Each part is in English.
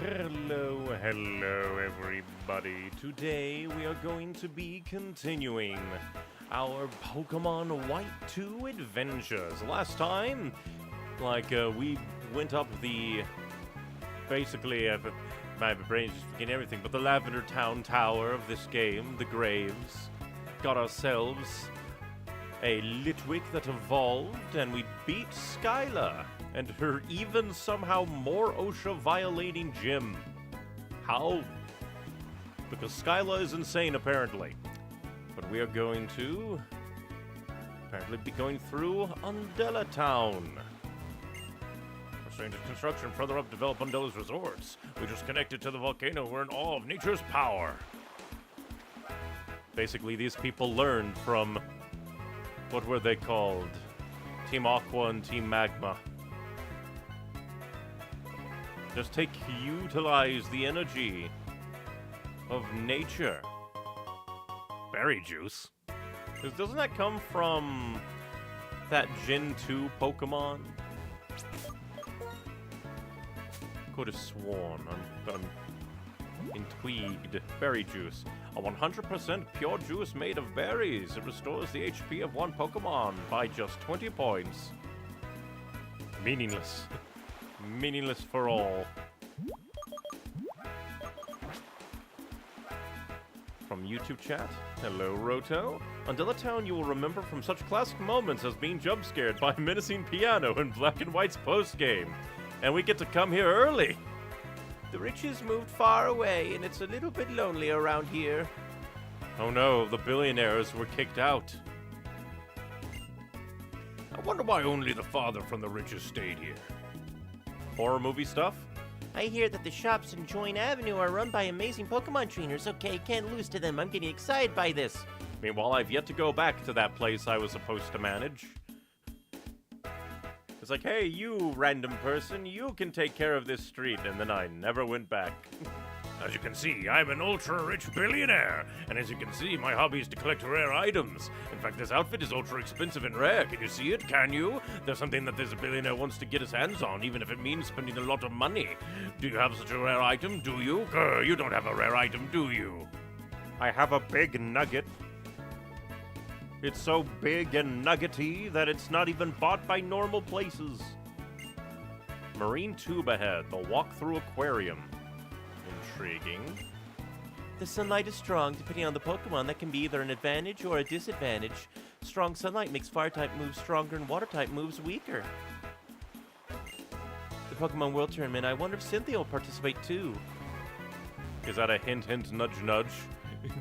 Hello everybody. Today we are going to be continuing our Pokemon White 2 adventures. Last time, we went up the, basically, my brain's just forgetting everything, but the Lavender Town Tower of this game, the Graves, got ourselves a Litwick that evolved, and we beat Skyla and her even somehow more OSHA-violating gym. How? Because Skyla is insane, apparently. But we are going to apparently be going through Undella Town. Pursuing to construction further up develop Undella's resorts. We just connected to the volcano. We're in awe of nature's power. Basically, these people learned from, what were they called? Team Aqua and Team Magma. Just utilize the energy of nature. Berry juice? Doesn't that come from that Gen 2 Pokemon? Could have sworn. I'm intrigued. Berry juice. A 100% pure juice made of berries. It restores the HP of one Pokemon by just 20 points. Meaningless. Meaningless for all. From YouTube chat, hello Roto. Undella Town you will remember from such classic moments as being jump-scared by a menacing piano in Black and White's post-game. And we get to come here early. The riches moved far away, and it's a little bit lonely around here. Oh no, the billionaires were kicked out. I wonder why only the father from the riches stayed here. Horror movie stuff? I hear that the shops in Join Avenue are run by amazing Pokemon trainers. Okay, can't lose to them. I'm getting excited by this. Meanwhile, I've yet to go back to that place I was supposed to manage. It's like, hey, you random person, you can take care of this street, and then I never went back. As you can see, I'm an ultra-rich billionaire, and as you can see, my hobby is to collect rare items. In fact, this outfit is ultra-expensive and rare. Can you see it? Can you? There's something that this billionaire wants to get his hands on, even if it means spending a lot of money. Do you have such a rare item? Do you? You don't have a rare item, do you? I have a big nugget. It's so big and nuggety that it's not even bought by normal places. Marine tube ahead, the walk-through aquarium. Intriguing. The sunlight is strong. Depending on the Pokemon, that can be either an advantage or a disadvantage. Strong sunlight makes fire-type moves stronger and water-type moves weaker. The Pokemon World Tournament, I wonder if Cynthia will participate too. Is that a hint, hint, nudge, nudge?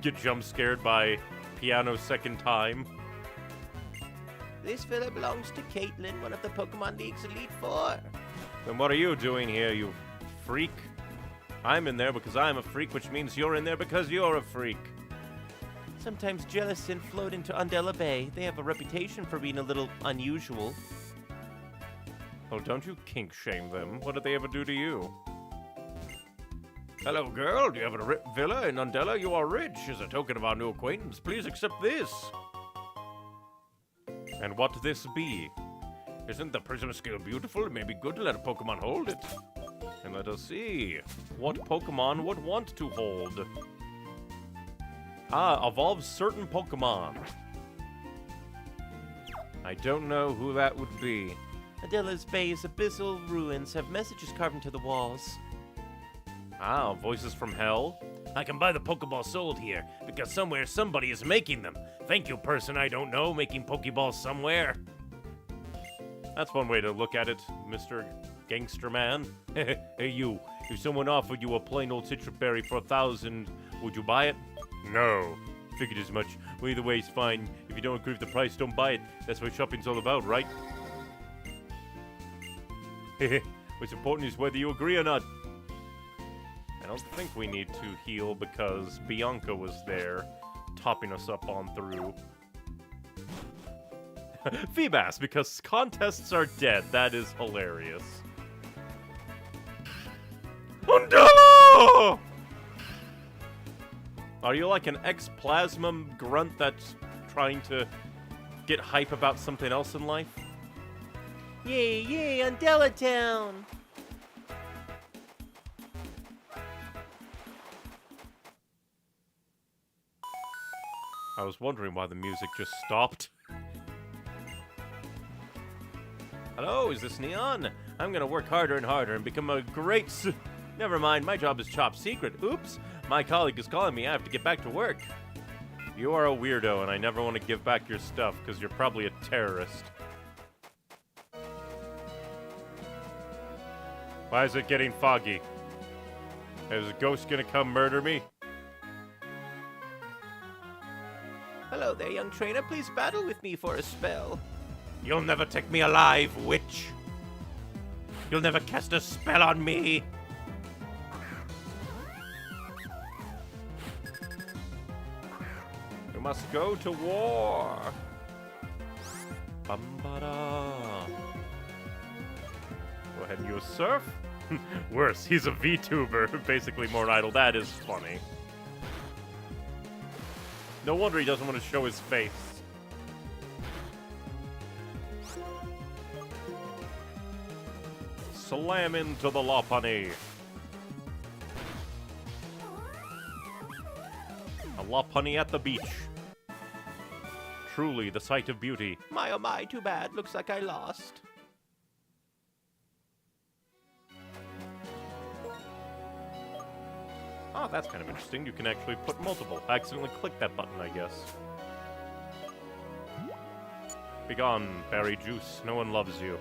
Get jump-scared by piano second time. This fella belongs to Caitlin, one of the Pokemon League's Elite Four. Then what are you doing here, you freak? I'm in there because I'm a freak, which means you're in there because you're a freak. Sometimes Jellicent float into Undella Bay. They have a reputation for being a little unusual. Oh, don't you kink shame them. What did they ever do to you? Hello, girl. Do you have a villa in Undella? You are rich. As a token of our new acquaintance, please accept this. And what this be? Isn't the prism scale beautiful? It may be good to let a Pokemon hold it. And let us see. What Pokemon would want to hold? Evolve certain Pokemon. I don't know who that would be. Undella's Bay's abyssal ruins have messages carved into the walls. Voices from hell? I can buy the Pokeball sold here, because somewhere somebody is making them. Thank you, person I don't know, making Pokeballs somewhere. That's one way to look at it, Mr. Gangster Man. Hey, you. If someone offered you a plain old Citra Berry for 1,000, would you buy it? No. Figured as much. Well, either way is fine. If you don't agree with the price, don't buy it. That's what shopping's all about, right? What's important is whether you agree or not. I don't think we need to heal because Bianca was there, topping us up on through. Feebas, because contests are dead. That is hilarious. Undella! Are you like an ex-plasma grunt that's trying to get hype about something else in life? Yay, yay, Undella Town! I was wondering why the music just stopped. Hello, is this Neon? I'm gonna work harder and harder and become a great Never mind, my job is top secret. Oops, my colleague is calling me. I have to get back to work. You are a weirdo, and I never want to give back your stuff, because you're probably a terrorist. Why is it getting foggy? Is a ghost gonna come murder me? Hello there, young trainer. Please battle with me for a spell. You'll never take me alive, witch. You'll never cast a spell on me. We must go to war. Bum-ba-da. Go ahead and use surf. Worse, he's a VTuber, basically more idle. That is funny. No wonder he doesn't want to show his face. Slam into the Lopunny. A Lopunny at the beach. Truly the sight of beauty. My oh my, too bad. Looks like I lost. Oh, that's kind of interesting. You can actually put multiple. I accidentally clicked that button, I guess. Begone, berry juice. No one loves you.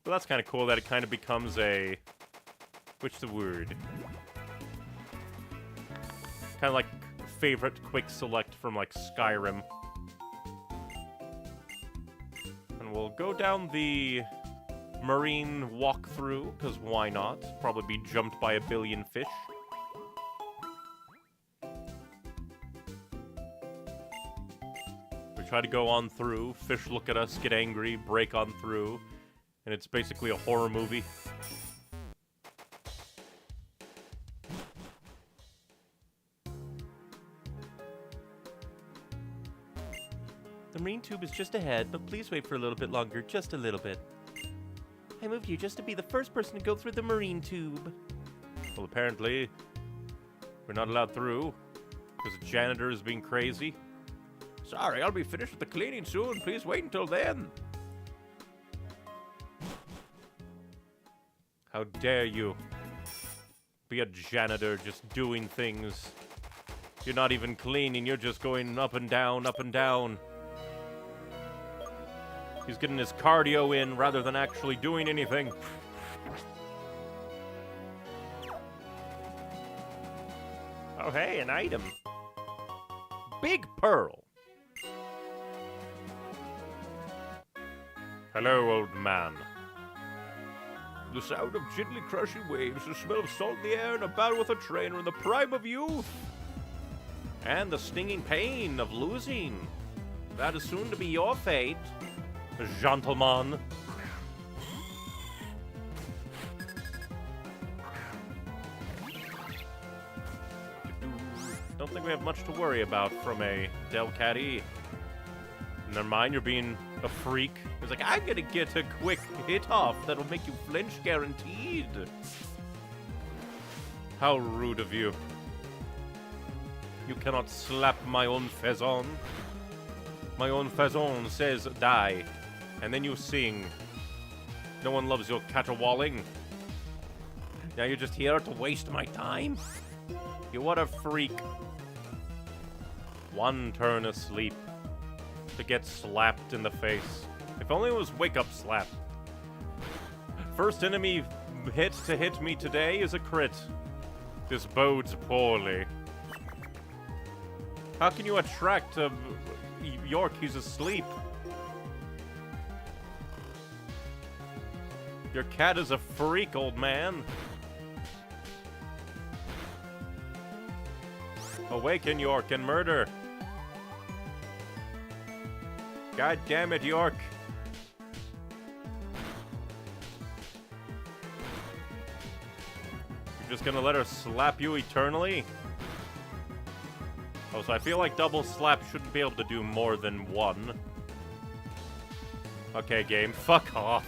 But that's kind of cool that it kind of becomes a... What's the word? Kind of like favorite quick select from, like, Skyrim. And we'll go down the marine walkthrough, because why not? Probably be jumped by a billion fish. We try to go on through, fish look at us, get angry, break on through, and it's basically a horror movie. The marine tube is just ahead, but please wait for a little bit longer, just a little bit. I moved you just to be the first person to go through the marine tube. Well, apparently, we're not allowed through, because the janitor is being crazy. Sorry, I'll be finished with the cleaning soon. Please wait until then. How dare you be a janitor just doing things. You're not even cleaning, you're just going up and down, up and down. He's getting his cardio in rather than actually doing anything. Oh, hey, an item. Big Pearl. Hello, old man. The sound of gently crushing waves, the smell of salt in the air, and a battle with a trainer in the prime of youth. And the stinging pain of losing. That is soon to be your fate, gentleman. Don't think we have much to worry about from a Delcatty. Never mind, you're being a freak. It's like, I'm gonna get a quick hit off that'll make you flinch guaranteed. How rude of you. You cannot slap my own fezon. My own fezon says die. And then you sing. No one loves your caterwauling. Now you're just here to waste my time? You what a freak. One turn asleep to get slapped in the face. If only it was wake-up slap. First enemy hit to hit me today is a crit. This bodes poorly. How can you attract a York? He's asleep. Your cat is a freak, old man. Awaken, York, and murder. God damn it, York. You're just gonna let her slap you eternally? Oh, so I feel like double slap shouldn't be able to do more than one. Okay, game, fuck off.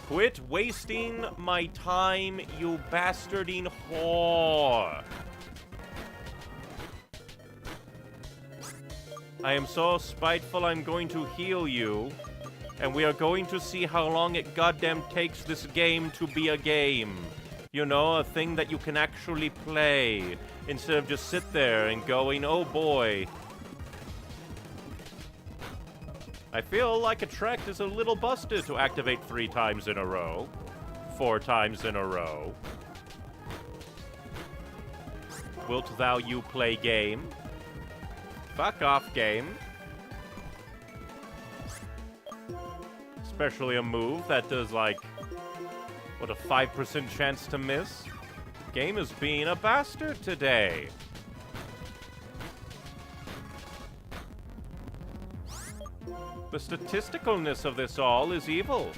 Quit wasting my time, you bastarding whore. I am so spiteful I'm going to heal you. And we are going to see how long it goddamn takes this game to be a game. You know, a thing that you can actually play. Instead of just sit there and going, oh boy. I feel like a tract is a little busted to activate 3 times in a row. 4 times in a row. Wilt thou you play game? Fuck off, game. Especially a move that does, like, what, a 5% chance to miss? Game is being a bastard today. The statisticalness of this all is evil.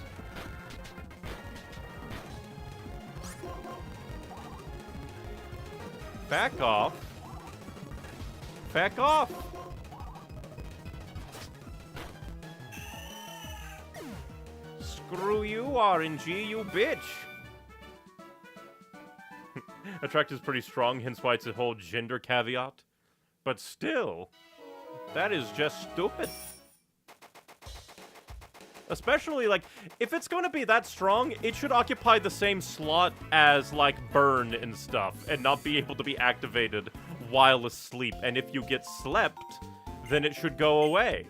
Back off. Back off. Screw you, RNG, you bitch. Attract is pretty strong, hence why it's a whole gender caveat. But still, that is just stupid. Especially, like, if it's going to be that strong, it should occupy the same slot as, like, burn and stuff, and not be able to be activated while asleep. And if you get slept, then it should go away.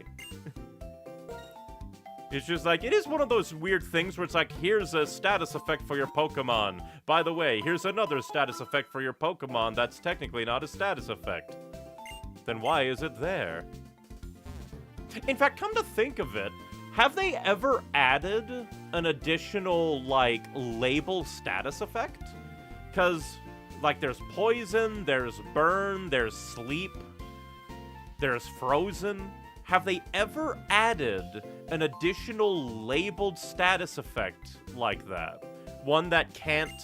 It's just like, it is one of those weird things where it's like, here's a status effect for your Pokemon. By the way, here's another status effect for your Pokemon that's technically not a status effect. Then why is it there? In fact, come to think of it, have they ever added an additional, like, label status effect? Because, like, there's poison, there's burn, there's sleep, there's frozen. Have they ever added an additional labeled status effect like that? One that can't,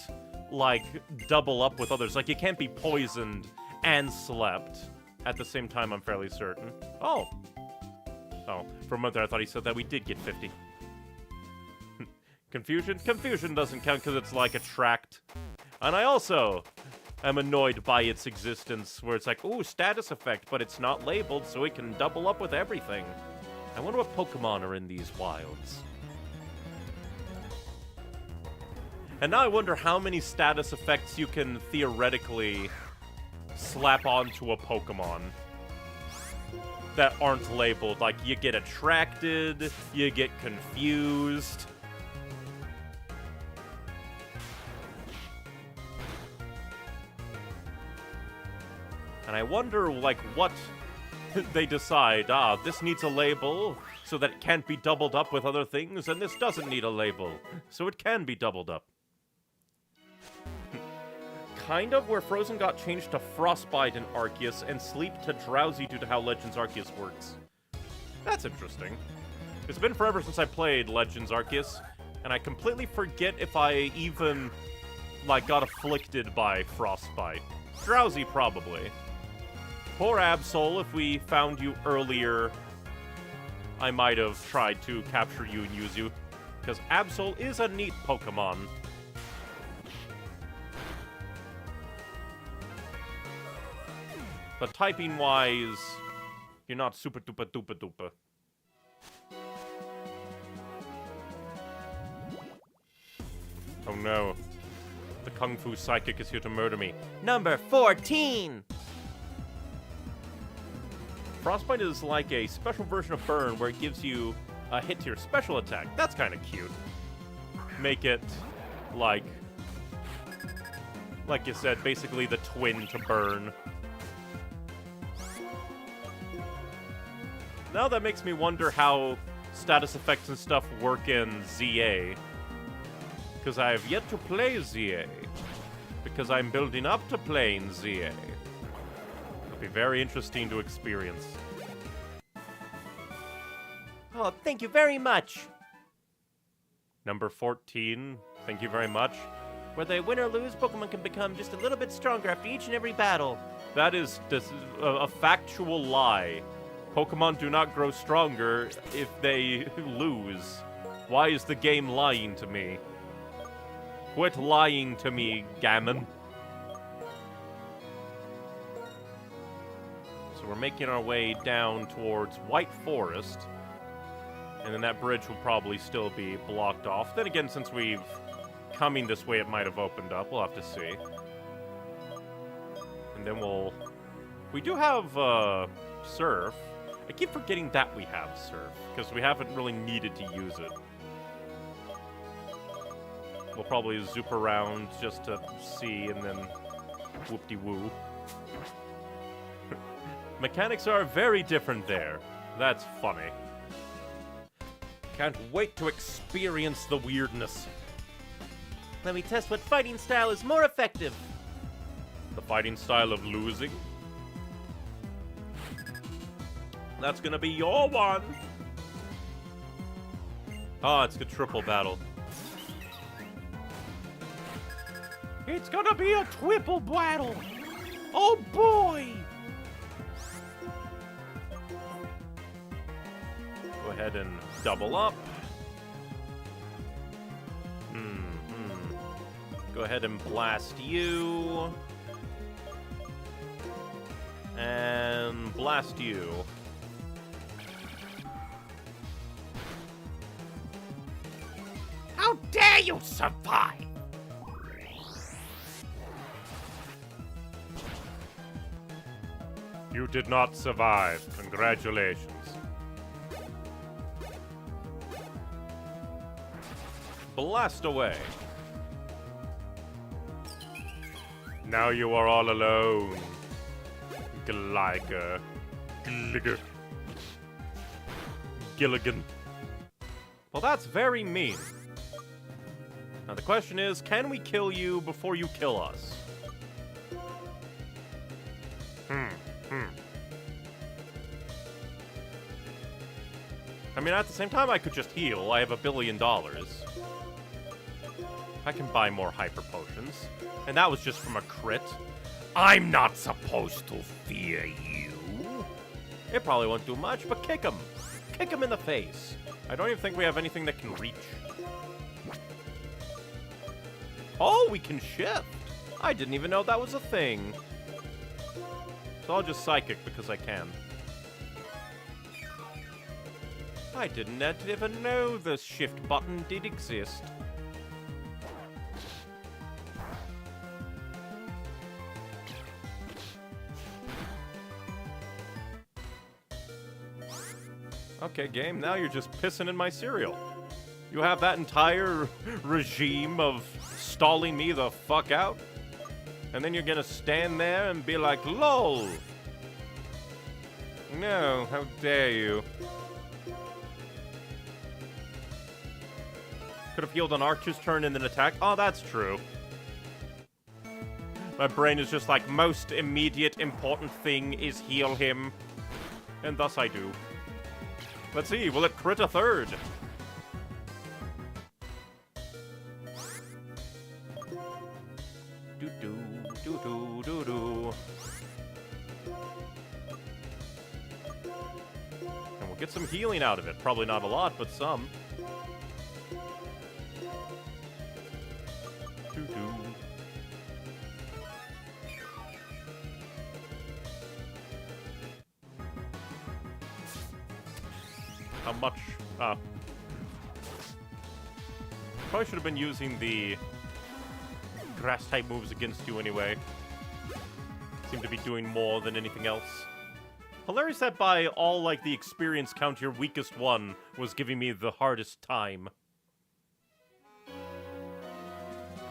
like, double up with others. Like, you can't be poisoned and slept at the same time, I'm fairly certain. Oh. Oh, for a moment there I thought he said that we did get 50. Confusion? Confusion doesn't count because it's like a tract. And I also am annoyed by its existence, where it's like, ooh, status effect, but it's not labeled, so it can double up with everything. I wonder what Pokemon are in these wilds. And now I wonder how many status effects you can theoretically slap onto a Pokemon that aren't labeled. Like, you get attracted, you get confused. And I wonder, like, what they decide. Ah, this needs a label so that it can't be doubled up with other things, and this doesn't need a label, so it can be doubled up. Kind of where Frozen got changed to Frostbite in Arceus and Sleep to Drowsy due to how Legends Arceus works. That's interesting. It's been forever since I played Legends Arceus, and I completely forget if I even, like, got afflicted by Frostbite. Drowsy, probably. Poor Absol, if we found you earlier, I might have tried to capture you and use you, because Absol is a neat Pokemon. But typing-wise, you're not super duper duper duper. Oh no. The Kung Fu Psychic is here to murder me. Number 14! Frostbite is like a special version of Burn where it gives you a hit to your special attack. That's kind of cute. Make it, like you said, basically the twin to Burn. Now that makes me wonder how status effects and stuff work in ZA. Because I have yet to play ZA. Because I'm building up to playing ZA. It'll be very interesting to experience. Oh, thank you very much! Number 14, thank you very much. Whether they win or lose, Pokemon can become just a little bit stronger after each and every battle. That is a factual lie. Pokemon do not grow stronger if they lose. Why is the game lying to me? Quit lying to me, Gammon. So we're making our way down towards White Forest. And then that bridge will probably still be blocked off. Then again, since we've coming this way, it might have opened up. We'll have to see. And then we do have, Surf. I keep forgetting that we have Surf, because we haven't really needed to use it. We'll probably zoop around just to see, and then whoop-de-woo. Mechanics are very different there. That's funny. Can't wait to experience the weirdness. Let me test what fighting style is more effective. The fighting style of losing? That's gonna be your one. Oh, it's a triple battle. It's gonna be a triple battle. Oh boy! Go ahead and double up. Go ahead and blast you. And blast you. How dare you survive? You did not survive. Congratulations. Blast away. Now you are all alone. Glyga. Gligger. Gilligan. Well, that's very mean. Now the question is, can we kill you before you kill us? I mean, at the same time, I could just heal. I have $1 billion. I can buy more hyper potions. And that was just from a crit. I'm not supposed to fear you. It probably won't do much, but kick him. Kick him in the face. I don't even think we have anything that can reach. Oh, we can shift. I didn't even know that was a thing. So I'll just psychic because I can. I didn't even know the shift button did exist. Okay, game, now you're just pissing in my cereal. You have that entire regime of stalling me the fuck out? And then you're gonna stand there and be like, LOL! No, how dare you. Could have healed on Archer's turn and then attack. Oh, that's true. My brain is just like, most immediate important thing is heal him. And thus I do. Let's see, will it crit a third? Do-do, do-do, do-do. And we'll get some healing out of it. Probably not a lot, but some. Do-do. How much? Probably should have been using the grass type moves against you anyway. Seem to be doing more than anything else. Hilarious that by all, like, the experience count, your weakest one was giving me the hardest time.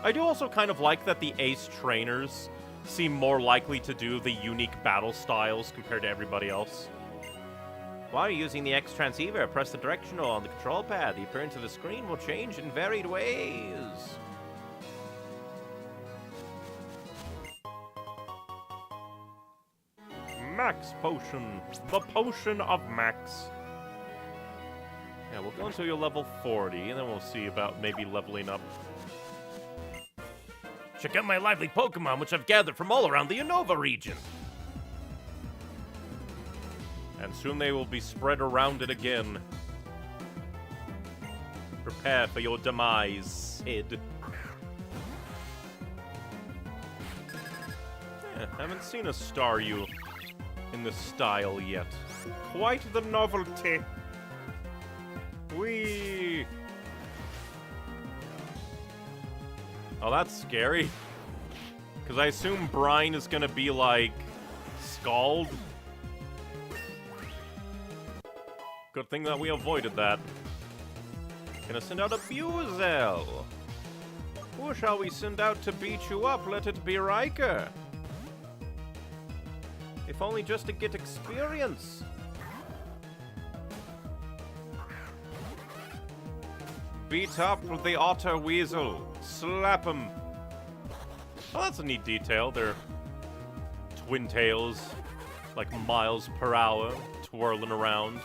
I do also kind of like that the ace trainers seem more likely to do the unique battle styles compared to everybody else. While using the X transceiver, press the directional on the control pad. The appearance of the screen will change in varied ways. Max Potion. The Potion of Max. Yeah, we'll go until you're level 40, and then we'll see about maybe leveling up. Check out my lively Pokemon, which I've gathered from all around the Unova region. And soon they will be spread around it again. Prepare for your demise, Sid. Yeah, haven't seen a Staryu. in this style yet. Quite the novelty. Whee! Oh, that's scary. Because I assume brine is gonna be, like, scald. Good thing that we avoided that. Gonna send out a Buzel. Who shall we send out to beat you up? Let it be Riker. If only just to get experience. Beat up the otter weasel. Slap him. Oh, that's a neat detail. They're twin tails, like miles per hour, twirling around.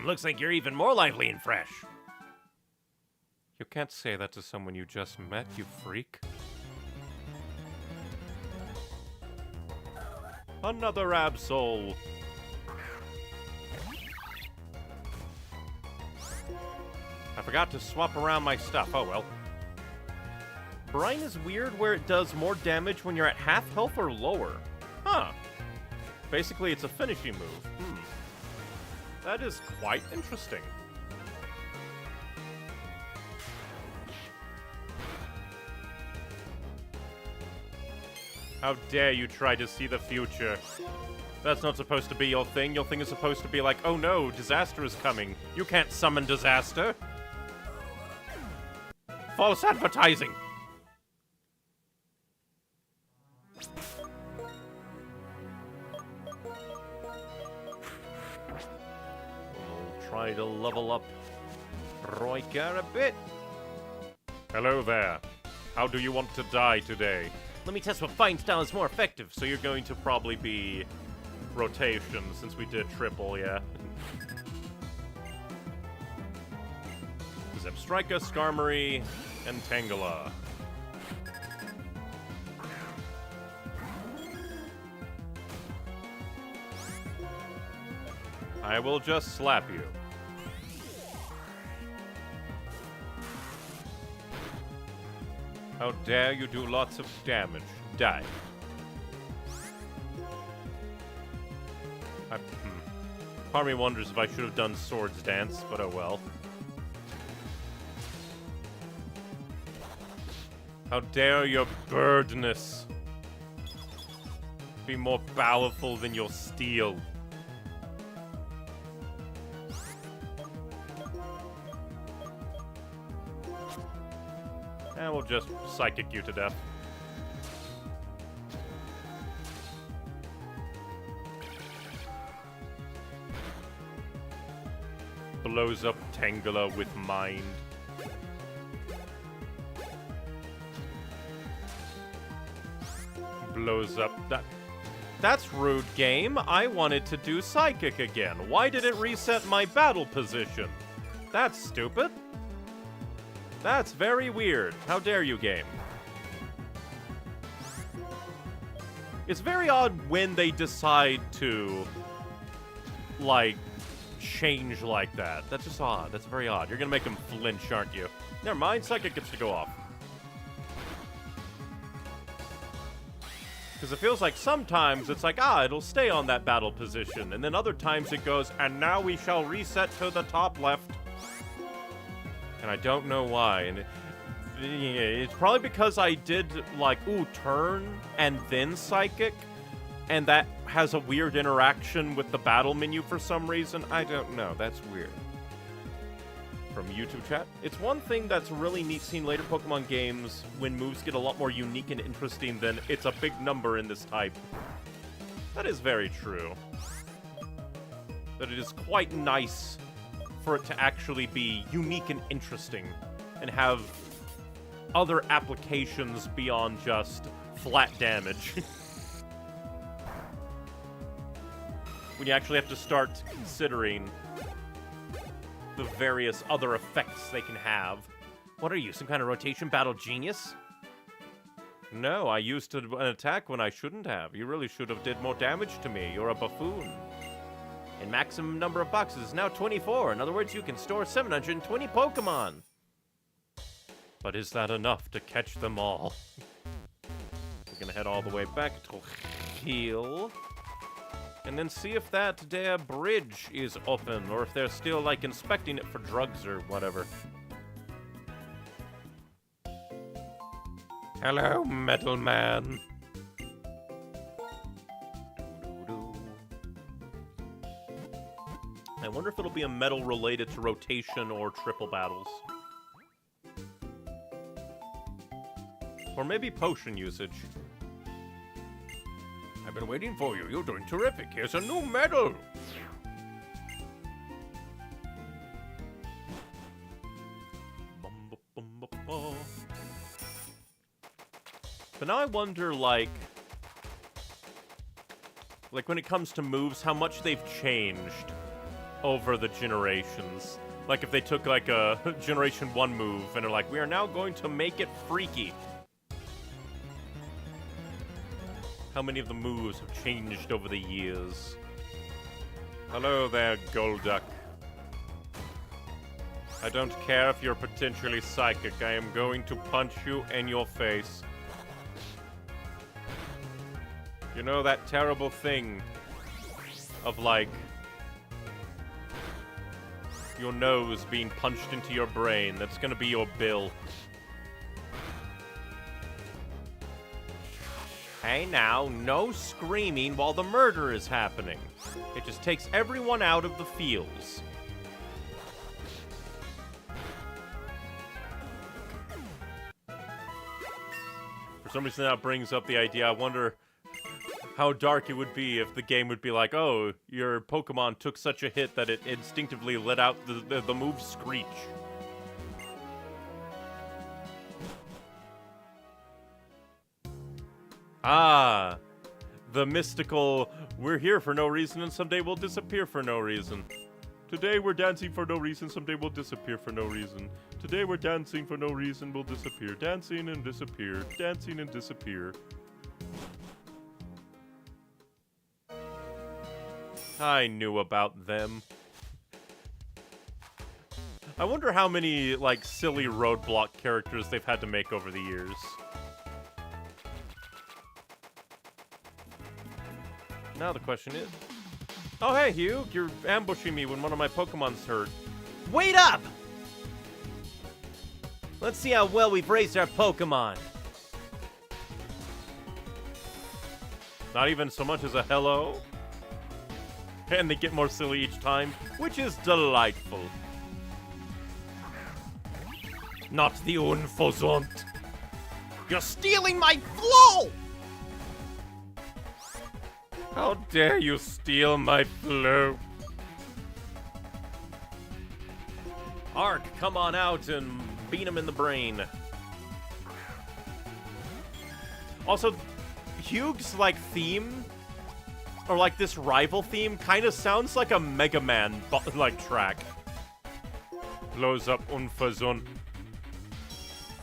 Looks like you're even more lively and fresh. You can't say that to someone you just met, you freak. Another Absol. I forgot to swap around my stuff. Oh well. Brine is weird where it does more damage when you're at half health or lower. Huh. Basically, it's a finishing move. That is quite interesting. How dare you try to see the future? That's not supposed to be your thing. Your thing is supposed to be like, oh no, disaster is coming. You can't summon disaster. False advertising. We'll try to level up Riker a bit. Hello there. How do you want to die today? Let me test what fine style is more effective. So you're going to probably be rotation, since we did triple, yeah. Zepstrika, Skarmory, and Tangela. I will just slap you. How dare you do lots of damage. Die. Part of me wonders if I should have done Swords Dance, but oh well. How dare your birdness be more powerful than your steel. And we'll just psychic you to death. Blows up Tangela with Mind. Blows up that. That's rude, game. I wanted to do Psychic again. Why did it reset my battle position? That's stupid. That's very weird. How dare you, game? It's very odd when they decide to, like, change like that. That's just odd. That's very odd. You're gonna make them flinch, aren't you? Never mind. Psychic gets to go off. Because it feels like sometimes it's like, it'll stay on that battle position. And then other times it goes, and now we shall reset to the top left. And I don't know why. And it's probably because I did, like, turn and then Psychic. And that has a weird interaction with the battle menu for some reason. I don't know. That's weird. From YouTube chat. It's one thing that's really neat seeing later Pokemon games when moves get a lot more unique and interesting than it's a big number in this type. That is very true. That it is quite nice for it to actually be unique and interesting and have other applications beyond just flat damage. When you actually have to start considering the various other effects they can have. What are you, some kind of rotation battle genius? No, I used an attack when I shouldn't have. You really should have did more damage to me. You're a buffoon. And maximum number of boxes is now 24. In other words, you can store 720 Pokemon. But is that enough to catch them all? We're gonna head all the way back to heal. And then see if that there bridge is open, or if they're still, like, inspecting it for drugs or whatever. Hello, Metal Man. I wonder if it'll be a medal related to rotation or triple battles. Or maybe potion usage. I've been waiting for you. You're doing terrific. Here's a new medal. But now I wonder, like when it comes to moves, how much they've changed over the generations. Like if they took like a Generation 1 move and are like, we are now going to make it freaky. How many of the moves have changed over the years? Hello there, Golduck. I don't care if you're potentially psychic. I am going to punch you in your face. You know that terrible thing of, like, your nose being punched into your brain? That's gonna be your bill. Hey now, no screaming while the murder is happening. It just takes everyone out of the feels. For some reason that brings up the idea, I wonder how dark it would be if the game would be like, oh, your Pokemon took such a hit that it instinctively let out the move Screech. Ah, the mystical, we're here for no reason and someday we'll disappear for no reason. Today we're dancing for no reason, someday we'll disappear for no reason. Today we're dancing for no reason, we'll disappear. Dancing and disappear, dancing and disappear. I knew about them. I wonder how many, like, silly roadblock characters they've had to make over the years. Now the question is... Oh, hey, Hugh, you're ambushing me when one of my Pokemon's hurt. Wait up! Let's see how well we've raised our Pokemon. Not even so much as a hello? And they get more silly each time, which is delightful. Not the unfazant. You're stealing my flow! How dare you steal my flow? Ark, come on out and beat him in the brain. Also, Hugh's, like, theme... or like this rival theme kind of sounds like a Mega Man like track. Blows up unfazon.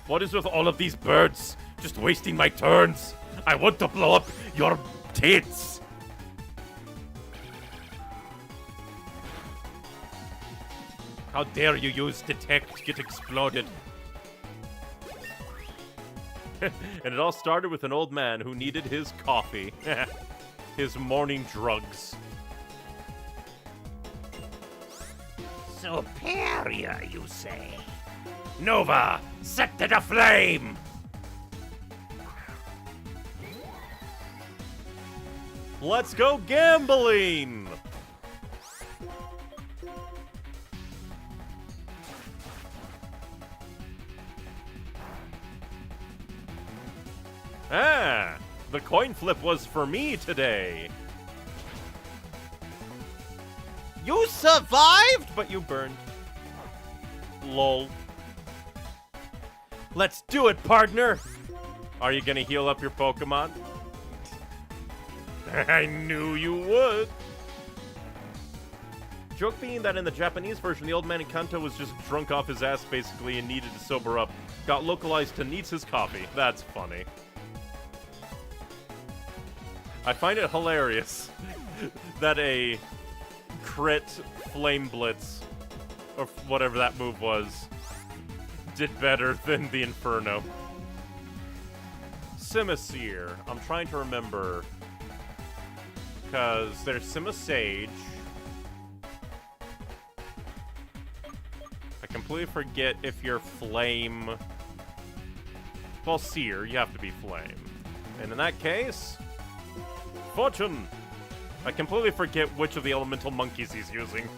What is with all of these birds? Just wasting my turns. I want to blow up your tits. How dare you use detect, get exploded. And it all started with an old man who needed his coffee. His morning drugs. Superior, you say? Nova, set it aflame! Let's go gambling! Ah! The coin flip was for me today. You survived, but you burned. Lol. Let's do it, partner! Are you gonna heal up your Pokemon? I knew you would. Joke being that in the Japanese version, the old man in Kanto was just drunk off his ass, basically, and needed to sober up. Got localized to needs his coffee. That's funny. I find it hilarious that a crit Flame Blitz, or whatever that move was, did better than the Inferno. Simisear. I'm trying to remember. Because there's Sima Sage. I completely forget if you're Flame. Well, Seer, you have to be Flame. And in that case, Fortune! I completely forget which of the elemental monkeys he's using.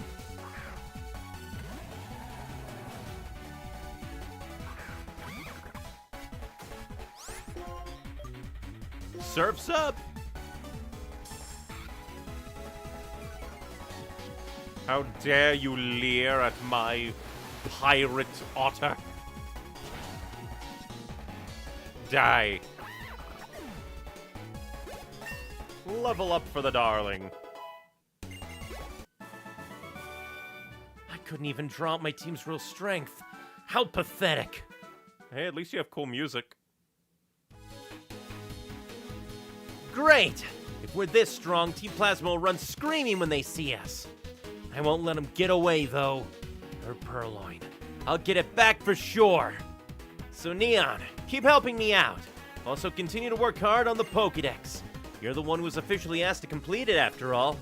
Surf's up! How dare you leer at my pirate otter? Die. Level up for the darling. I couldn't even draw out my team's real strength. How pathetic. Hey, at least you have cool music. Great! If we're this strong, Team Plasma will run screaming when they see us. I won't let them get away, though. Or Purloin. I'll get it back for sure. So, Neon, keep helping me out. Also, continue to work hard on the Pokédex. You're the one who was officially asked to complete it, after all.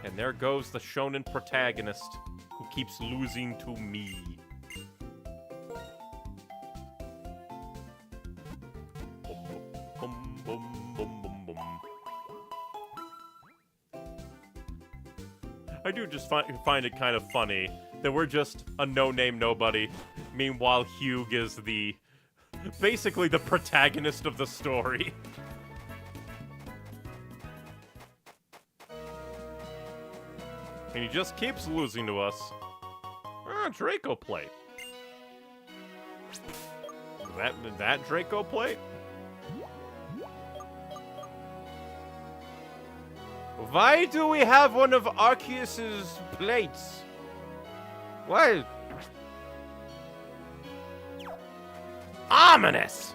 And there goes the shonen protagonist, who keeps losing to me. Bum, bum, bum, bum, bum. I do just find it kind of funny that we're just a no-name nobody. Meanwhile, Hugh is basically the protagonist of the story. And he just keeps losing to us. Ah, Draco Plate. That Draco Plate? Why do we have one of Arceus's plates? What? Ominous!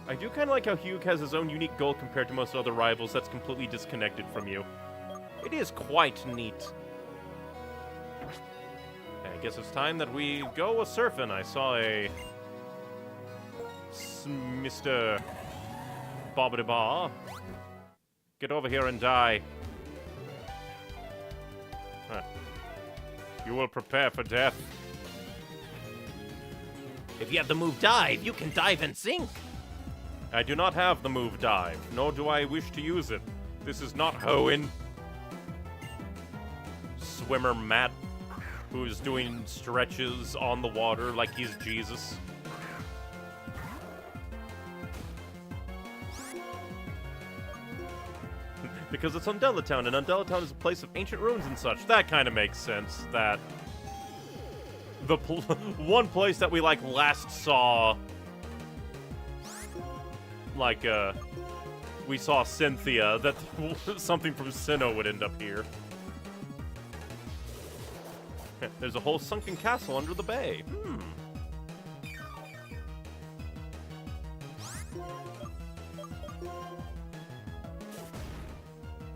I do kind of like how Hugh has his own unique goal compared to most other rivals that's completely disconnected from you. It is quite neat. I guess it's time that we go a-surfing. I saw a Mr. Bobbidi-Ba. Get over here and die. Huh. You will prepare for death. If you have the move dive, you can dive and sink. I do not have the move dive, nor do I wish to use it. This is not Hoenn. Swimmer Matt, who is doing stretches on the water like he's Jesus. Because it's Undella Town, and Undella Town is a place of ancient ruins and such. That kind of makes sense, that the one place that we, last saw, we saw Cynthia, that something from Sinnoh would end up here. There's a whole sunken castle under the bay.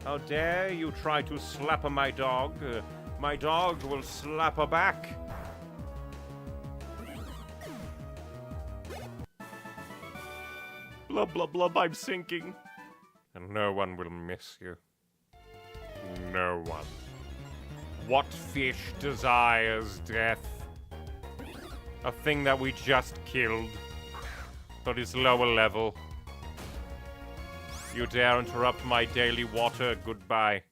How dare you try to slap my dog? My dog will slap her back. Blub, blub, blub, I'm sinking. And no one will miss you. No one. What fish desires death? A thing that we just killed, but is lower level. You dare interrupt my daily water, goodbye.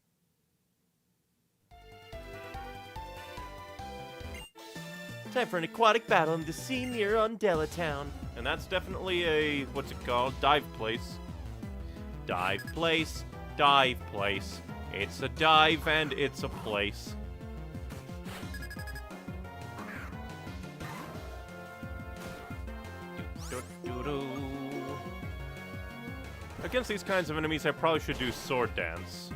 Time for an aquatic battle in the sea near Undella Town. And that's definitely a, what's it called? Dive place. Dive place, dive place. It's a dive and it's a place. Against these kinds of enemies, I probably should do Sword Dance.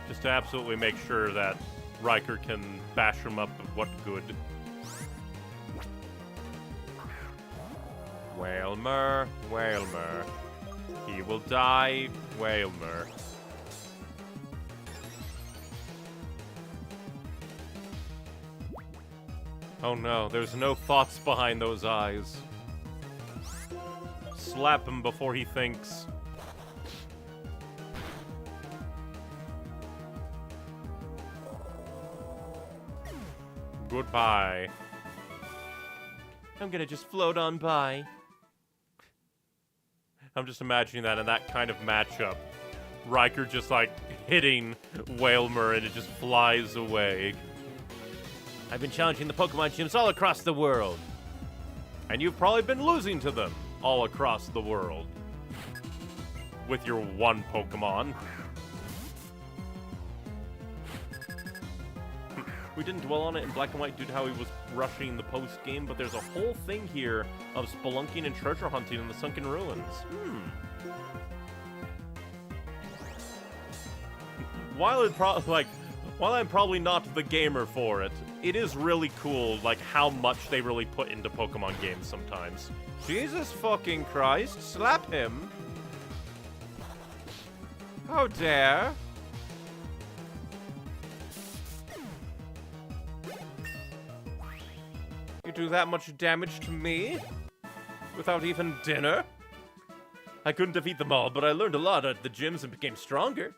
Just to absolutely make sure that Riker can bash him up with what good. Whalmer, Whalmer. He will die, Whalmer. Oh no, there's no thoughts behind those eyes. slap him before he thinks. Goodbye. I'm gonna just float on by. I'm just imagining that in that kind of matchup. Riker just like hitting Whalmer and it just flies away. I've been challenging the Pokemon gyms all across the world. And you've probably been losing to them all across the world. With your one Pokemon. We didn't dwell on it in Black and White due to how he was rushing the post-game, but there's a whole thing here of spelunking and treasure hunting in the Sunken Ruins. While I'm probably not the gamer for it, it is really cool, like, how much they really put into Pokemon games sometimes. Jesus fucking Christ, slap him! How dare! You do that much damage to me? Without even dinner? I couldn't defeat them all, but I learned a lot at the gyms and became stronger.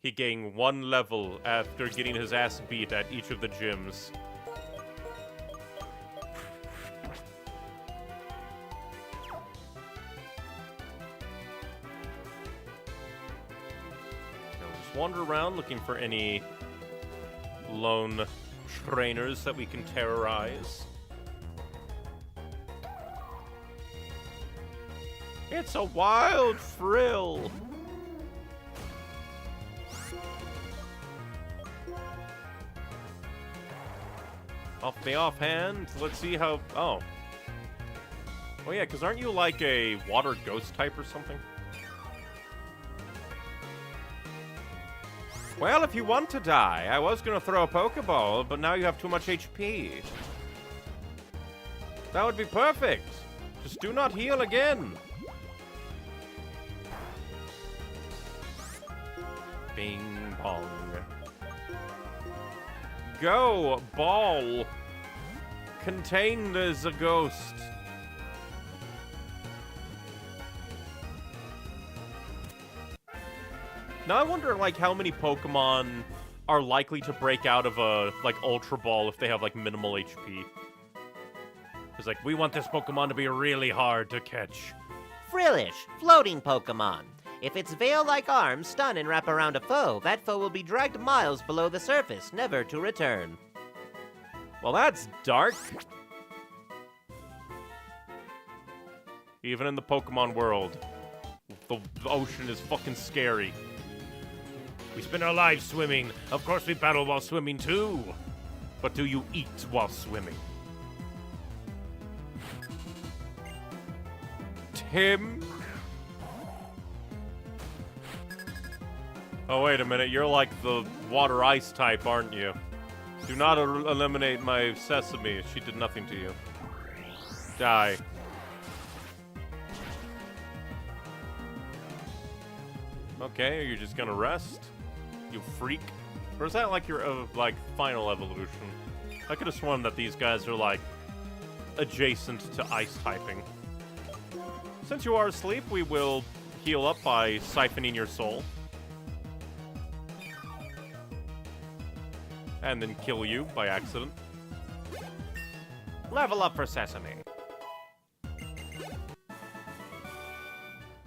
He gained 1 level after getting his ass beat at each of the gyms. Now just wander around looking for any lone trainers that we can terrorize. It's a wild thrill! Off the offhand, let's see how... Oh. Oh yeah, because aren't you like a water ghost type or something? Well, if you want to die, I was going to throw a Pokeball, but now you have too much HP. That would be perfect. Just do not heal again. Bing bong. Go, ball. Contained as a ghost. Now I wonder, like, how many Pokemon are likely to break out of a, like, Ultra Ball if they have, like, minimal HP. It's like, we want this Pokemon to be really hard to catch. Frillish, floating Pokemon. If its veil-like arms stun and wrap around a foe, that foe will be dragged miles below the surface, never to return. Well, that's dark. Even in the Pokemon world, the ocean is fucking scary. We spend our lives swimming. Of course we battle while swimming too. But do you eat while swimming? Tim? Oh, wait a minute. You're like the water ice type, aren't you? Do not eliminate my Sesame. She did nothing to you. Die. Okay, are you just gonna rest? You freak. Or is that like your, like, final evolution? I could have sworn that these guys are, like, adjacent to ice typing. Since you are asleep, we will heal up by siphoning your soul. And then kill you by accident. Level up for Sesame.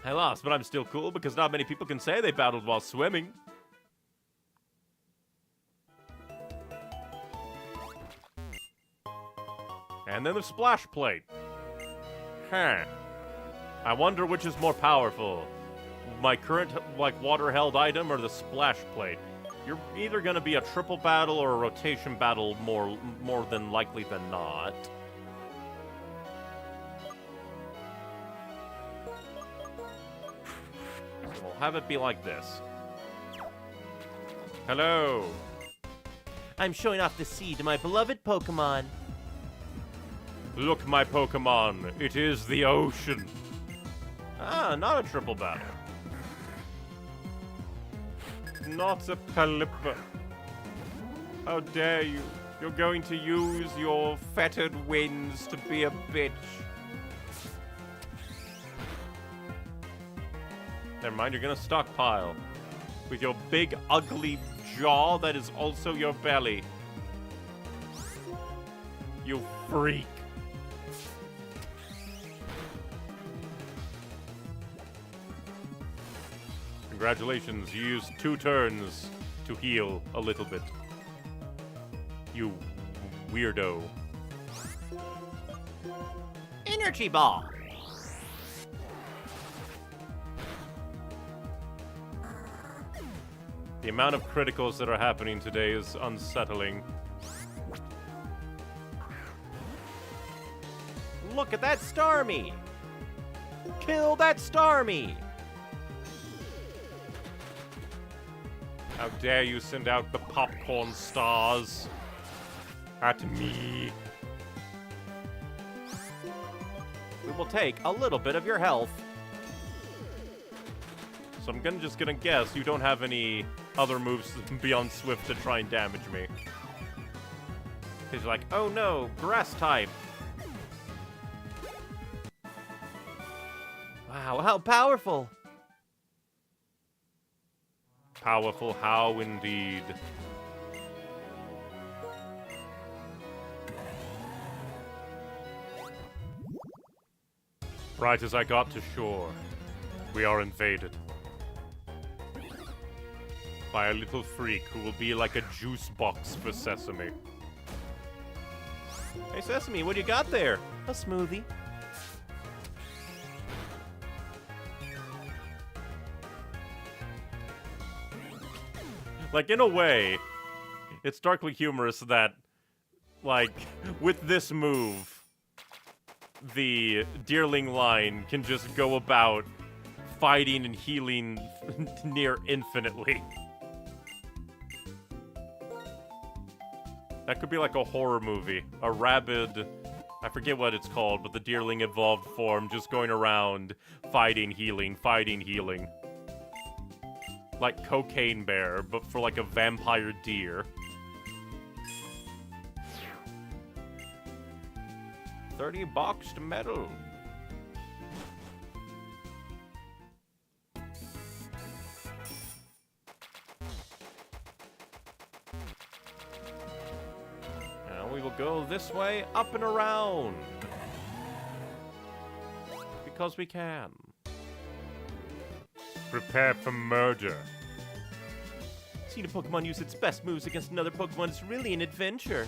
I lost, but I'm still cool because not many people can say they battled while swimming. And then the splash plate. Huh. I wonder which is more powerful. My current, like, water-held item or the splash plate. You're either gonna be a triple battle or a rotation battle more than likely than not. So we'll have it be like this. Hello. I'm showing off the sea to my beloved Pokemon. Look, my Pokemon, it is the ocean. Ah, not a triple battle. Not a Palippa. How dare you? You're going to use your fettered wings to be a bitch. Never mind, you're gonna stockpile. With your big, ugly jaw that is also your belly. You freak. Congratulations, you used 2 turns to heal a little bit. You weirdo. Energy ball. The amount of criticals that are happening today is unsettling. Look at that Starmie! Kill that Starmie! How dare you send out the popcorn stars at me? We will take a little bit of your health. So I'm just gonna guess you don't have any other moves beyond Swift to try and damage me. Because you're like, oh no, grass type. Wow, how powerful! Powerful, how indeed. Right as I got to shore, we are invaded by a little freak who will be like a juice box for Sesame. Hey Sesame, what do you got there? A smoothie. Like, in a way, it's darkly humorous that, like, with this move, the Deerling line can just go about fighting and healing near infinitely. That could be like a horror movie. A rabid, I forget what it's called, but the Deerling evolved form just going around fighting, healing, fighting, healing. Like Cocaine Bear, but for like a vampire deer. 30 boxed metal. Now we will go this way, up and around. Because we can. Prepare for murder. Seeing a Pokemon use its best moves against another Pokemon is really an adventure.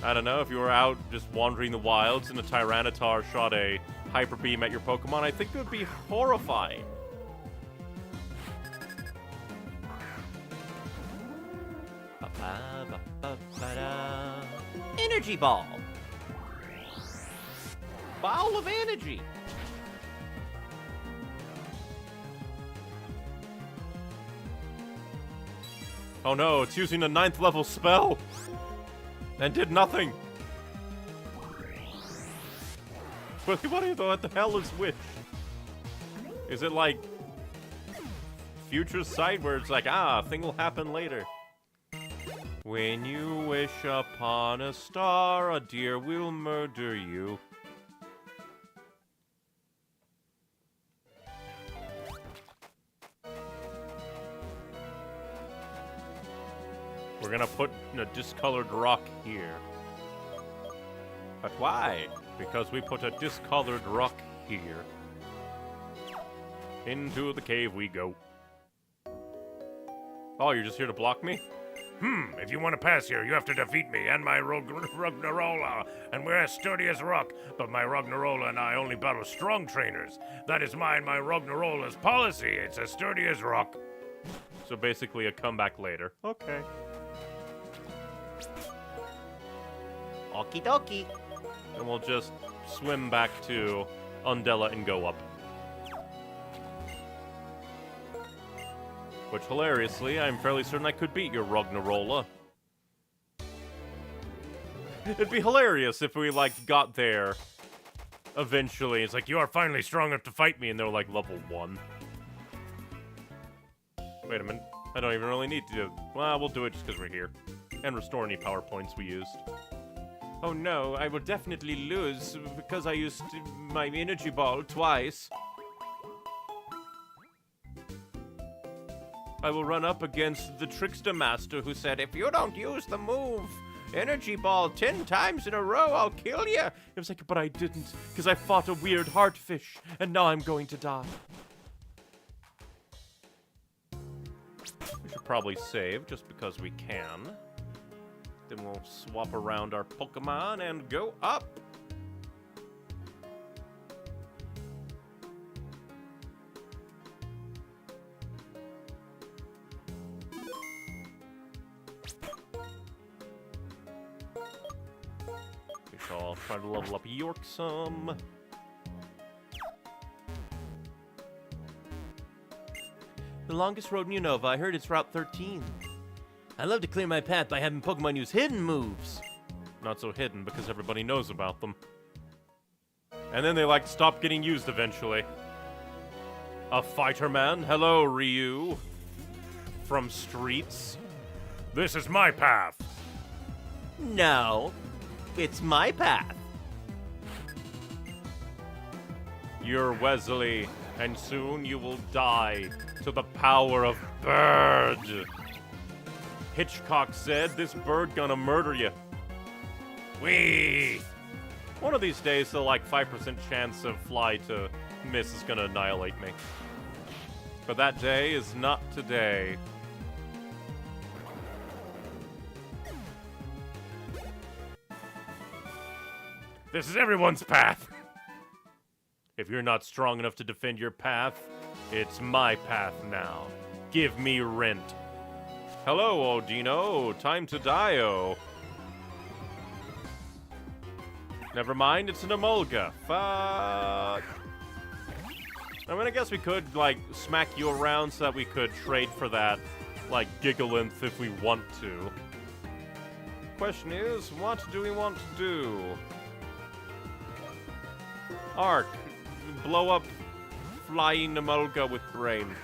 I don't know, if you were out just wandering the wilds and a Tyranitar shot a Hyper Beam at your Pokemon, I think it would be horrifying. Energy ball. Ball of energy. Oh no, it's using a 9th level spell! And did nothing! What the hell is Wish? Is it like Future Sight where it's like, a thing will happen later? When you wish upon a star, a deer will murder you. We're gonna put a discolored rock here. But why? Because we put a discolored rock here. Into the cave we go. Oh, you're just here to block me? If you want to pass here, you have to defeat me and my Rognarola, and we're as sturdy as rock, but my Rognarola and I only battle strong trainers. That is my Rognarola's policy. It's as sturdy as rock. So basically a comeback later. Okay. Okie dokie. And we'll just swim back to Undella and go up. Which, hilariously, I'm fairly certain I could beat your Rognarola. It'd be hilarious if we, like, got there eventually. It's like, you are finally strong enough to fight me, and they're, like, level 1. Wait a minute. I don't even really need to do it. Well, we'll do it just because we're here. And restore any power points we used. Oh no, I will definitely lose because I used my energy ball twice. I will run up against the trickster master who said, if you don't use the move energy ball 10 times in a row, I'll kill you. It was like, but I didn't, because I fought a weird heartfish, and now I'm going to die. We should probably save, just because we can. Then we'll swap around our Pokemon and go up. We shall try to level up York some. The longest road in Unova, I heard it's Route 13. I love to clear my path by having Pokemon use hidden moves. Not so hidden, because everybody knows about them. And then they, like, stop getting used eventually. A fighter man? Hello, Ryu. From Streets. This is my path. No, it's my path. You're Wesley, and soon you will die to the power of bird. Hitchcock said, this bird gonna murder you. Wee! One of these days, the like 5% chance of fly to miss is gonna annihilate me. But that day is not today. This is everyone's path. If you're not strong enough to defend your path, it's my path now. Give me rent. Hello, Odino. Time to die-o. Never mind, it's an Emolga. Fuck. I mean, I guess we could, like, smack you around so that we could trade for that, like, Gigalinth if we want to. Question is, what do we want to do? Arc. Blow up flying Emolga with brain.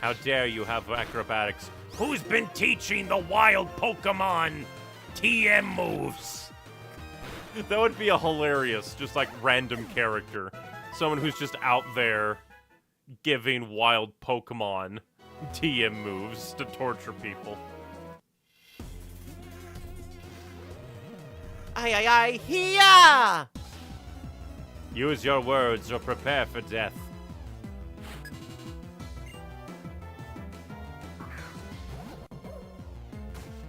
How dare you have acrobatics? Who's been teaching the wild Pokemon TM moves? That would be a hilarious, just like random character. Someone who's just out there giving wild Pokemon TM moves to torture people. Aye, aye, aye, here! Use your words or prepare for death.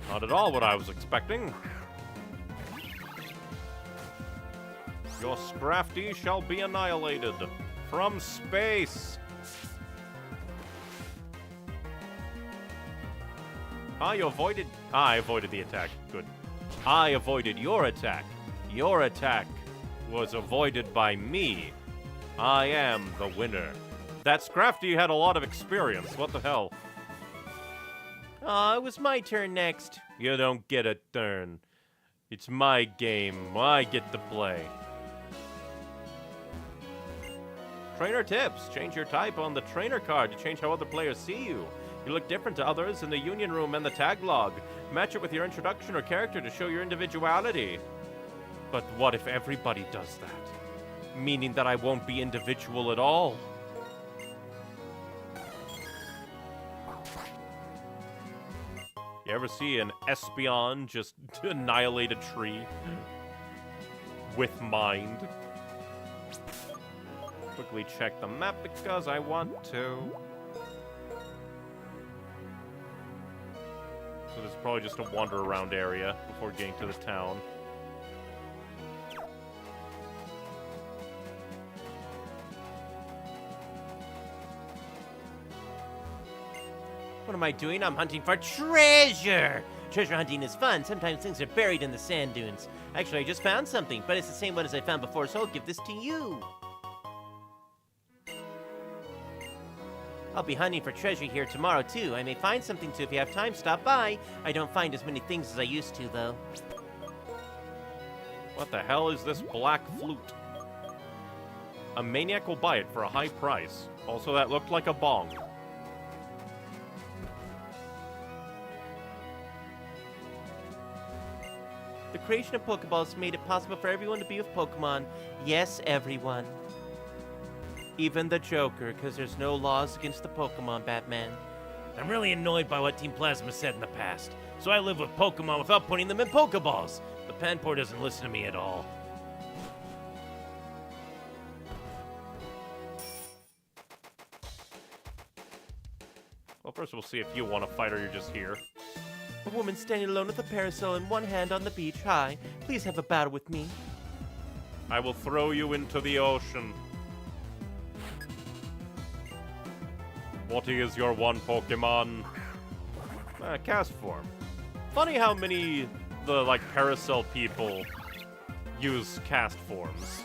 Not at all what I was expecting. Your Scrafty shall be annihilated from space. I avoided the attack. Good. I avoided your attack. Your attack was avoided by me. I am the winner. That Scrafty had a lot of experience. What the hell? Aw, it was my turn next. You don't get a turn. It's my game. I get to play. Trainer tips. Change your type on the trainer card to change how other players see you. You look different to others in the union room and the tag log. Match it with your introduction or character to show your individuality. But what if everybody does that? Meaning that I won't be individual at all. You ever see an Espeon just annihilate a tree with mind? Quickly check the map because I want to. So this is probably just a wander around area before getting to the town. What am I doing? I'm hunting for treasure! Treasure hunting is fun. Sometimes things are buried in the sand dunes. Actually, I just found something, but it's the same one as I found before, so I'll give this to you. I'll be hunting for treasure here tomorrow, too. I may find something, so if you have time, stop by. I don't find as many things as I used to, though. What the hell is this black flute? A maniac will buy it for a high price. Also, that looked like a bong. The creation of Pokeballs made it possible for everyone to be with Pokemon. Yes, everyone. Even the Joker, because there's no laws against the Pokemon, Batman. I'm really annoyed by what Team Plasma said in the past, so I live with Pokemon without putting them in Pokeballs. But Panpour doesn't listen to me at all. Well, first we'll see if you want to fight or you're just here. A woman standing alone with a parasol in one hand on the beach. Hi, please have a battle with me. I will throw you into the ocean. What is your one Pokemon? Cast form. Funny how many the parasol people use cast forms.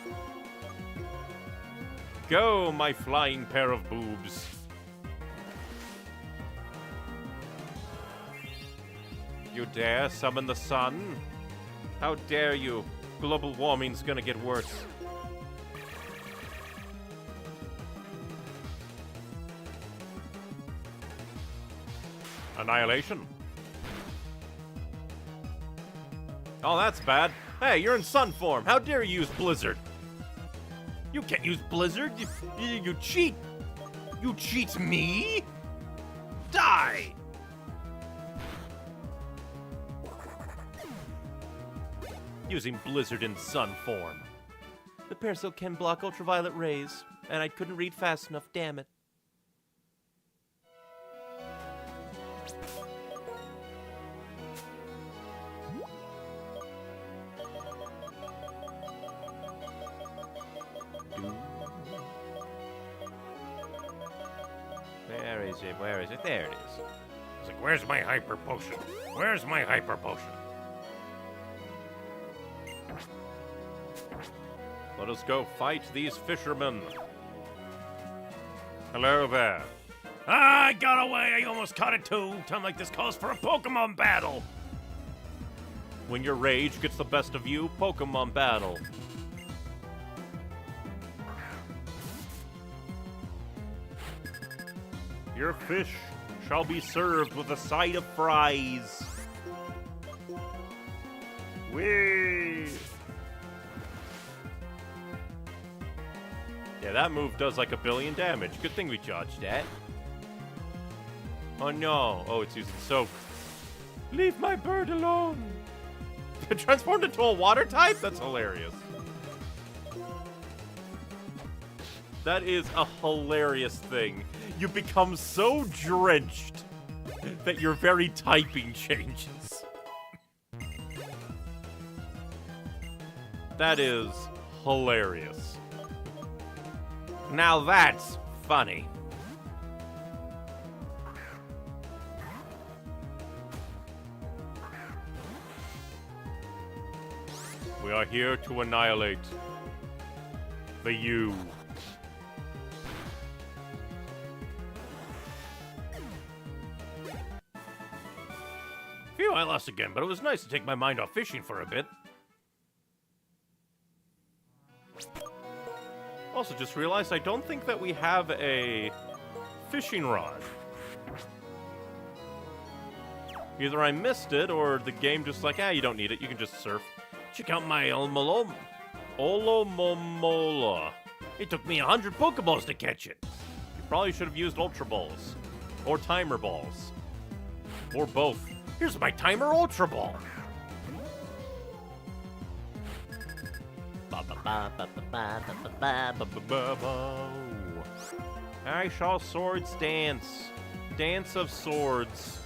Go, my flying pair of boobs. You dare summon the sun? How dare you? Global warming's gonna get worse. Annihilation. Oh, that's bad. Hey, you're in sun form. How dare you use Blizzard? You can't use Blizzard. You cheat. You cheat me? Die! Using Blizzard in sun form. The parasol can block ultraviolet rays, and I couldn't read fast enough, damn it. Where is it? Where is it? There it is. It's like, where's my hyper potion? Where's my hyper potion? Let us go fight these fishermen. Hello there. I got away. I almost caught it too. Time like this calls for a Pokemon battle. When your rage gets the best of you, Pokemon battle. Your fish shall be served with a side of fries. Whee! Yeah, that move does like 1 billion damage. Good thing we dodged that. Oh no. Oh, it's using soap. Leave my bird alone. It transformed into a water type? That's hilarious. That is a hilarious thing. You become so drenched that your very typing changes. That is hilarious. Now that's funny. We are here to annihilate the you. Phew, I lost again, but it was nice to take my mind off fishing for a bit. Also, just realized I don't think that we have a fishing rod. Either I missed it, or the game just like, you don't need it, you can just surf. Check out my Olomomola. It took me 100 Pokeballs to catch it. You probably should have used Ultra Balls. Or Timer Balls. Or both. Here's my Timer Ultra Ball. I saw swords dance. Dance of swords.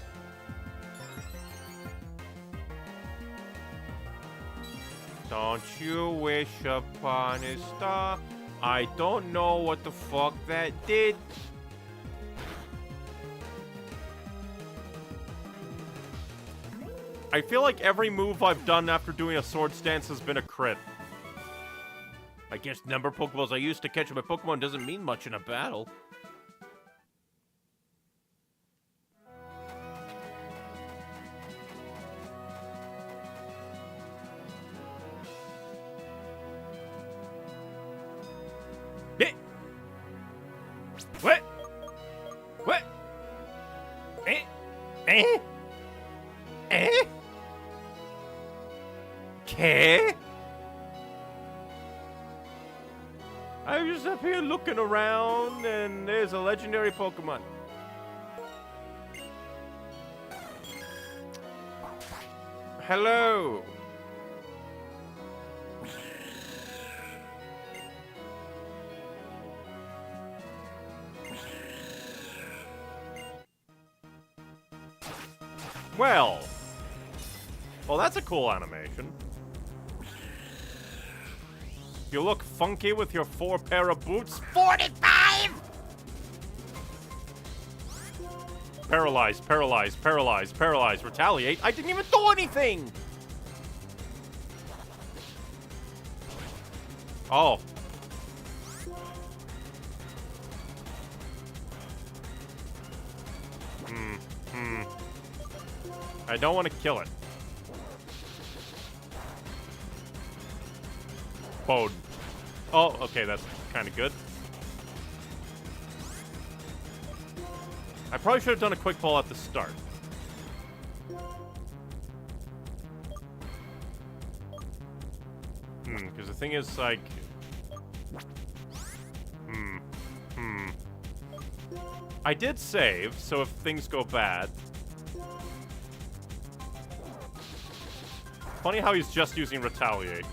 Don't you wish upon a star? I don't know what the fuck that did. I feel like every move I've done after doing a sword stance has been a crit. I guess number of Pokeballs I used to catch my Pokemon doesn't mean much in a battle. What? What? Eh? Eh? Eh? ¿Qué? I just up here looking around, and there's a legendary Pokemon. Hello. Well, that's a cool animation. You look funky with your 4 pair of boots. 45! Paralyze, paralyze, paralyze, paralyze, retaliate. I didn't even do anything! Oh. I don't want to kill it. Bode. Oh, okay, that's kind of good. I probably should have done a quick ball at the start. Because the thing is, like... I did save, so if things go bad... Funny how he's just using retaliate.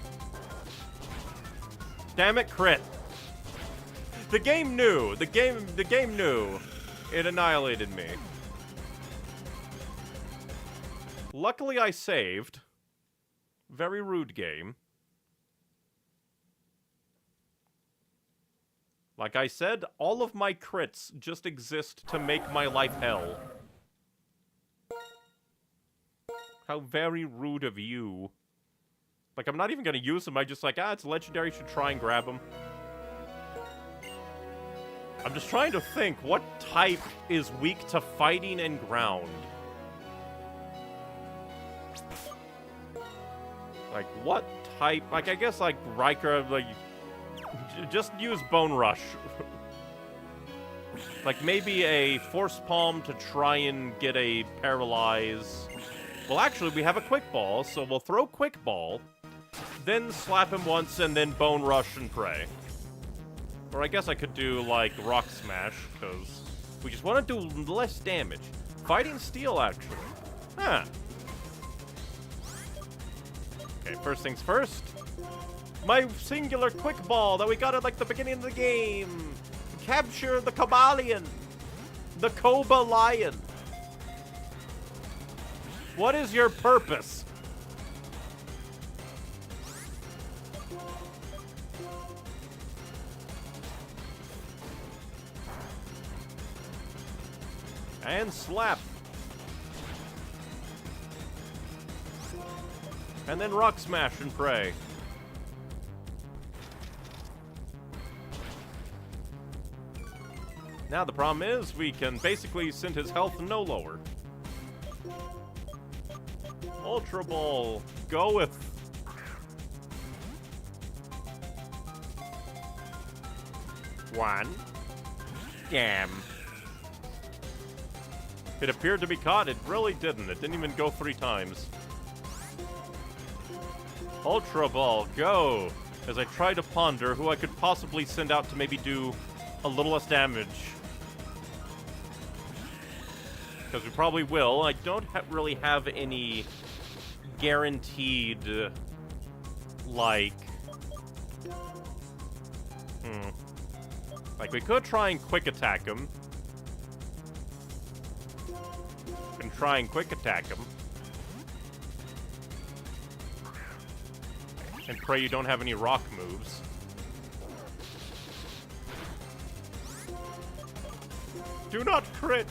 Damn it, crit. The game knew. The game knew. It annihilated me. Luckily, I saved. Very rude game. Like I said, all of my crits just exist to make my life hell. How very rude of you. Like, I'm not even gonna use them. I just like, it's legendary, should try and grab them. I'm just trying to think, what type is weak to fighting and ground? Like, what type? Like, I guess, like, Riker, like, just use Bone Rush. Like, maybe a Force Palm to try and get a Paralyze. Well, actually, we have a Quick Ball, so we'll throw Quick Ball, then slap him once, and then Bone Rush and pray. Or I guess I could do, like, Rock Smash, because we just want to do less damage. Fighting Steel, actually. Huh. Okay, first things first. My singular Quick Ball that we got at, like, the beginning of the game. Capture the Kabalion. The Koba Lion. What is your purpose? And slap. And then Rock Smash and pray. Now the problem is we can basically send his health no lower. Ultra Ball, goeth. One. Damn. It appeared to be caught. It really didn't. It didn't even go 3 times. Ultra Ball, go! As I try to ponder who I could possibly send out to maybe do a little less damage. Because we probably will. I don't really have any guaranteed, like... Like, we could try and quick attack him. And try and quick attack him. And pray you don't have any rock moves. Do not crit!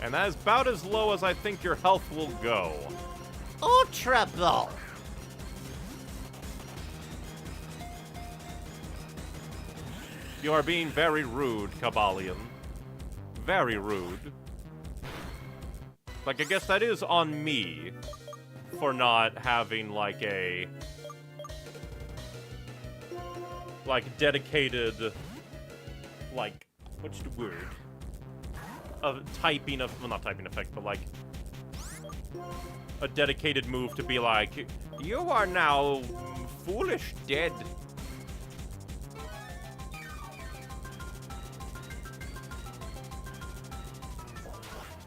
And that is about as low as I think your health will go. Ultra Ball. You are being very rude, Kabalion. Very rude. Like, I guess that is on me for not having, like, a... like, dedicated... like, what's the word? Of typing of... well, not typing effect, but, like... a dedicated move to be like, you are now foolish dead.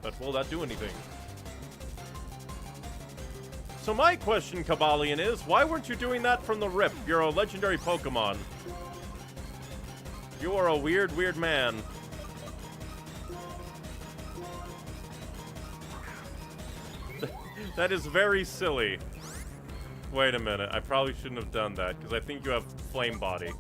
But will that do anything? So my question, Kabalion, is why weren't you doing that from the rip? You're a legendary Pokemon. You are a weird, weird man. That is very silly. Wait a minute, I probably shouldn't have done that, because I think you have Flame Body.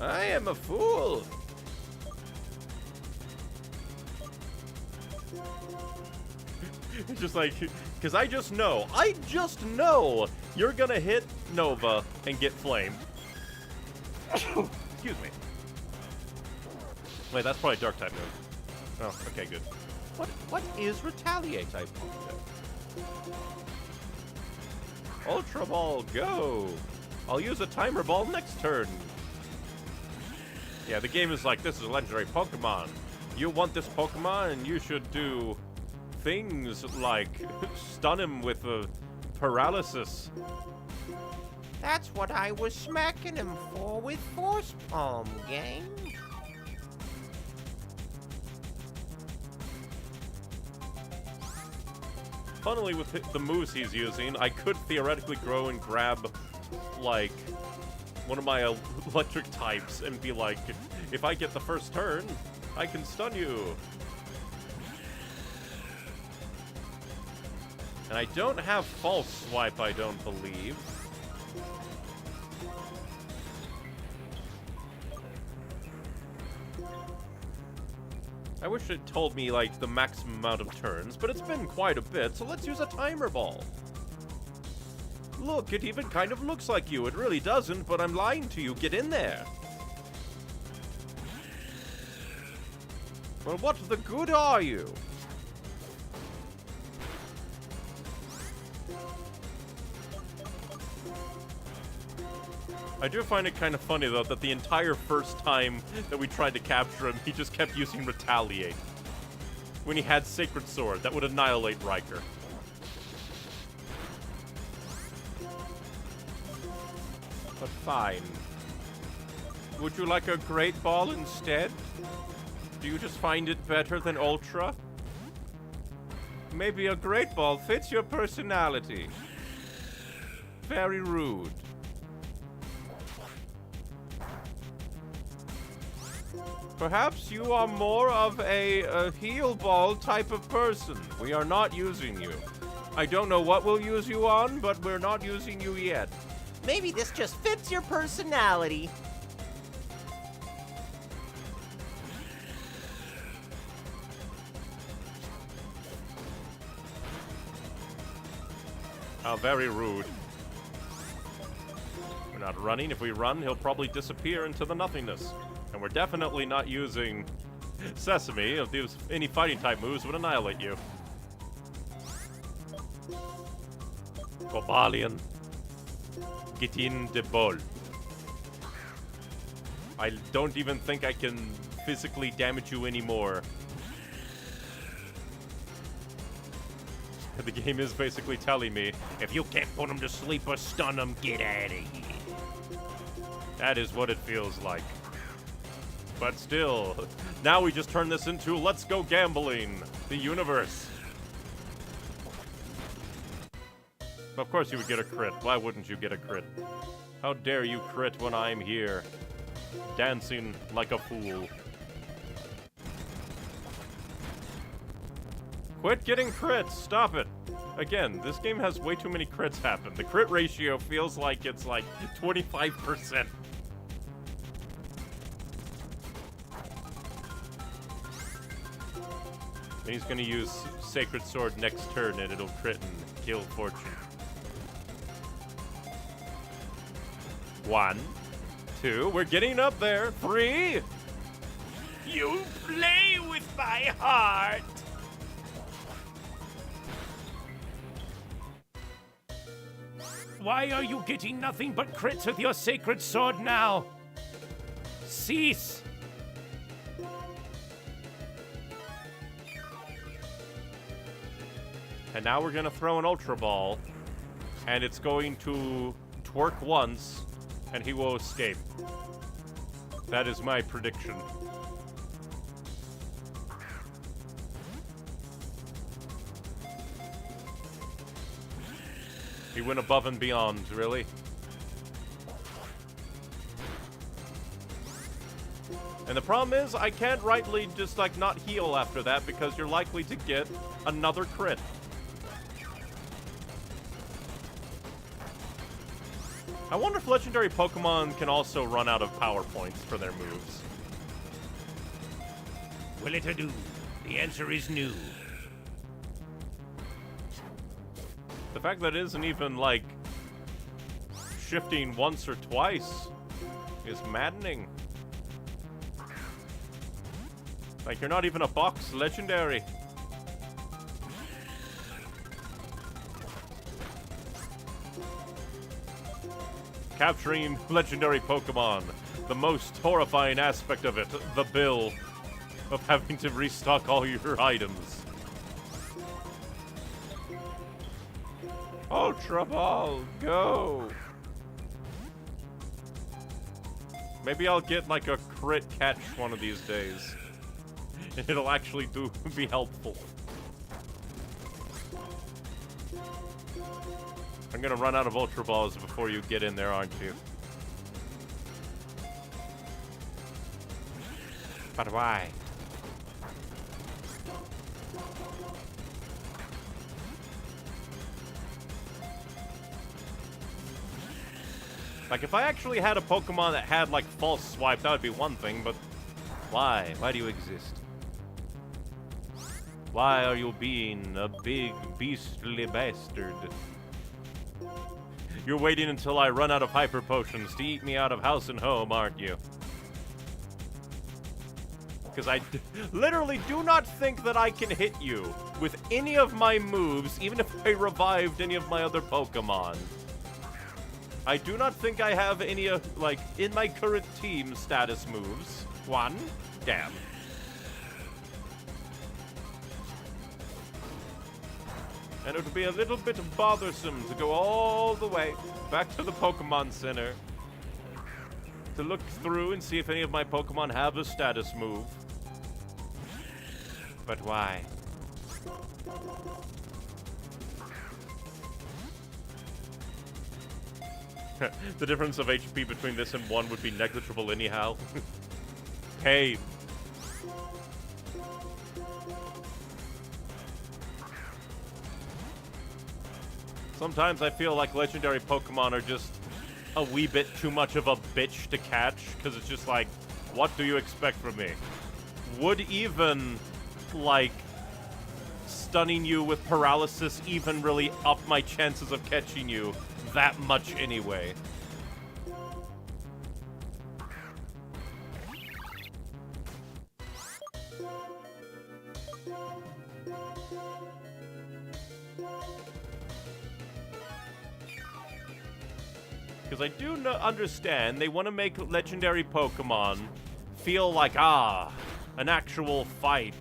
I am a fool. Just like, because I just know you're gonna hit Nova and get flamed. Excuse me. Wait, that's probably Dark type move. Oh, okay, good. What is Retaliate, I wonder? Ultra Ball, go! I'll use a Timer Ball next turn. Yeah, the game is like, this is a legendary Pokemon. You want this Pokemon, and you should do things like stun him with a paralysis. That's what I was smacking him for with Force Palm, gang. Funnily, with the moves he's using, I could theoretically grow and grab, like, one of my electric types and be like, if I get the first turn, I can stun you. And I don't have False Swipe, I don't believe. I wish it told me, like, the maximum amount of turns, but it's been quite a bit, so let's use a Timer Ball. Look, it even kind of looks like you. It really doesn't, but I'm lying to you. Get in there. Well, what the good are you? I do find it kind of funny, though, that the entire first time that we tried to capture him, he just kept using Retaliate. When he had Sacred Sword, that would annihilate Riker. But fine. Would you like a Great Ball instead? Do you just find it better than Ultra? Maybe a Great Ball fits your personality. Very rude. Perhaps you are more of a heal ball type of person. We are not using you. I don't know what we'll use you on, but we're not using you yet. Maybe this just fits your personality. How very rude. We're not running. If we run, he'll probably disappear into the nothingness. And we're definitely not using Sesame. If these any fighting type moves would annihilate you. Cobalion. Get in the ball. I don't even think I can physically damage you anymore. The game is basically telling me, If you can't put him to sleep or stun him, get out of here. that is what it feels like. But still, now we just turn this into Let's Go Gambling, the universe. Of course you would get a crit. Why wouldn't you get a crit? How dare you crit when I'm here, dancing like a fool. Quit getting crits, stop it. Again, this game has way too many crits happen. The crit ratio feels like it's like 25%. And he's gonna use Sacred Sword next turn and it'll crit and kill Fortune. 1, 2, we're getting up there. 3. You play with my heart. Why are you getting nothing but crits with your Sacred Sword now? Cease! And now we're gonna throw an Ultra Ball, and it's going to twerk once, and he will escape. That is my prediction. He went above and beyond, really. And the problem is, I can't rightly just, like, not heal after that because you're likely to get another crit. I wonder if legendary Pokemon can also run out of power points for their moves. Will it do? The answer is no. The fact that it isn't even, like, shifting once or twice is maddening. Like, you're not even a box legendary. Capturing legendary Pokemon. The most horrifying aspect of it, the bill of having to restock all your items. Ultra Ball, go! Maybe I'll get like a crit catch one of these days. It'll actually be helpful. I'm gonna run out of Ultra Balls before you get in there, aren't you? But why? Like, if I actually had a Pokemon that had, like, False Swipe, that would be one thing, but why? Why do you exist? Why are you being a big, beastly bastard? You're waiting until I run out of Hyper Potions to eat me out of house and home, aren't you? Because I literally do not think that I can hit you with any of my moves, even if I revived any of my other Pokemon. I do not think I have any, like, in my current team status moves. One? Damn. And it would be a little bit bothersome to go all the way back to the Pokemon Center to look through and see if any of my Pokemon have a status move. But why? The difference of HP between this and one would be negligible anyhow. Hey. Sometimes I feel like legendary Pokemon are just a wee bit too much of a bitch to catch, because it's just like, what do you expect from me? Would even, like, stunning you with paralysis even really up my chances of catching you that much anyway? Because I do understand they want to make legendary Pokemon feel like, an actual fight.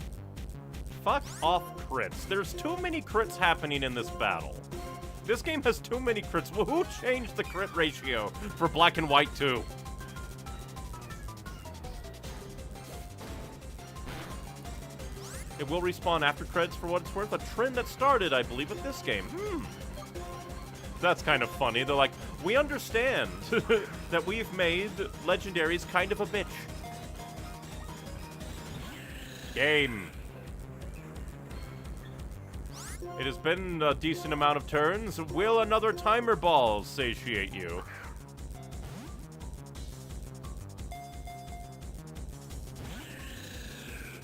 Fuck off crits. There's too many crits happening in this battle. This game has too many crits. Well, who changed the crit ratio for Black and White 2? It will respawn after credits for what it's worth. A trend that started, I believe, with this game. That's kind of funny. They're like, we understand that we've made legendaries kind of a bitch. Game. It has been a decent amount of turns. Will another timer ball satiate you?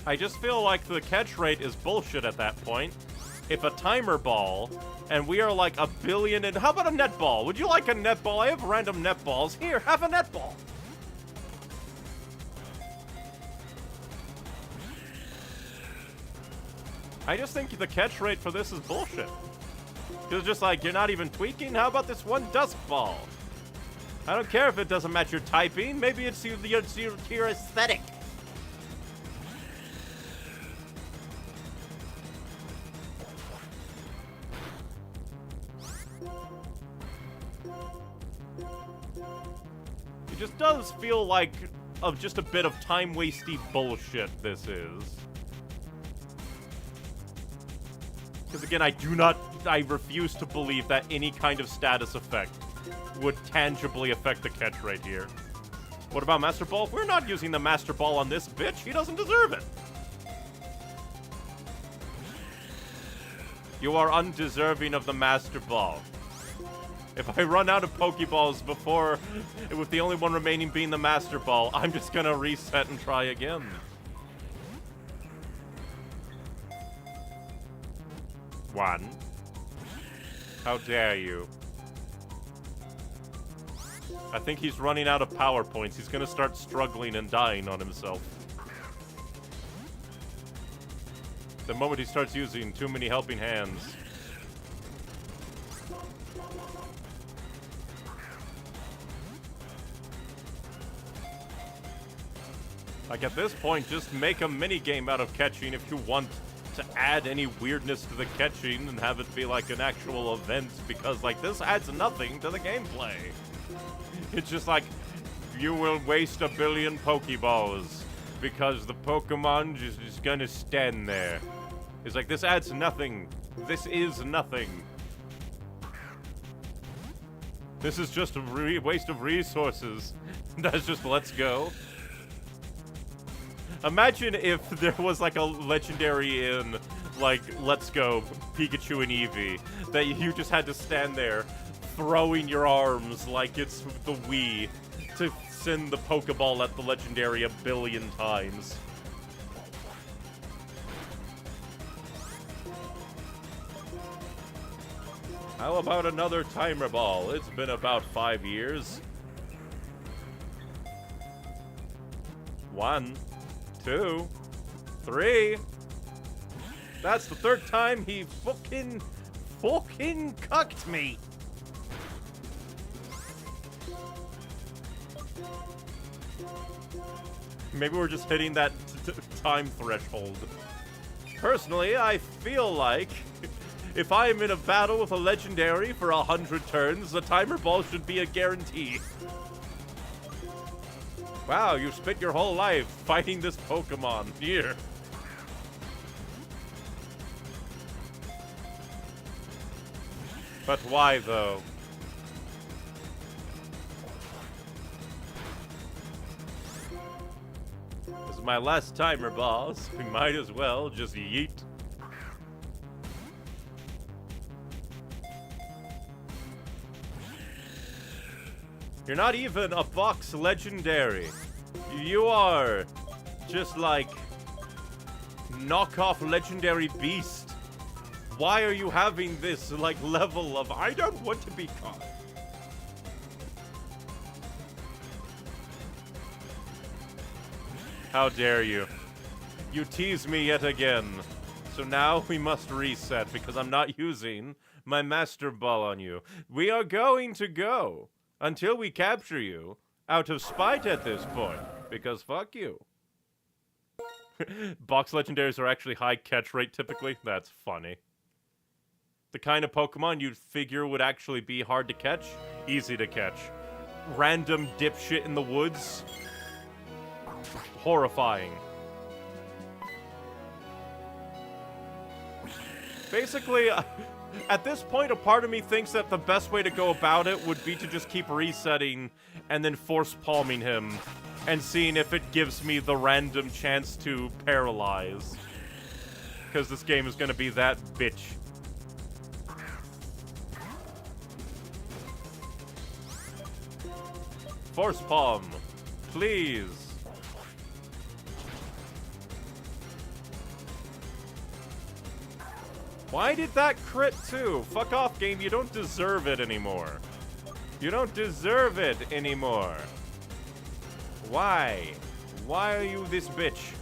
I just feel like the catch rate is bullshit at that point. If a timer ball, and we are like a billion and... How about a netball? Would you like a netball? I have random netballs. Here, have a netball. I just think the catch rate for this is bullshit. It's just like, you're not even tweaking? How about this one dusk ball? I don't care if it doesn't match your typing. Maybe it's your aesthetic. It just does feel like just a bit of time-wasty bullshit this is. Because again, I refuse to believe that any kind of status effect would tangibly affect the catch rate here. What about Master Ball? We're not using the Master Ball on this bitch. He doesn't deserve it. You are undeserving of the Master Ball. If I run out of Pokeballs before, with the only one remaining being the Master Ball, I'm just gonna reset and try again. One. How dare you? I think he's running out of power points. He's gonna start struggling and dying on himself. The moment he starts using too many helping hands. Like at this point, just make a mini-game out of catching if you want to add any weirdness to the catching and have it be like an actual event, because like this adds nothing to the gameplay. It's just like, you will waste 1 billion Pokeballs because the Pokemon is gonna stand there. It's like, this adds nothing. This is nothing. This is just a waste of resources. That's just let's go. Imagine if there was like a legendary in, like, Let's Go, Pikachu and Eevee, that you just had to stand there throwing your arms like it's the Wii to send the Pokeball at the legendary 1 billion times. How about another timer ball? It's been about 5 years. 1, 2, 3. That's the 3rd time he fucking cucked me. Maybe we're just hitting that time threshold. Personally, I feel like if I am in a battle with a legendary for 100 turns, the timer ball should be a guarantee. Wow, you spent your whole life fighting this Pokemon. Here. But why, though? This is my last timer ball, so we might as well just yeet. You're not even a box legendary. You are just like knockoff legendary beast. Why are you having this like level of I don't want to be caught? How dare you? You tease me yet again. So now we must reset because I'm not using my Master Ball on you. We are going to go until we capture you, out of spite at this point, because fuck you. Box legendaries are actually high catch rate typically. That's funny. The kind of Pokemon you'd figure would actually be hard to catch, easy to catch. Random dipshit in the woods, horrifying. Basically, at this point, a part of me thinks that the best way to go about it would be to just keep resetting and then force palming him and seeing if it gives me the random chance to paralyze. Because this game is going to be that bitch. Force palm, please. Why did that crit too? Fuck off, game. You don't deserve it anymore. You don't deserve it anymore. Why? Why are you this bitch?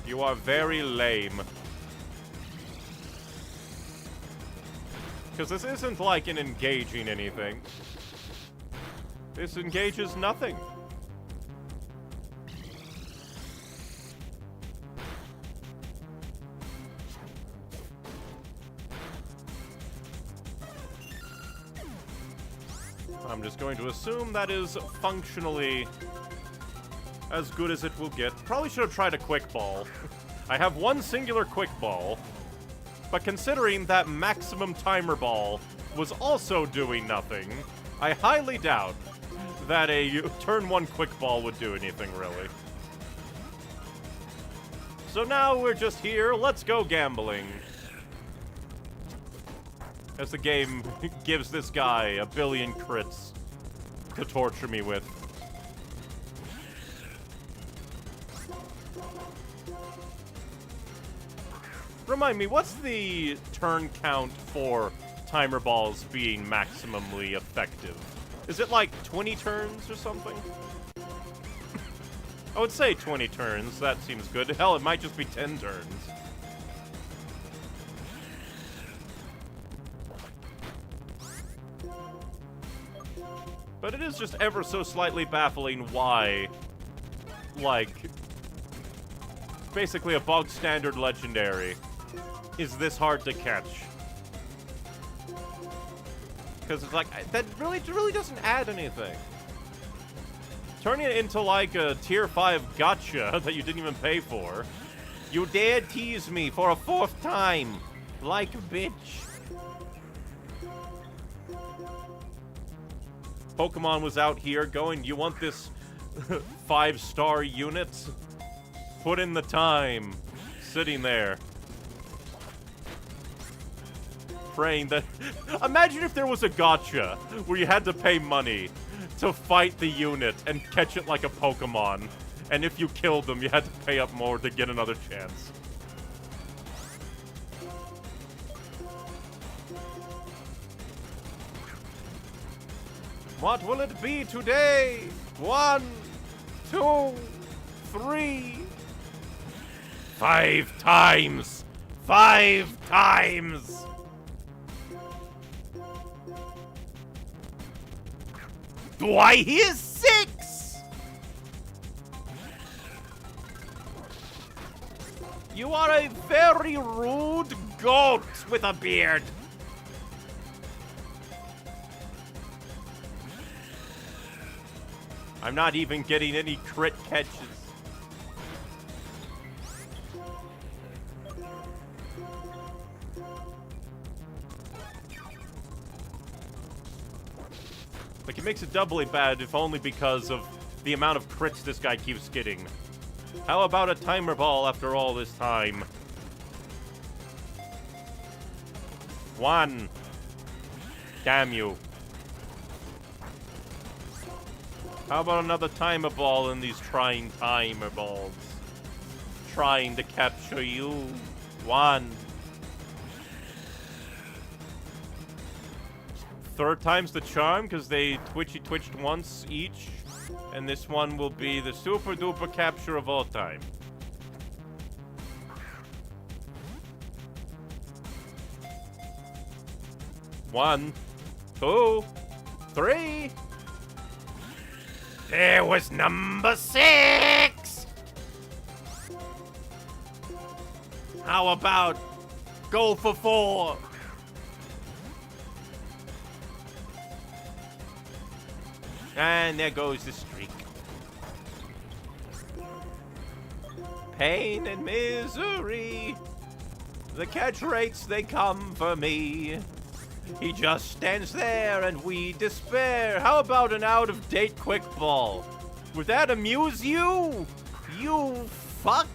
You are very lame. Because this isn't like an engaging anything. This engages nothing. I'm just going to assume that is functionally as good as it will get. Probably should have tried a quick ball. I have one singular quick ball, but considering that maximum timer ball was also doing nothing, I highly doubt that a turn 1 quick ball would do anything, really. So now we're just here, let's go gambling. As the game gives this guy a billion crits to torture me with. Remind me, what's the turn count for timer balls being maximally effective? Is it like 20 turns or something? I would say 20 turns, that seems good. Hell, it might just be 10 turns. But it is just ever so slightly baffling why, like, basically a bog standard legendary is this hard to catch. Because it's like, that really doesn't add anything. Turning it into like a tier 5 gotcha that you didn't even pay for. You dared tease me for a 4th time, like a bitch. Pokemon was out here going, you want this 5-star unit? Put in the time. Sitting there. Praying that... Imagine if there was a gacha where you had to pay money to fight the unit and catch it like a Pokemon. And if you killed them, you had to pay up more to get another chance. What will it be today? 1, 2, 3. 5 times! 5 times! Do I hear 6? You are a very rude goat with a beard. I'm not even getting any crit catches. Like, it makes it doubly bad, if only because of the amount of crits this guy keeps getting. How about a timer ball after all this time? 1. Damn you. How about another timer ball in these trying timer balls? Trying to capture you. 1. 3rd time's the charm, because they twitched once each. And this one will be the super duper capture of all time. One, 2, 3. There was number 6! How about go for 4? And there goes the streak. Pain and misery. The catch rates, they come for me. He just stands there and we despair. How about an out-of-date quick ball? Would that amuse you? You fuck?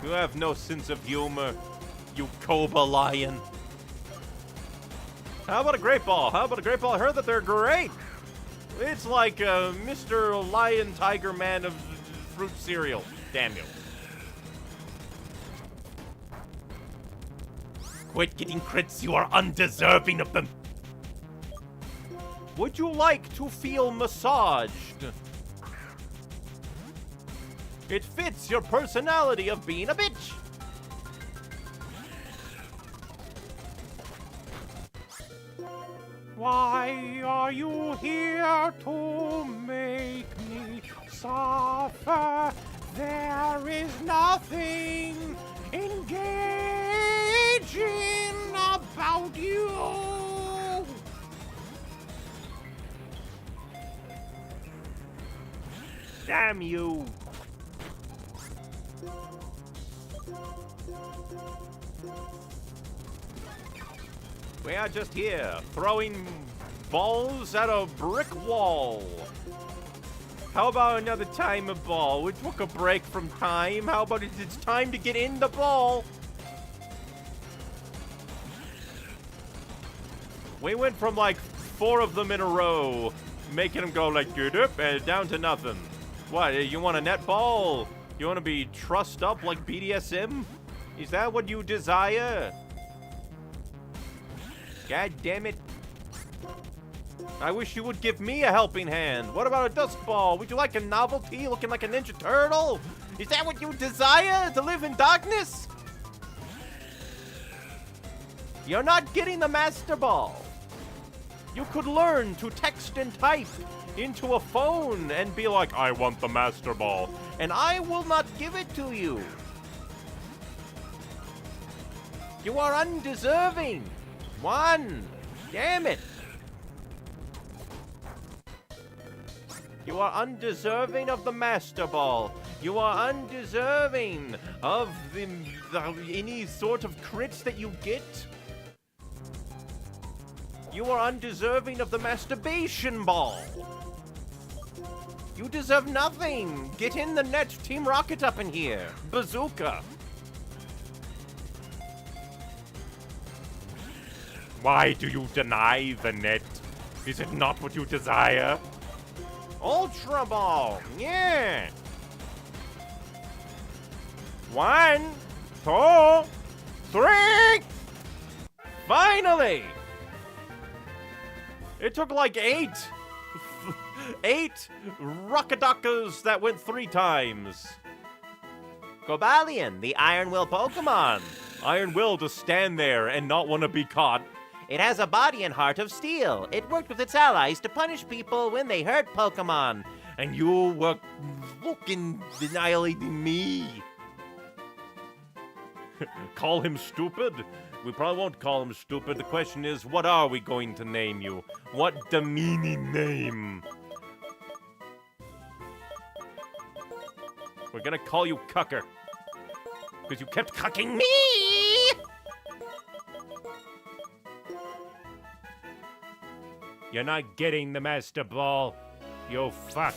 You have no sense of humor, you Cobra lion. How about a great ball? How about a great ball? I heard that they're great. It's like Mr. Lion Tiger Man of fruit cereal. Damn you. Quit getting crits, you are undeserving of them. Would you like to feel massaged? It fits your personality of being a bitch. Why are you here to make me suffer? There is nothing engaging about you. Damn you. We are just here, throwing balls at a brick wall. How about another time of ball? We took a break from time. How about it's time to get in the ball? We went from like 4 of them in a row, making them go like and down to nothing. What, you want a net ball? You want to be trussed up like BDSM? Is that what you desire? God damn it. I wish you would give me a helping hand. What about a dust ball? Would you like a novelty looking like a Ninja Turtle? Is that what you desire? To live in darkness? You're not getting the Master Ball. You could learn to text and type into a phone and be like, I want the Master Ball. And I will not give it to you. You are undeserving. One. Damn it. You are undeserving of the Master Ball. You are undeserving of any sort of crits that you get. You are undeserving of the Masturbation Ball. You deserve nothing. Get in the net. Team Rocket up in here. Bazooka. Why do you deny the net? Is it not what you desire? Ultra Ball. Yeah. 1, 2, 3. Finally. It took like 8 Rockadakas that went 3 times. Cobalion, the Iron Will Pokemon. Iron Will to stand there and not want to be caught. It has a body and heart of steel. It worked with its allies to punish people when they hurt Pokemon. And you were fucking annihilating me. Call him stupid? We probably won't call him stupid. The question is, what are we going to name you? What demeaning name? We're gonna call you Cucker. Because you kept cucking me! You're not getting the Master Ball, you fuck.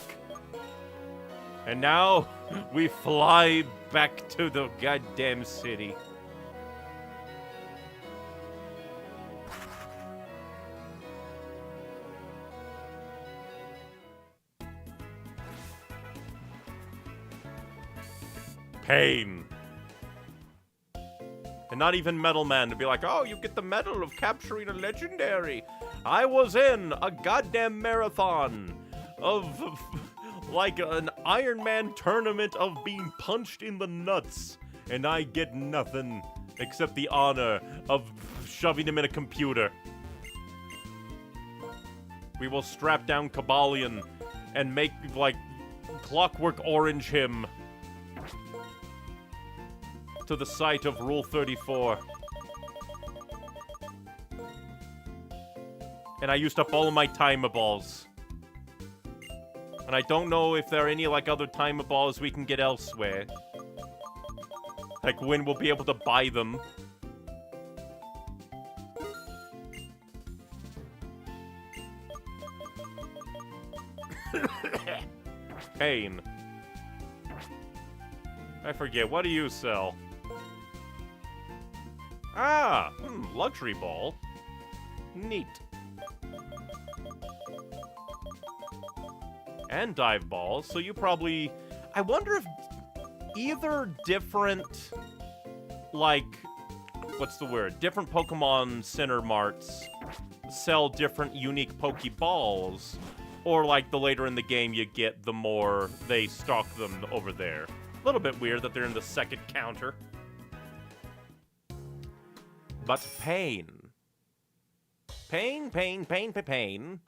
And now, we fly back to the goddamn city. Pain. And not even Metal Man to be like, oh, you get the medal of capturing a legendary. I was in a goddamn marathon of like an Iron Man tournament of being punched in the nuts. And I get nothing except the honor of shoving him in a computer. We will strap down Cobalion and make, like, Clockwork Orange him to the site of Rule 34. And I used up all of my timer balls. And I don't know if there are any, like, other timer balls we can get elsewhere. Like, when we'll be able to buy them. Pain. I forget, what do you sell? Ah, luxury ball. Neat. And dive balls, so you probably... I wonder if either different, like, what's the word? Different Pokemon Center Marts sell different unique Pokeballs. Or, like, the later in the game you get, the more they stock them over there. A little bit weird that they're in the second counter. But pain. Pain, pain, pain, pain, pain.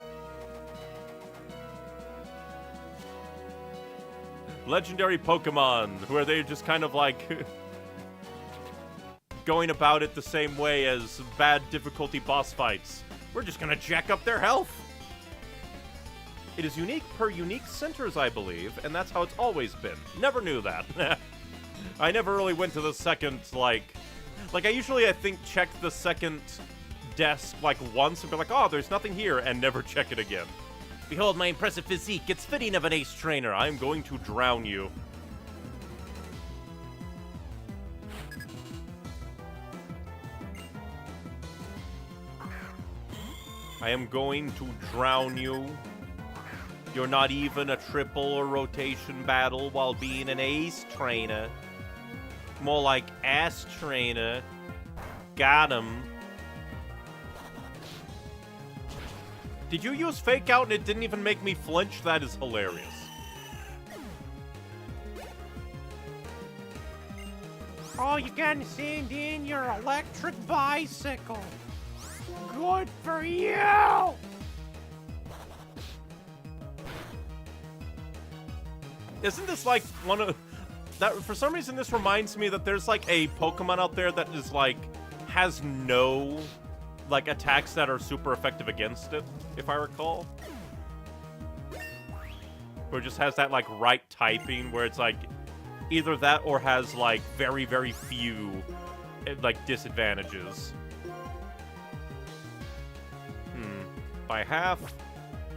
Legendary Pokemon, where they just kind of like going about it the same way as bad difficulty boss fights. We're just gonna jack up their health. It is unique per unique centers, I believe, and that's how it's always been. Never knew that. I never really went to the second, like I usually, I think, check the second desk, like, once and be like, oh, there's nothing here, and never check it again. Behold my impressive physique. It's fitting of an ace trainer. I'm going to drown you. I am going to drown you. You're not even a triple or rotation battle while being an ace trainer. More like ass trainer. Got him. Did you use fake out and it didn't even make me flinch? That is hilarious. Oh, you gotta send in your electric bicycle. Good for you! Isn't this like one of that? For some reason, this reminds me that there's like a Pokemon out there that is like has no like attacks that are super effective against it, if I recall. Or just has that like right typing where it's like either that or has like very, very few like disadvantages. By half.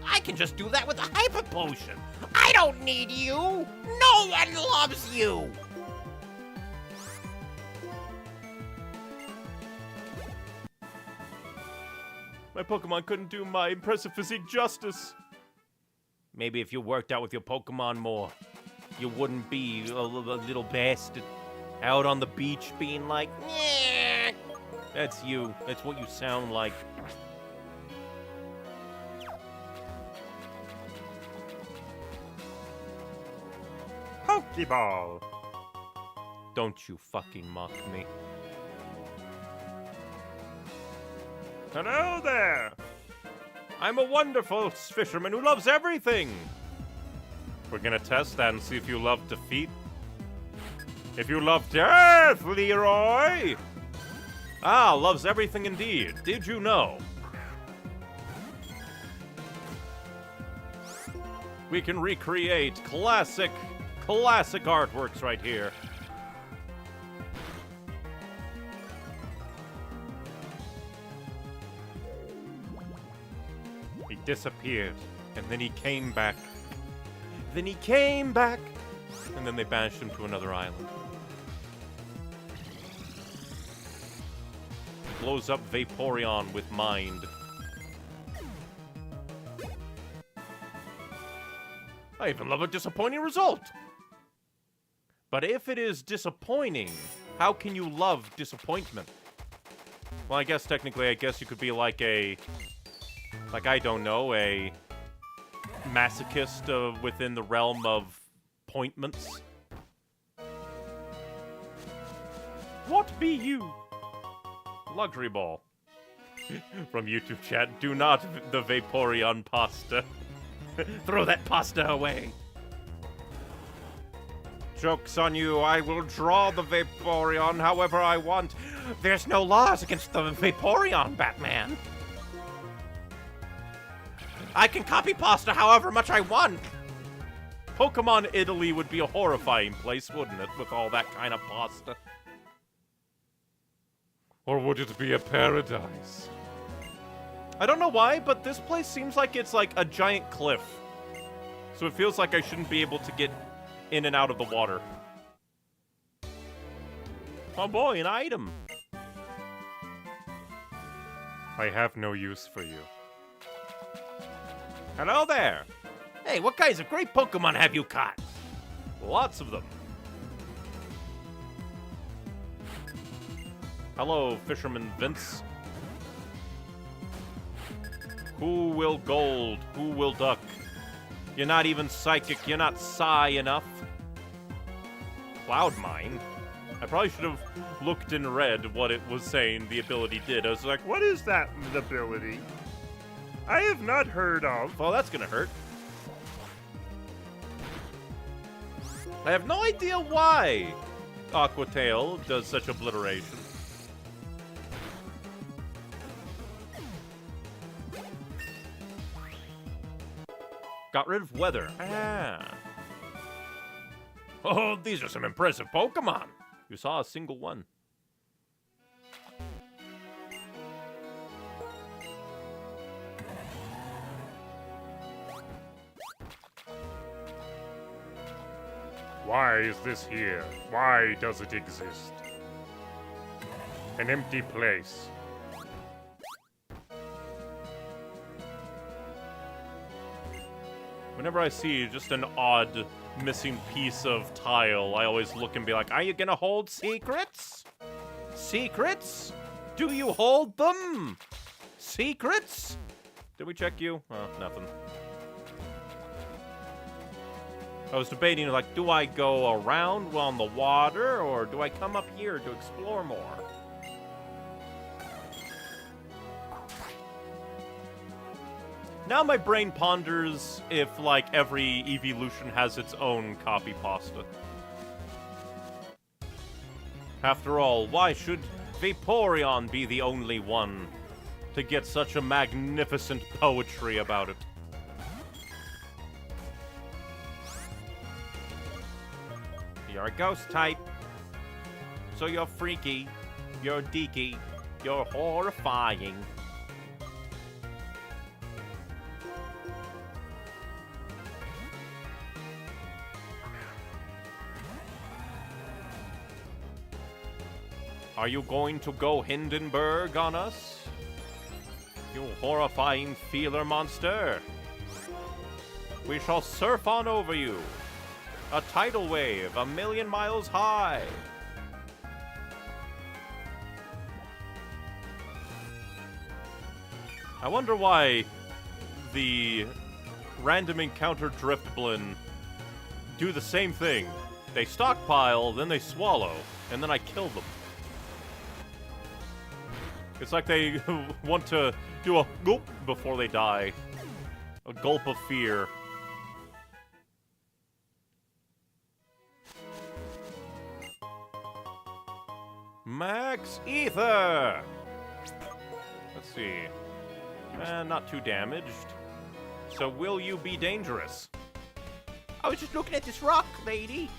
I can just do that with a hyper potion. I don't need you. No one loves you. My Pokemon couldn't do my impressive physique justice. Maybe if you worked out with your Pokemon more, you wouldn't be a little bastard out on the beach being like, yeah. That's you. That's what you sound like. Pokeball. Don't you fucking mock me. Hello there! I'm a wonderful fisherman who loves everything! We're gonna test that and see if you love defeat. If you love death, Leroy! Ah, loves everything indeed. Did you know? We can recreate classic artworks right here. He disappeared, and then he came back. Then he came back, and then they banished him to another island. Blows up Vaporeon with Mind. I even love a disappointing result. But if it is disappointing, how can you love disappointment? Well, I guess technically, you could be like I don't know, a masochist within the realm of pointments. What be you? Luxury ball. From YouTube chat, do not the Vaporeon pasta. Throw that pasta away. Joke's on you, I will draw the Vaporeon however I want. There's no laws against the Vaporeon, Batman. I can copy pasta however much I want. Pokemon Italy would be a horrifying place, wouldn't it, with all that kind of pasta? Or would it be a paradise? I don't know why, but this place seems like it's like a giant cliff. So it feels like I shouldn't be able to get in and out of the water. Oh boy, an item. I have no use for you. Hello there. Hey, what kinds of great Pokemon have you caught? Lots of them. Hello, Fisherman Vince. Who will gold? Who will duck? You're not even psychic. You're not psi enough. Cloud Mine? I probably should have looked and read what it was saying the ability did. I was like, what is that ability? I have not heard of. Well, that's gonna hurt. I have no idea why Aquatail does such obliteration. Got rid of weather. Ah. Oh, these are some impressive Pokemon. You saw a single one. Why is this here? Why does it exist? An empty place. Whenever I see just an odd missing piece of tile, I always look and be like, are you gonna hold secrets? Secrets? Do you hold them? Secrets? Did we check you? Oh, nothing. I was debating, like, do I go around on the water, or do I come up here to explore more? Now my brain ponders if, like, every evolution has its own copy pasta. After all, why should Vaporeon be the only one to get such a magnificent poetry about it? You're a ghost type. So you're freaky, you're deaky, you're horrifying. Are you going to go Hindenburg on us? You horrifying feeler monster. We shall surf on over you. A tidal wave 1,000,000 miles high. I wonder why the random encounter Driftblin do the same thing. They stockpile, then they swallow, and then I kill them. It's like they want to do a gulp before they die. A gulp of fear. Max Ether! Let's see. Not too damaged. So will you be dangerous? I was just looking at this rock, lady.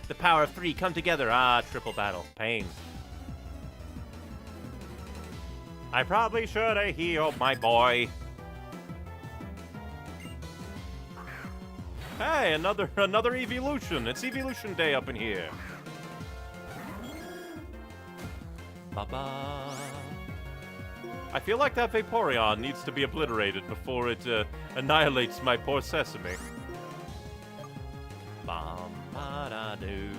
The power of 3 come together. Ah, triple battle. Pain. I probably should have healed my boy. Hey, another evolution. It's evolution day up in here. Ba-ba. I feel like that Vaporeon needs to be obliterated before it annihilates my poor Sesame. Bum-ba-da-doo.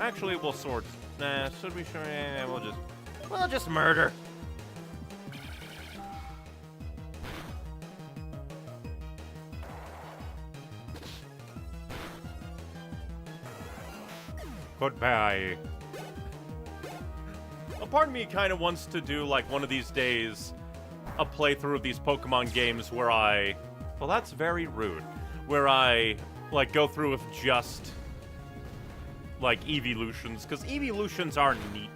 Actually, we'll sort. Nah, should we? Sure, yeah, we'll just murder. Goodbye. A part of me kind of wants to do, like, one of these days, a playthrough of these Pokemon games where I... Well, that's very rude. Where I, like, go through with just, like, evolutions, because evolutions are neat.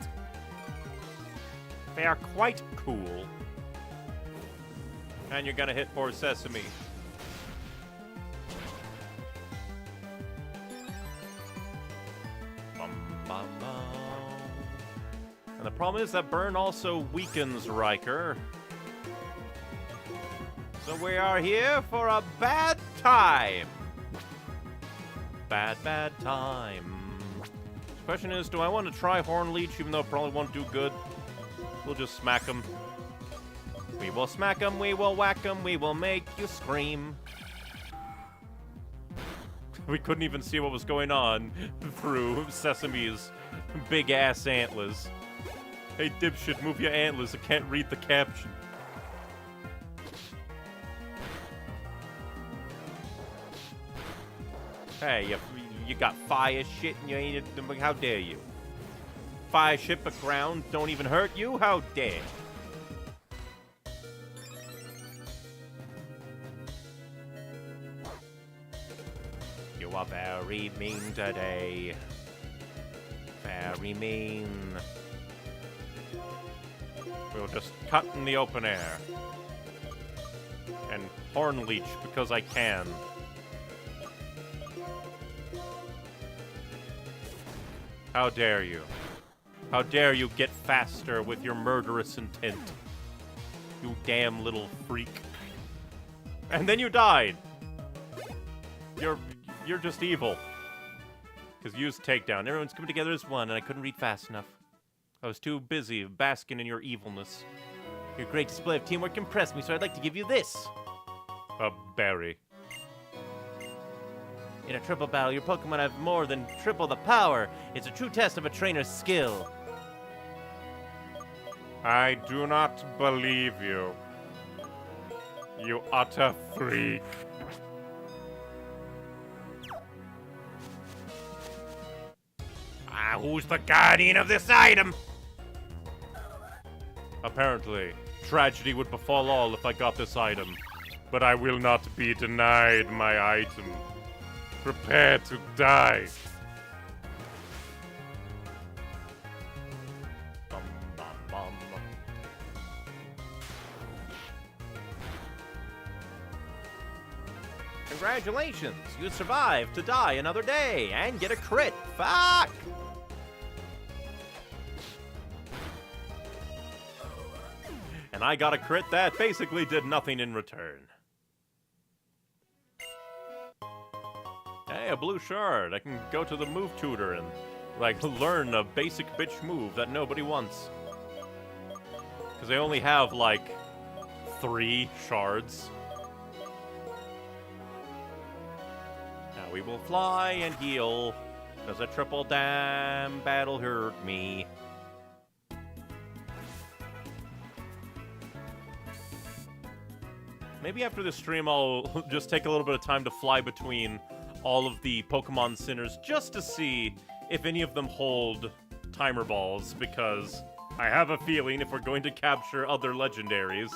They are quite cool. And you're gonna hit poor Sesame. And the problem is that burn also weakens Riker. So we are here for a bad time. Bad time. The question is, do I want to try Horn Leech even though it probably won't do good? We'll just smack him. We will smack him, we will whack him, we will make you scream. We couldn't even see what was going on through Sesame's big-ass antlers. Hey, dipshit, move your antlers. I can't read the caption. Hey, you got fire shit and you ain't... How dare you? Fire shit but ground don't even hurt you? How dare? You are very mean today. Very mean. We'll just cut in the open air. And horn leech because I can. How dare you? How dare you get faster with your murderous intent? You damn little freak. And then you died! You're just evil. Because you used takedown. Everyone's coming together as one, and I couldn't read fast enough. I was too busy basking in your evilness. Your great display of teamwork impressed me, so I'd like to give you this. A berry. In a triple battle, your Pokemon have more than triple the power. It's a true test of a trainer's skill. I do not believe you. You utter freak. Who's the guardian of this item? Apparently, tragedy would befall all if I got this item. But I will not be denied my item. Prepare to die. Bum, bum, bum. Congratulations! You survived to die another day and get a crit. Fuck! And I got a crit that basically did nothing in return. Hey, a blue shard. I can go to the move tutor and, like, learn a basic bitch move that nobody wants. Because they only have, like, 3 shards. Now we will fly and heal. Because a triple damn battle hurt me. Maybe after this stream, I'll just take a little bit of time to fly between all of the Pokemon Centers just to see if any of them hold timer balls, because I have a feeling if we're going to capture other legendaries,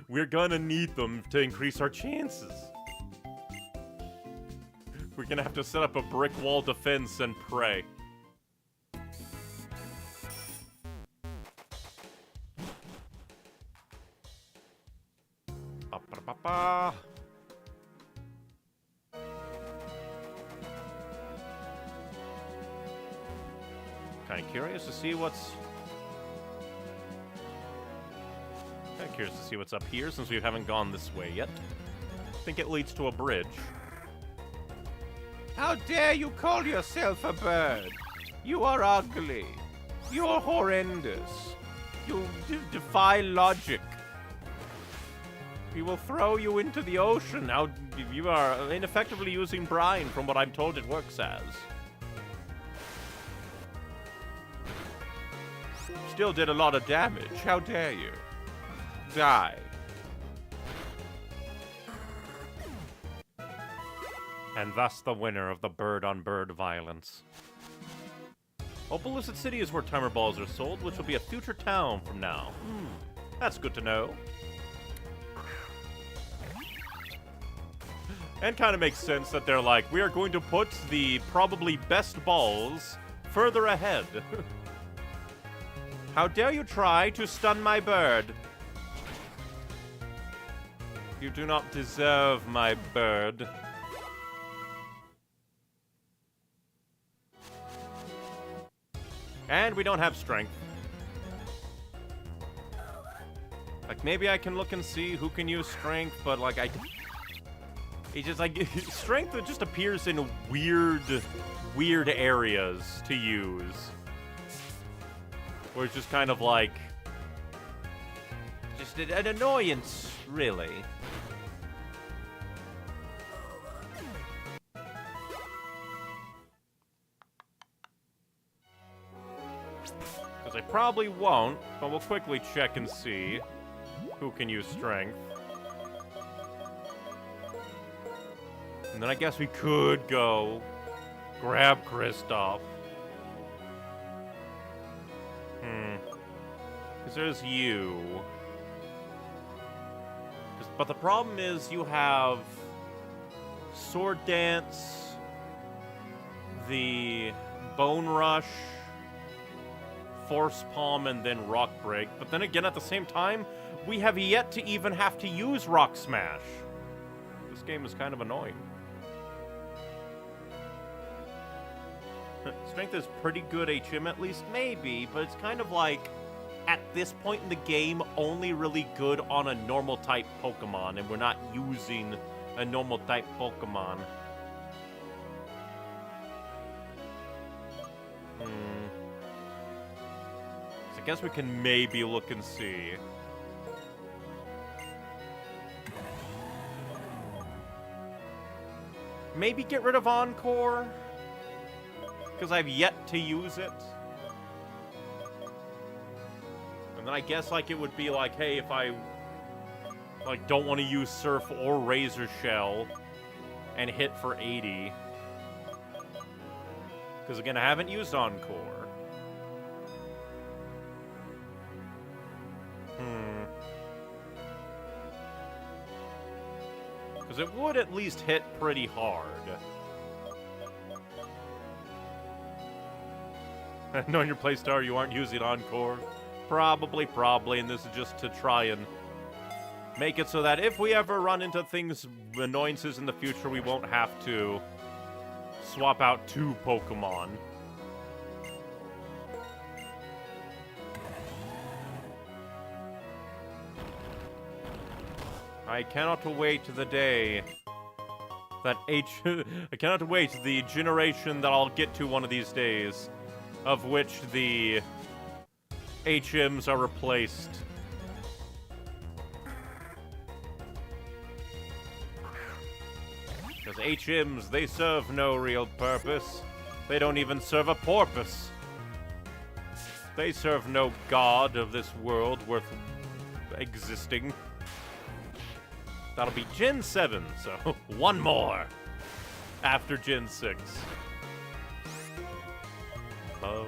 we're gonna need them to increase our chances. We're gonna have to set up a brick wall defense and pray. Ba-ba-ba-ba. Kind of curious to see what's... Kind of curious to see what's up here, since we haven't gone this way yet. I think it leads to a bridge. How dare you call yourself a bird? You are ugly. You are horrendous. You defy logic. We will throw you into the ocean. Now, you are ineffectively using brine from what I'm told it works as. Still did a lot of damage. How dare you? Die. And thus the winner of the bird-on-bird violence. Opallicet City is where timer balls are sold, which will be a future town from now. That's good to know. And kind of makes sense that they're like, we are going to put the probably best balls further ahead. How dare you try to stun my bird? You do not deserve my bird. And we don't have strength. Like, maybe I can look and see who can use strength, but, like, it's just, like, strength that just appears in weird areas to use. Where it's just kind of, like... Just an annoyance, really. Because I probably won't, but we'll quickly check and see who can use strength. And then I guess we could go grab Kristoff. Because there's you. But the problem is you have Sword Dance, the Bone Rush, Force Palm, and then Rock Break. But then again, at the same time, we have yet to even have to use Rock Smash. This game is kind of annoying. Strength is pretty good HM at least, maybe, but it's kind of like, at this point in the game, only really good on a normal type Pokemon, and we're not using a normal type Pokemon. So I guess we can maybe look and see. Maybe get rid of Encore, because I've yet to use it. And then I guess, like, it would be like, hey, if I, like, don't want to use Surf or Razor Shell and hit for 80. Because, again, I haven't used Encore. Because it would at least hit pretty hard. Knowing your playstyle, you aren't using Encore? Probably, and this is just to try and make it so that if we ever run into annoyances in the future, we won't have to swap out 2 Pokemon. I cannot wait to the day that I cannot wait to the generation that I'll get to one of these days, of which the HMs are replaced. Because HMs, they serve no real purpose. They don't even serve a porpoise. They serve no god of this world worth existing. That'll be Gen 7, so one more after Gen 6. Oh.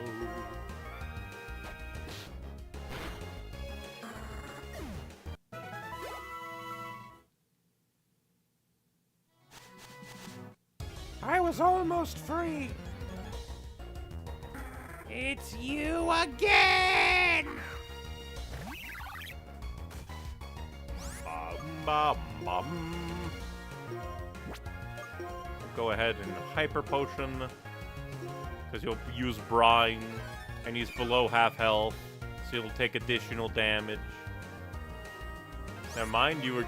I was almost free. It's you again! Go ahead and Hyper Potion, because you'll use Brine, and he's below half health, so he'll take additional damage. Never mind, you were...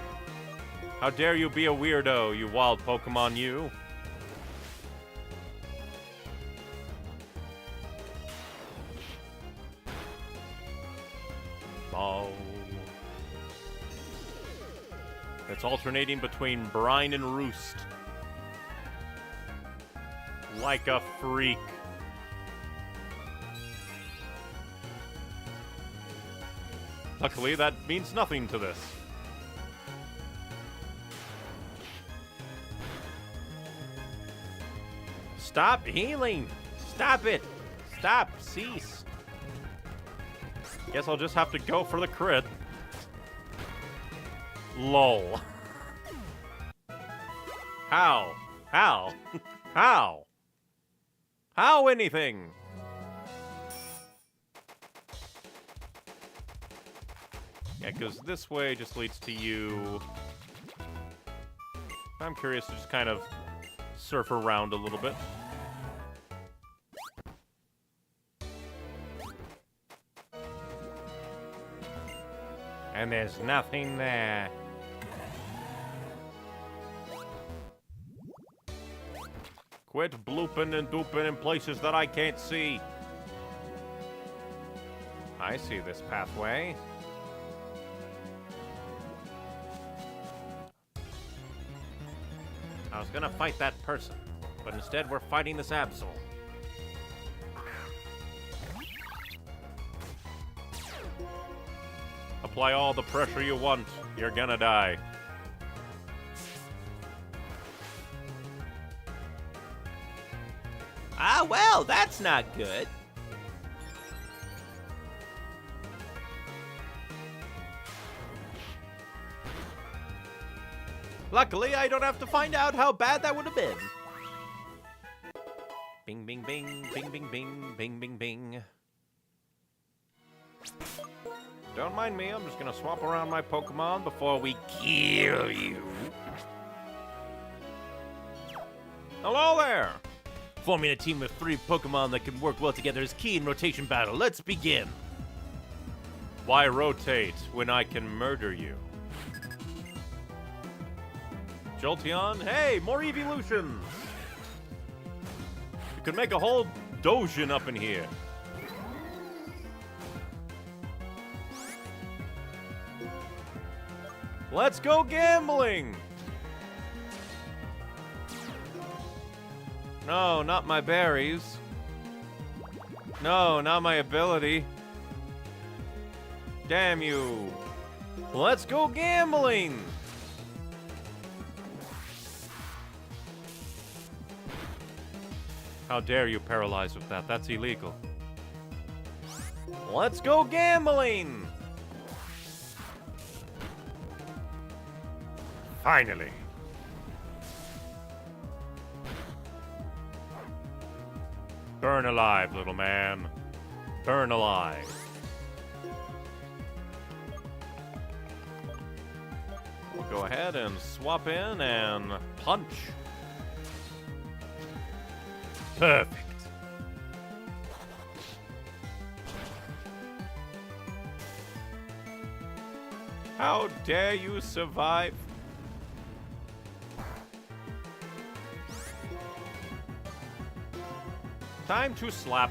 How dare you be a weirdo, you wild Pokemon, you! Oh. It's alternating between Brine and Roost. Like a freak. Luckily, that means nothing to this. Stop healing! Stop it! Stop! Cease! Guess I'll just have to go for the crit. Lol. How? How? How? How anything? Yeah, because this way just leads to you. I'm curious to just kind of surf around a little bit. And there's nothing there. Quit blooping and dooping in places that I can't see. I see this pathway. I was gonna fight that person, but instead we're fighting this Absol. Apply all the pressure you want. You're gonna die. Ah, well, that's not good. Luckily, I don't have to find out how bad that would have been. Bing, bing, bing, bing, bing, bing, bing, bing, bing. Don't mind me, I'm just gonna swap around my Pokemon before we kill you. Hello there! Forming a team of 3 Pokemon that can work well together is key in rotation battle. Let's begin. Why rotate when I can murder you? Jolteon, hey, more evolutions! You could make a whole doujin up in here. Let's go gambling! No, not my berries. No, not my ability. Damn you. Let's go gambling! How dare you paralyze with that? That's illegal. Let's go gambling! Finally. Burn alive, little man. Burn alive. We'll go ahead and swap in and punch. Perfect. How dare you survive? Time to slap.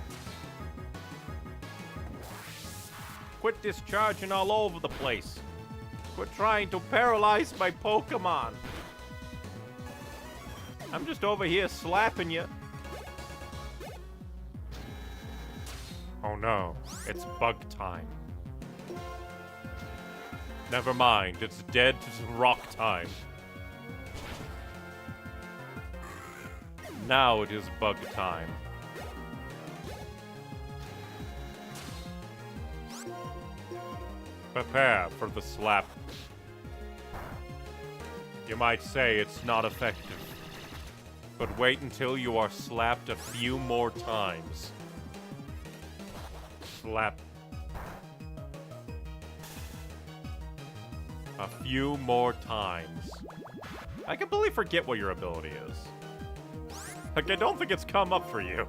Quit discharging all over the place. Quit trying to paralyze my Pokemon. I'm just over here slapping you. Oh no, it's bug time. Never mind, it's dead rock time. Now it is bug time. Prepare for the slap. You might say it's not effective, but wait until you are slapped a few more times. Slap. A few more times. I completely forget what your ability is. Like, I don't think it's come up for you.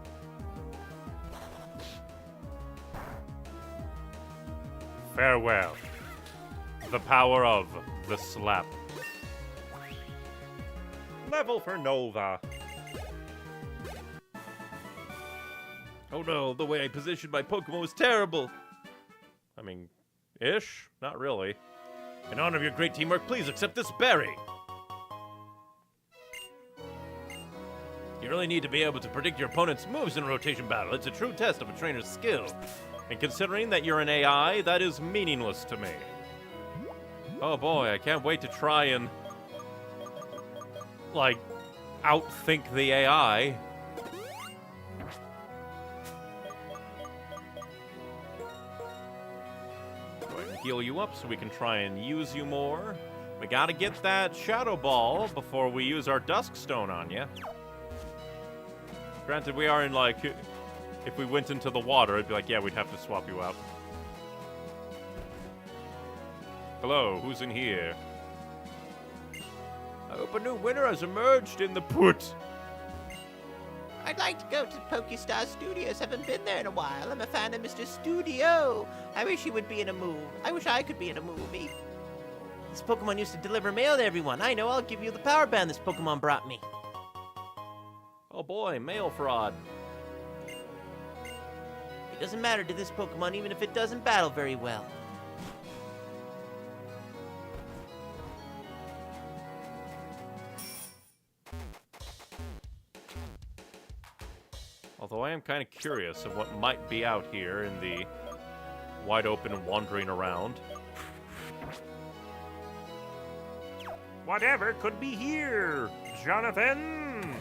Farewell. The power of the slap. Level for Nova. Oh no, the way I positioned my Pokemon was terrible. I mean, ish? Not really. In honor of your great teamwork, please accept this berry. You really need to be able to predict your opponent's moves in a rotation battle. It's a true test of a trainer's skill. And considering that you're an AI, that is meaningless to me. Oh boy, I can't wait to try and, like, outthink the AI. Go ahead and heal you up so we can try and use you more. We gotta get that Shadow Ball before we use our Dusk Stone on you. Granted, we are in, like, if we went into the water, it'd be like, yeah, we'd have to swap you out. Hello, who's in here? I hope a new winner has emerged in the put. I'd like to go to Pokestar Studios. Haven't been there in a while. I'm a fan of Mr. Studio. I wish he would be in a movie. I wish I could be in a movie. This Pokemon used to deliver mail to everyone. I know, I'll give you the power band this Pokemon brought me. Oh boy, mail fraud. It doesn't matter to this Pokemon, even if it doesn't battle very well. Although I am kind of curious of what might be out here in the wide open and wandering around. Whatever could be here, Jonathan?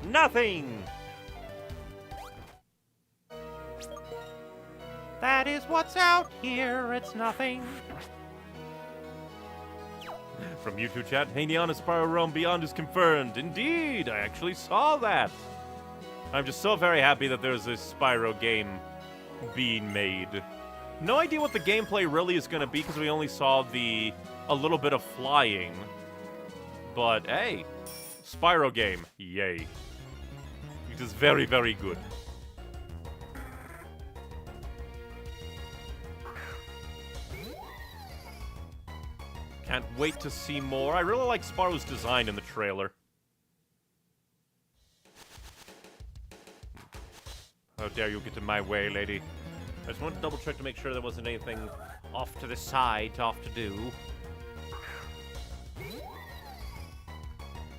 Nothing! That is what's out here, it's nothing. From YouTube chat, hey Neon, a Spyro Realm Beyond is confirmed. Indeed, I actually saw that. I'm just so very happy that there's this Spyro game being made. No idea what the gameplay really is going to be because we only saw a little bit of flying. But hey, Spyro game, yay. It is very, very good. Can't wait to see more. I really like Spyro's design in the trailer. How dare you get in my way, lady. I just wanted to double check to make sure there wasn't anything off to the side to do.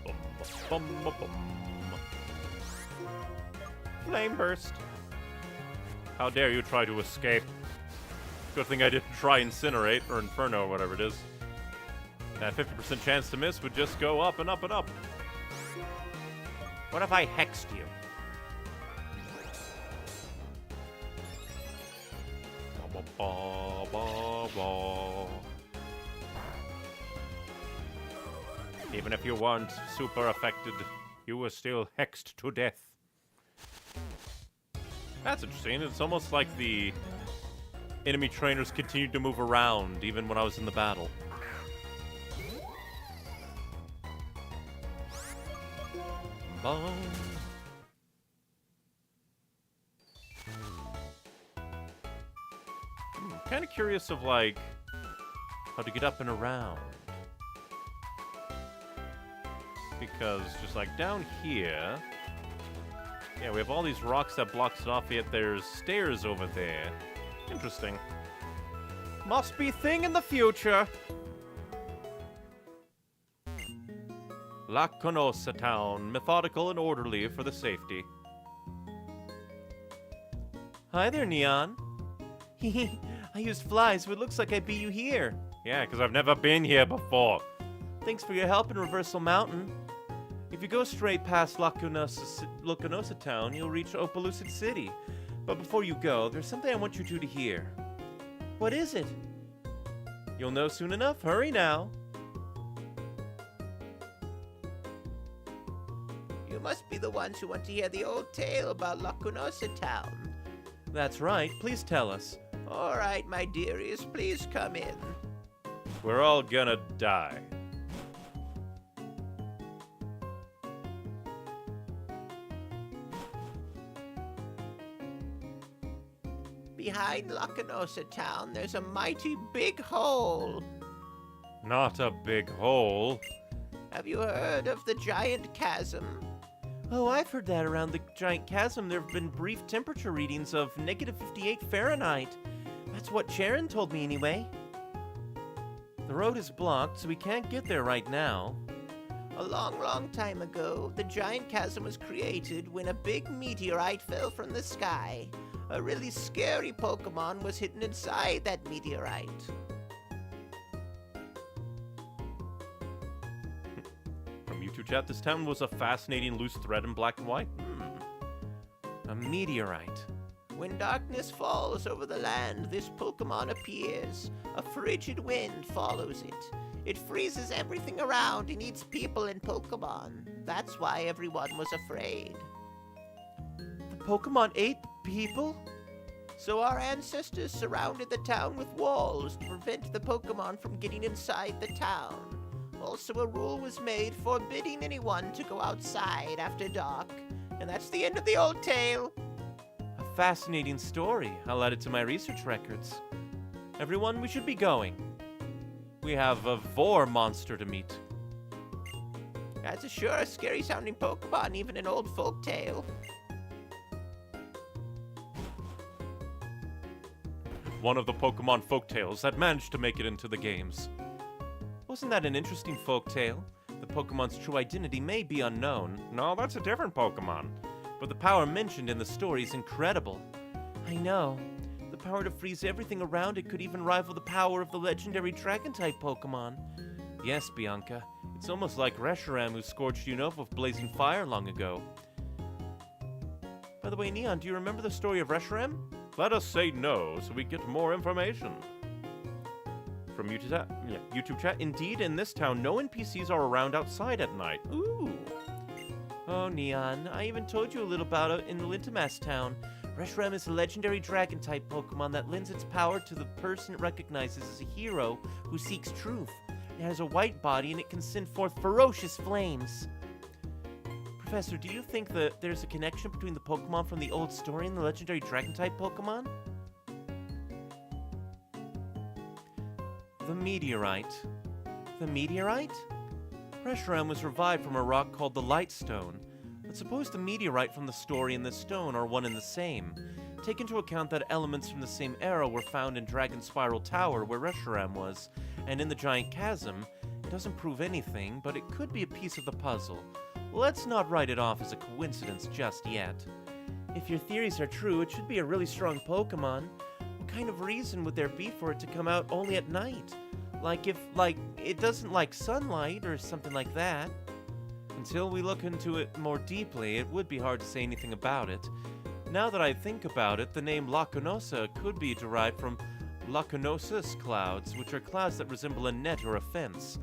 Bum, bum, bum, bum. Flame burst. How dare you try to escape. Good thing I didn't try Incinerate or Inferno or whatever it is. That 50% chance to miss would just go up and up and up. What if I hexed you? Ba, ba, ba, ba. Even if you weren't super affected, you were still hexed to death. That's interesting. It's almost like the enemy trainers continued to move around even when I was in the battle. Boom. Kind of curious of like how to get up and around, because just like down here, yeah, we have all these rocks that blocks it off, yet there's stairs over there. Interesting. Must be thing in the future. La Conosa Town, methodical and orderly for the safety. Hi there, Neon. I used flies, so it looks like I beat you here. Yeah, because I've never been here before. Thanks for your help in Reversal Mountain. If you go straight past La Conosa Town, you'll reach Opalucid City. But before you go, there's something I want you two to hear. What is it? You'll know soon enough. Hurry now. You must be the ones who want to hear the old tale about La Cunosa Town. That's right. Please tell us. All right, my dearies, please come in. We're all gonna die. Behind La Cunosa Town, there's a mighty big hole. Not a big hole. Have you heard of the giant chasm? Oh, I've heard that around the giant chasm there have been brief temperature readings of -58 Fahrenheit. That's what Sharon told me anyway. The road is blocked, so we can't get there right now. A long, long time ago, the giant chasm was created when a big meteorite fell from the sky. A really scary Pokemon was hidden inside that meteorite. From YouTube chat, this town was a fascinating loose thread in black and white. A meteorite. When darkness falls over the land, this Pokemon appears. A frigid wind follows it. It freezes everything around and eats people and Pokemon. That's why everyone was afraid. The Pokemon ate people? So our ancestors surrounded the town with walls to prevent the Pokemon from getting inside the town. Also, a rule was made forbidding anyone to go outside after dark. And that's the end of the old tale. A fascinating story. I'll add it to my research records. Everyone, we should be going. We have a Vor monster to meet. That's a sure scary sounding Pokemon, even an old folk tale. One of the Pokemon folktales that managed to make it into the games. Wasn't that an interesting folktale? The Pokemon's true identity may be unknown. No, that's a different Pokemon. But the power mentioned in the story is incredible. I know. The power to freeze everything around it could even rival the power of the legendary Dragon-type Pokemon. Yes, Bianca. It's almost like Reshiram who scorched Unova with blazing fire long ago. By the way, Neon, do you remember the story of Reshiram? Let us say no so we get more information. From YouTube chat, indeed, in this town, no NPCs are around outside at night. Ooh. Oh, Neon, I even told you a little about it in the Lintamas town. Reshiram is a legendary Dragon-type Pokemon that lends its power to the person it recognizes as a hero who seeks truth. It has a white body and it can send forth ferocious flames. Professor, do you think that there's a connection between the Pokemon from the old story and the legendary Dragon-type Pokemon? The meteorite. The meteorite? Reshiram was revived from a rock called the Lightstone. But suppose the meteorite from the story and the stone are one and the same. Take into account that elements from the same era were found in Dragon Spiral Tower where Reshiram was, and in the Giant Chasm. It doesn't prove anything, but it could be a piece of the puzzle. Let's not write it off as a coincidence just yet. If your theories are true, it should be a really strong Pokemon. What kind of reason would there be for it to come out only at night? It doesn't like sunlight or something like that. Until we look into it more deeply, it would be hard to say anything about it. Now that I think about it, the name Lacunosa could be derived from Lacunosus clouds, which are clouds that resemble a net or a fence.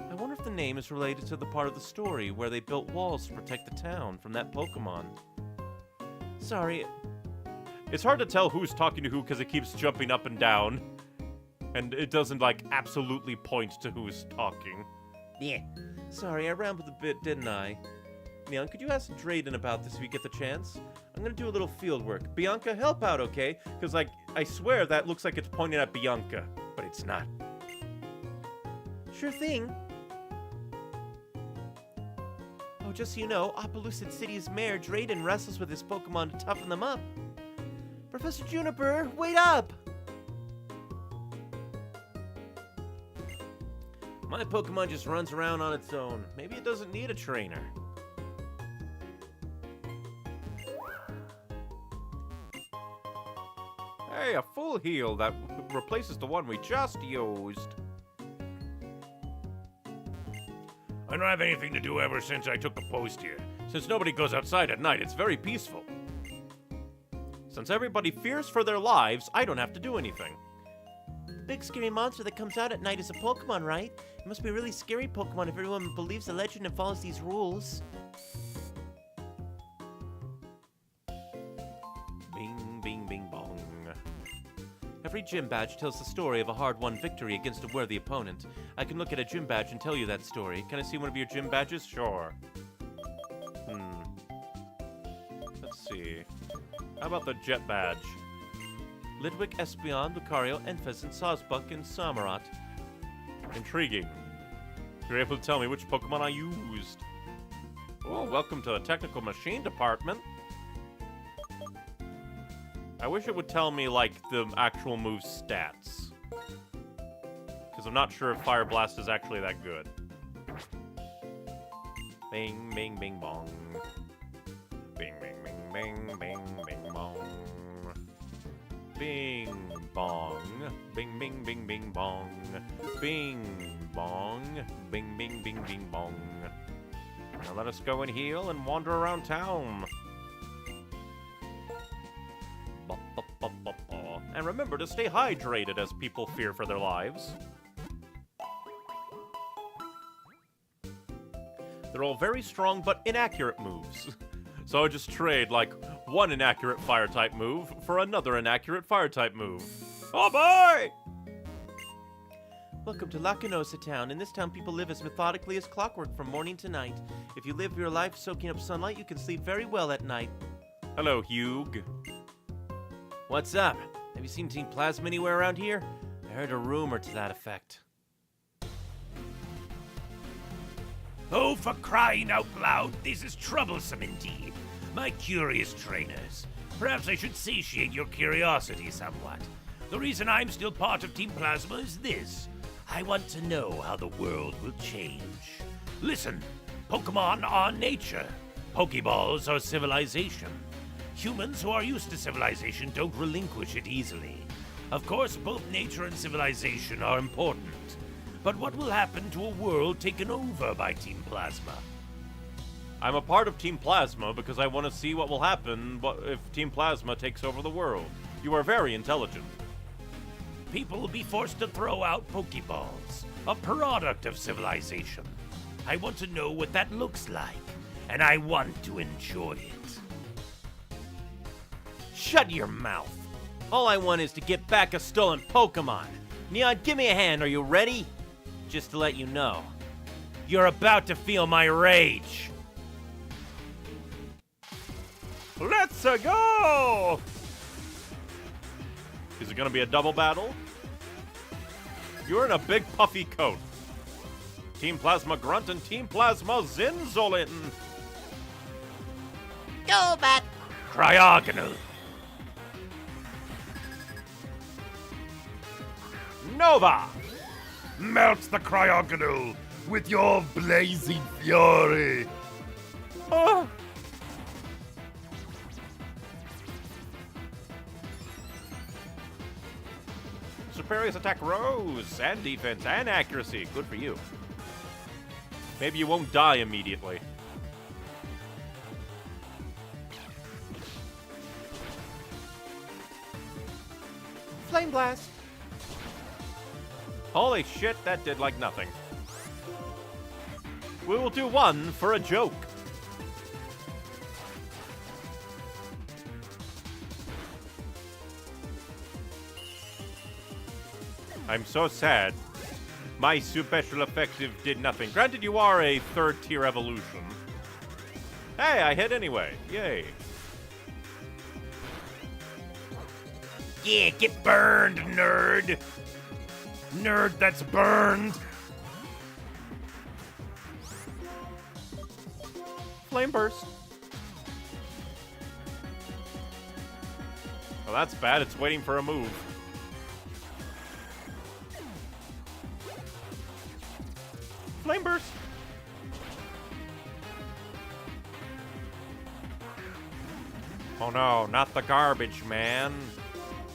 I wonder if the name is related to the part of the story where they built walls to protect the town from that Pokemon. Sorry. It's hard to tell who's talking to who because it keeps jumping up and down. And it doesn't, absolutely point to who's talking. Yeah. Sorry, I rambled a bit, didn't I? Neon, could you ask Drayden about this if you get the chance? I'm gonna do a little field work. Bianca, help out, okay? Because, I swear that looks like it's pointing at Bianca, but it's not. Sure thing. Oh, just so you know, Opelucid City's mayor, Drayden, wrestles with his Pokemon to toughen them up. Professor Juniper, wait up! My Pokemon just runs around on its own. Maybe it doesn't need a trainer. Hey, a full heal that replaces the one we just used. I don't have anything to do ever since I took the post here. Since nobody goes outside at night, it's very peaceful. Since everybody fears for their lives, I don't have to do anything. The big scary monster that comes out at night is a Pokemon, right? It must be a really scary Pokemon if everyone believes the legend and follows these rules. Bing, bing, bing, bong. Every gym badge tells the story of a hard-won victory against a worthy opponent. I can look at a gym badge and tell you that story. Can I see one of your gym badges? Sure. Let's see. How about the jet badge? Lidwick, Espeon, Lucario, Enfys, Sawsbuck, and Samurott. Intriguing. You're able to tell me which Pokemon I used. Oh, welcome to the Technical Machine Department. I wish it would tell me, the actual move stats. Because I'm not sure if Fire Blast is actually that good. Bing, bing, bing, bong. Bing, bing, bing, bing, bing, bing, bong. Bing, bong. Bing, bing, bing, bing, bong. Bing, bong. Bing, bing, bing, bing, bong. Now let us go and heal and wander around town. And remember to stay hydrated as people fear for their lives. They're all very strong but inaccurate moves. So I just trade, one inaccurate Fire-type move for another inaccurate Fire-type move. Oh boy! Welcome to Lacunosa Town. In this town, people live as methodically as clockwork from morning to night. If you live your life soaking up sunlight, you can sleep very well at night. Hello, Hugh. What's up? Have you seen Team Plasma anywhere around here? I heard a rumor to that effect. Oh, for crying out loud, this is troublesome indeed. My curious trainers. Perhaps I should satiate your curiosity somewhat. The reason I'm still part of Team Plasma is this. I want to know how the world will change. Listen, Pokemon are nature. Pokeballs are civilization. Humans who are used to civilization don't relinquish it easily. Of course, both nature and civilization are important. But what will happen to a world taken over by Team Plasma? I'm a part of Team Plasma because I want to see what will happen if Team Plasma takes over the world. You are very intelligent. People will be forced to throw out Pokeballs, a product of civilization. I want to know what that looks like, and I want to enjoy it. Shut your mouth. All I want is to get back a stolen Pokemon. Neon, give me a hand. Are you ready? Just to let you know, you're about to feel my rage. Let's go! Is it gonna be a double battle? You're in a big puffy coat. Team Plasma Grunt and Team Plasma Zinzolin. Go back. Cryogonal. Nova! Melt the Cryogonal with your blazing fury. Oh. Superior's attack rose, and defense, and accuracy. Good for you. Maybe you won't die immediately. Flame Blast. Holy shit, that did like nothing. We will do one for a joke. I'm so sad. My special effective did nothing. Granted, you are a third-tier evolution. Hey, I hit anyway. Yay. Yeah, get burned, nerd. Nerd that's burned. Flame Burst. Well, that's bad. It's waiting for a move. Flame Burst. Oh no, not the Garbage Man.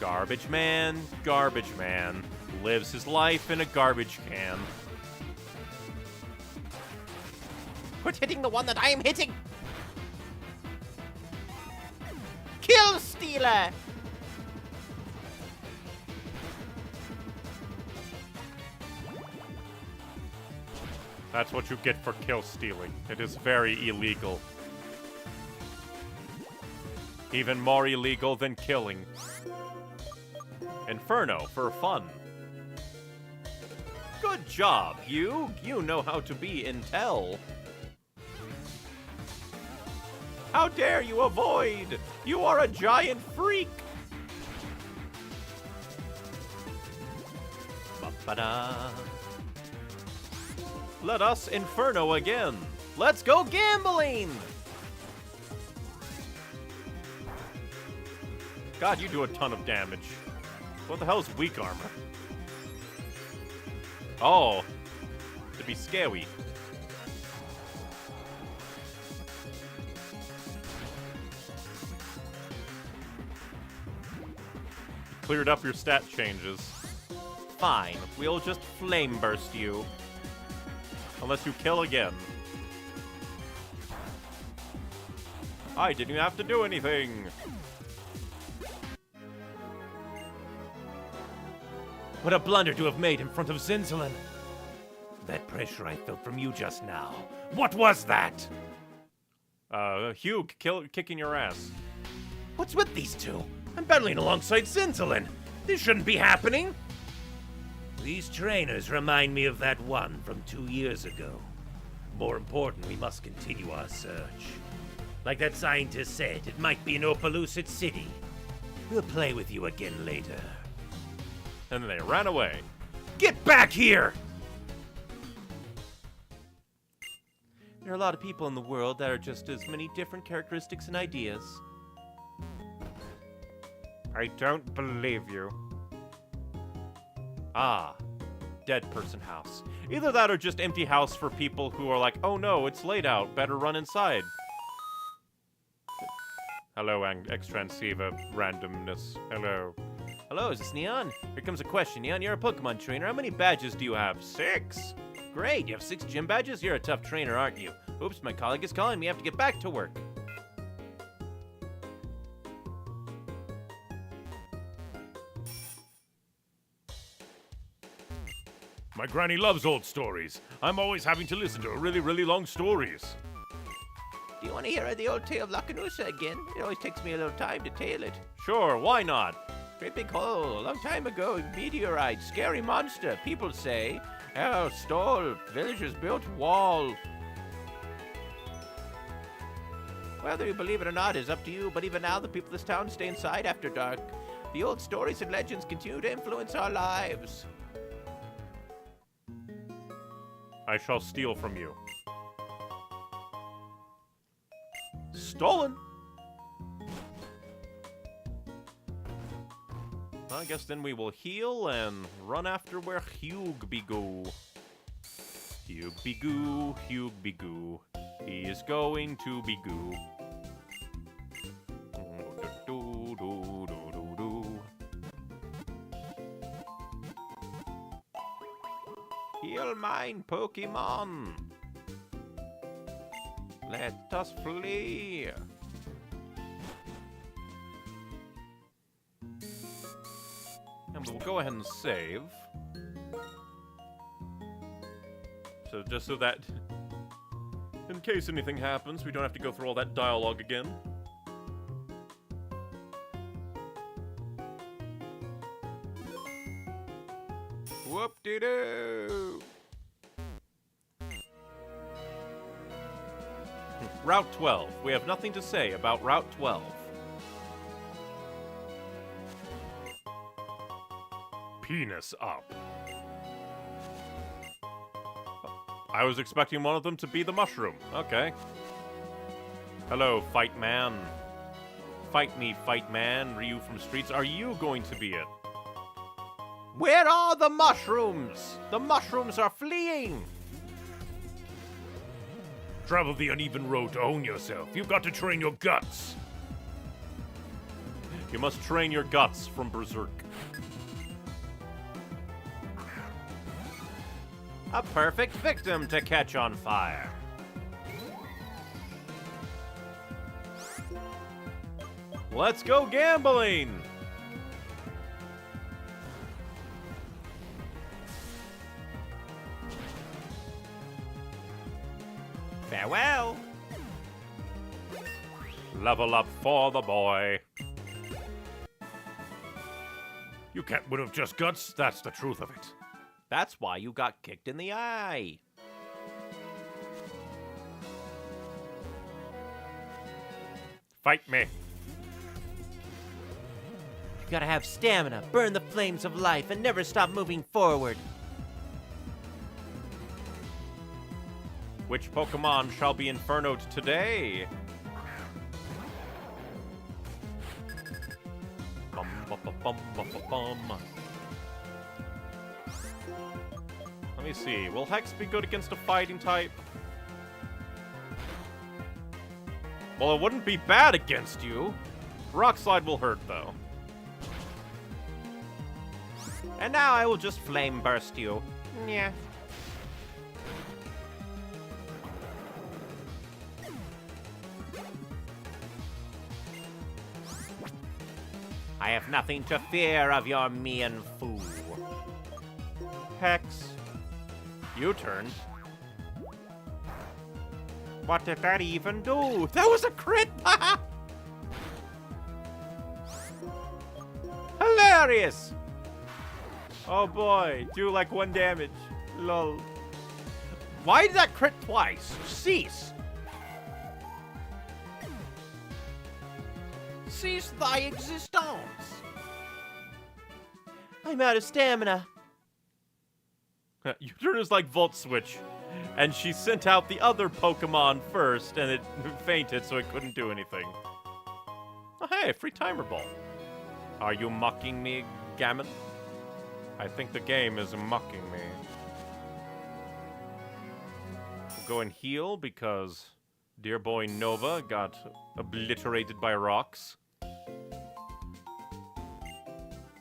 Garbage Man, Garbage Man. Lives his life in a garbage can. Quit hitting the one that I am hitting. Kill Stealer. That's what you get for kill stealing. It is very illegal. Even more illegal than killing. Inferno for fun. Good job, you. You know how to be intel. How dare you avoid? You are a giant freak. Ba-ba-da. Let us Inferno again. Let's go gambling! God, you do a ton of damage. What the hell is weak armor? Oh, to be scary. Cleared up your stat changes. Fine, we'll just flame burst you. Unless you kill again. I didn't have to do anything. What a blunder to have made in front of Zinzolin. That pressure I felt from you just now. What was that? Hugh kicking your ass. What's with these two? I'm battling alongside Zinzolin. This shouldn't be happening. These trainers remind me of that one from 2 years ago. More important, we must continue our search. Like that scientist said, it might be in Opelucid City. We'll play with you again later. And then they ran away. Get back here! There are a lot of people in the world that are just as many different characteristics and ideas. I don't believe you. Ah, dead person house. Either that or just empty house for people who are like, oh no, it's late out, better run inside. Hello, X-Transceiver randomness. Hello. Hello, is this Neon? Here comes a question. Neon, you're a Pokemon trainer. How many badges do you have? 6. Great, you have 6 gym badges? You're a tough trainer, aren't you? Oops, my colleague is calling me. I have to get back to work. My granny loves old stories. I'm always having to listen to her really, really long stories. Do you want to hear the old tale of Lakanusa again? It always takes me a little time to tell it. Sure, why not? Great big hole. A long time ago, meteorite, scary monster. People say, oh, stole. Villagers built wall. Whether you believe it or not is up to you, but even now the people of this town stay inside after dark. The old stories and legends continue to influence our lives. I shall steal from you. Stolen? I guess then we will heal and run after where Hugh-be go. Hugh-be goo, Hugh-be goo. He is going to be goo. Heal mine, Pokemon. Let us flee. And we'll go ahead and save. So just so that, in case anything happens, we don't have to go through all that dialogue again. Whoop-de-doo! Route 12. We have nothing to say about Route 12. Penis up. I was expecting one of them to be the mushroom. Okay. Hello, Fight Man. Fight me, Fight Man. Ryu from Streets. Are you going to be it? Where are the mushrooms? The mushrooms are fleeing! Travel the uneven road to own yourself. You've got to train your guts. You must train your guts from Berserk. A perfect victim to catch on fire. Let's go gambling! Farewell! Level up for the boy. You can't win with just guts. That's the truth of it. That's why you got kicked in the eye. Fight me. You gotta have stamina, burn the flames of life, and never stop moving forward. Which Pokemon shall be infernoed today? Bum, bum, bum, bum, bum, bum, bum. Let me see. Will Hex be good against a fighting type? Well, it wouldn't be bad against you. Rock Slide will hurt, though. And now I will just flame burst you. Yeah. I have nothing to fear of your Mian Fu. Hex. U-turn. What did that even do? That was a crit! Hilarious! Oh boy, do like 1 damage. Lol. Why did that crit twice? Cease! Cease thy existence! I'm out of stamina. U-turn is like Volt Switch. And she sent out the other Pokemon first, and it fainted, so it couldn't do anything. Oh, hey, free timer ball. Are you mocking me, Gammon? I think the game is mocking me. We'll go and heal, because Dear boy Nova got obliterated by rocks.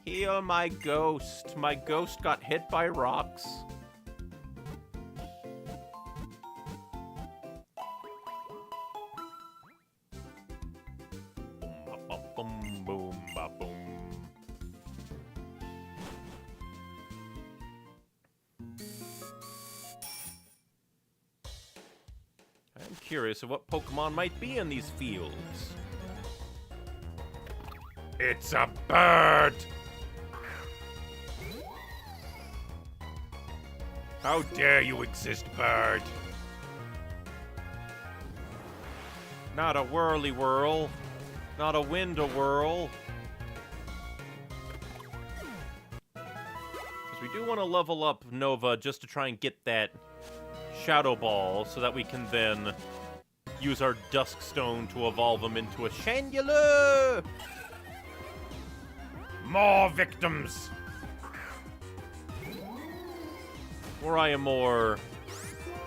Heal my ghost. My ghost got hit by rocks. Boom, boom, ba, boom. I'm curious of what Pokemon might be in these fields. It's a bird! How dare you exist, bird? Not a whirly whirl. Not a wind a whirl. Because we do want to level up Nova just to try and get that Shadow Ball so that we can then use our Dusk Stone to evolve him into a Chandelier! More victims! Or I am more...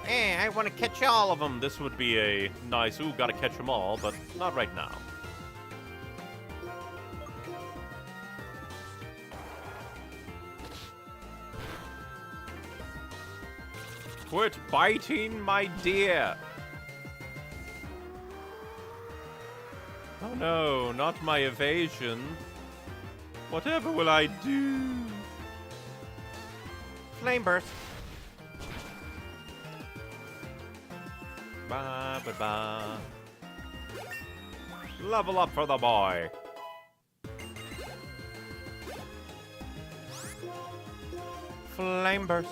I want to catch all of them. This would be a nice, ooh, gotta catch them all, but not right now. Quit biting, my dear! Oh no, not my evasion. Whatever will I do? Flame burst. Ba ba ba. Level up for the boy. Flame burst.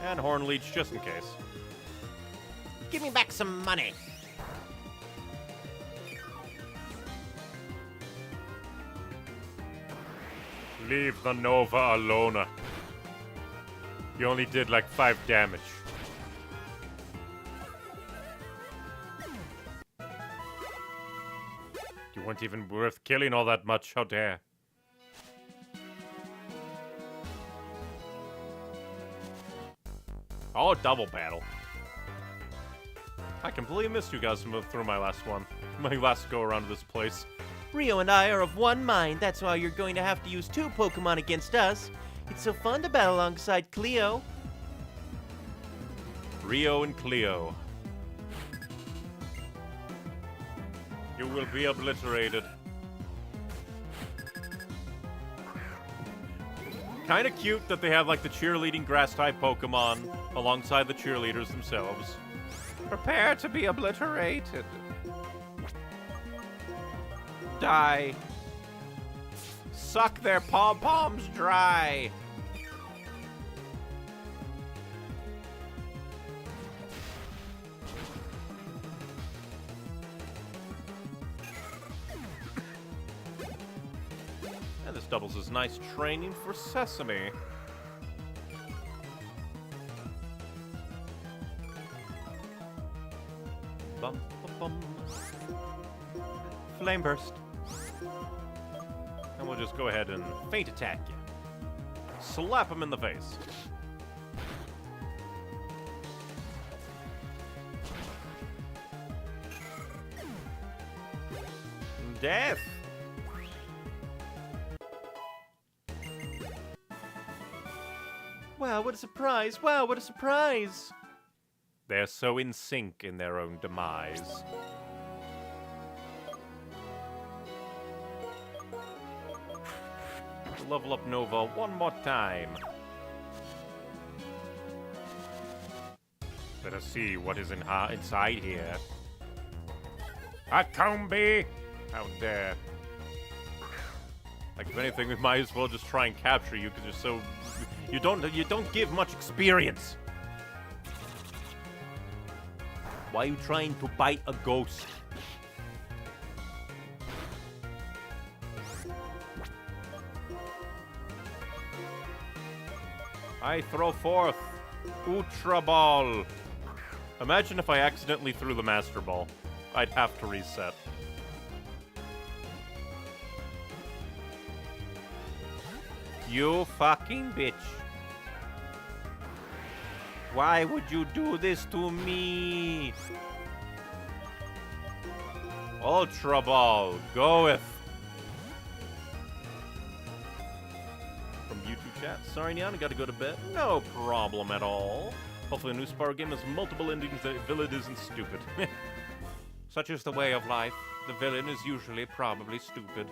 And Horn Leech just in case. Give me back some money. Leave the Nova alone. You only did like 5 damage. You weren't even worth killing all that much, how dare. Oh, double battle. I completely missed you guys through my last one. My last go around this place. Rio and I are of one mind. That's why you're going to have to use 2 Pokemon against us. It's so fun to battle alongside Cleo. Rio and Cleo. You will be obliterated. Kinda cute that they have like the cheerleading grass-type Pokemon alongside the cheerleaders themselves. Prepare to be obliterated. Die. Suck their pom-poms dry. And this doubles as nice training for Sesame. Bum, bum, bum. Flame burst. And we'll just go ahead and feint attack you. Slap him in the face. Death. Wow, what a surprise! Wow, what a surprise! They're so in sync in their own demise. Level up Nova one more time. Let us see what is inside here. A Combi! How dare. Like, if anything, we might as well just try and capture you, because you're so... You don't give much experience. Why are you trying to bite a ghost? I throw forth Ultra Ball. Imagine if I accidentally threw the Master Ball. I'd have to reset. You fucking bitch. Why would you do this to me? Ultra Ball, goeth. From YouTube chat. Sorry, Neon, I gotta go to bed. No problem at all. Hopefully a new Spyro game has multiple endings. The villain isn't stupid. Such is the way of life. The villain is usually probably stupid.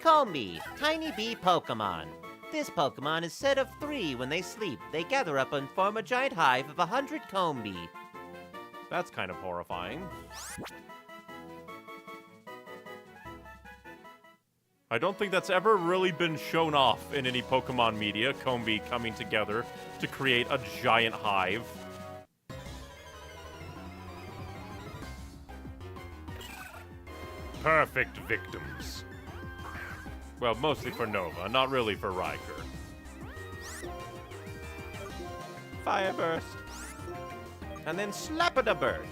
Combi, tiny bee Pokemon. This Pokemon is set of 3 when they sleep. They gather up and form a giant hive of 100 Combi. That's kind of horrifying. I don't think that's ever really been shown off in any Pokemon media, Combi coming together to create a giant hive. Perfect victims. Well, mostly for Nova, not really for Riker. Fire Burst. And then slap at a bird.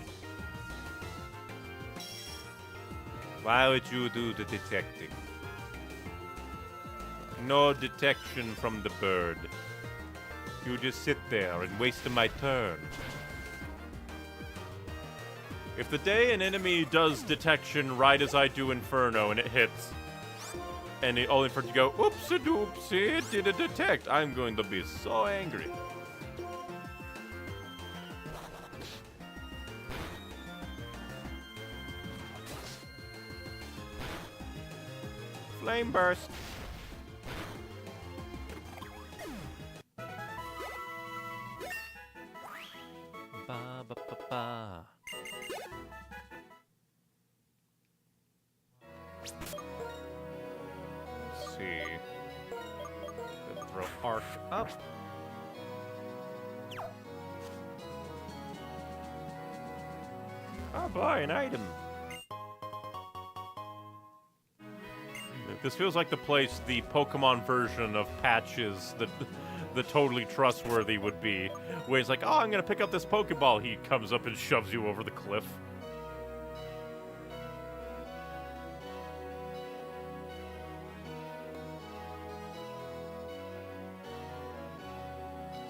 Why would you do the detecting? No detection from the bird. You just sit there and waste my turn. If the day an enemy does detection right as I do Inferno and it hits, and it only for it to go, oopsie doopsie, it didn't detect, I'm going to be so angry. Flame Burst. Ba, ba, ba, ba. Let's see. Good throw arc up. Oh boy, an item. This feels like the place the Pokemon version of Patches, the totally trustworthy would be, where he's like, oh, I'm gonna pick up this Pokeball. He comes up and shoves you over the cliff.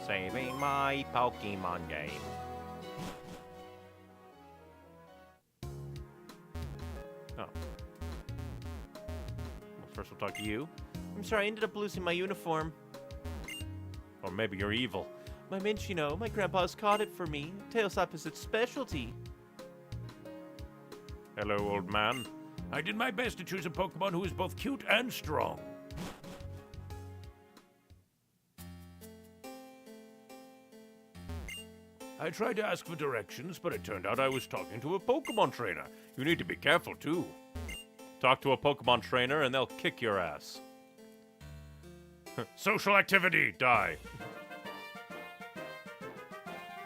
Saving my Pokemon game. Oh. Well, first we'll talk to you. I'm sorry, I ended up losing my uniform. Or maybe you're evil. My Minchino, my grandpa's caught it for me. Tailslap is its specialty. Hello, old man. I did my best to choose a Pokemon who is both cute and strong. I tried to ask for directions, but it turned out I was talking to a Pokemon trainer. You need to be careful, too. Talk to a Pokemon trainer and they'll kick your ass. Social activity, die.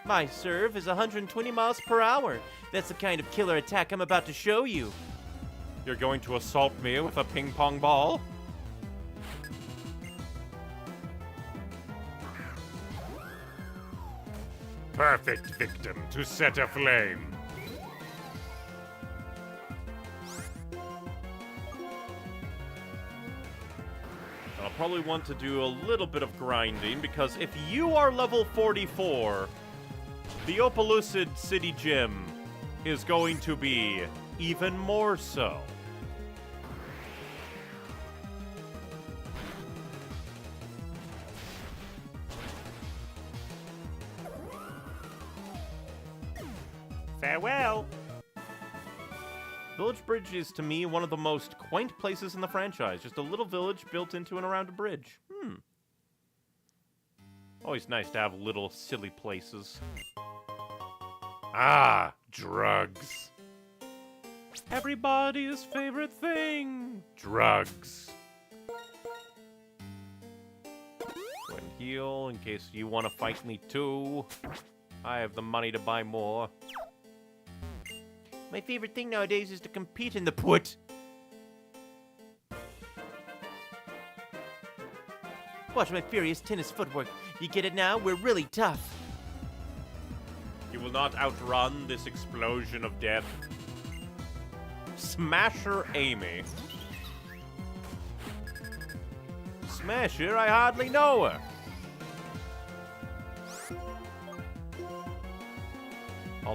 My serve is 120 miles per hour. That's the kind of killer attack I'm about to show you. You're going to assault me with a ping pong ball? Perfect victim to set aflame. I'll probably want to do a little bit of grinding, because if you are level 44, the Opalucid City Gym is going to be even more so. Farewell. Village Bridge is, to me, one of the most quaint places in the franchise. Just a little village built into and around a bridge. Always nice to have little silly places. Ah, drugs. Everybody's favorite thing. Drugs. Go and heal in case you want to fight me too. I have the money to buy more. My favorite thing nowadays is to compete in the put. Watch my furious tennis footwork. You get it now? We're really tough. You will not outrun this explosion of death. Smasher Amy. Smasher? I hardly know her.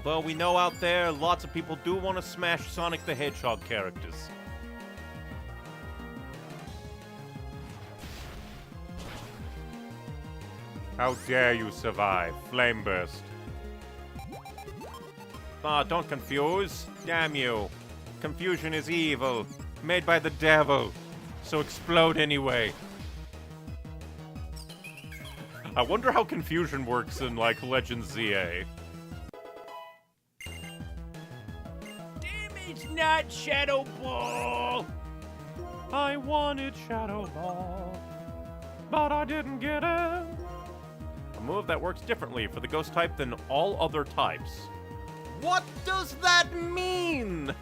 Although we know out there, lots of people do want to smash Sonic the Hedgehog characters. How dare you survive? Flame burst. Ah, don't confuse. Damn you. Confusion is evil. Made by the devil. So explode anyway. I wonder how confusion works in, like, Legends ZA. Damage not Shadow Ball! I wanted Shadow Ball, but I didn't get it. A move that works differently for the ghost type than all other types. What does that mean?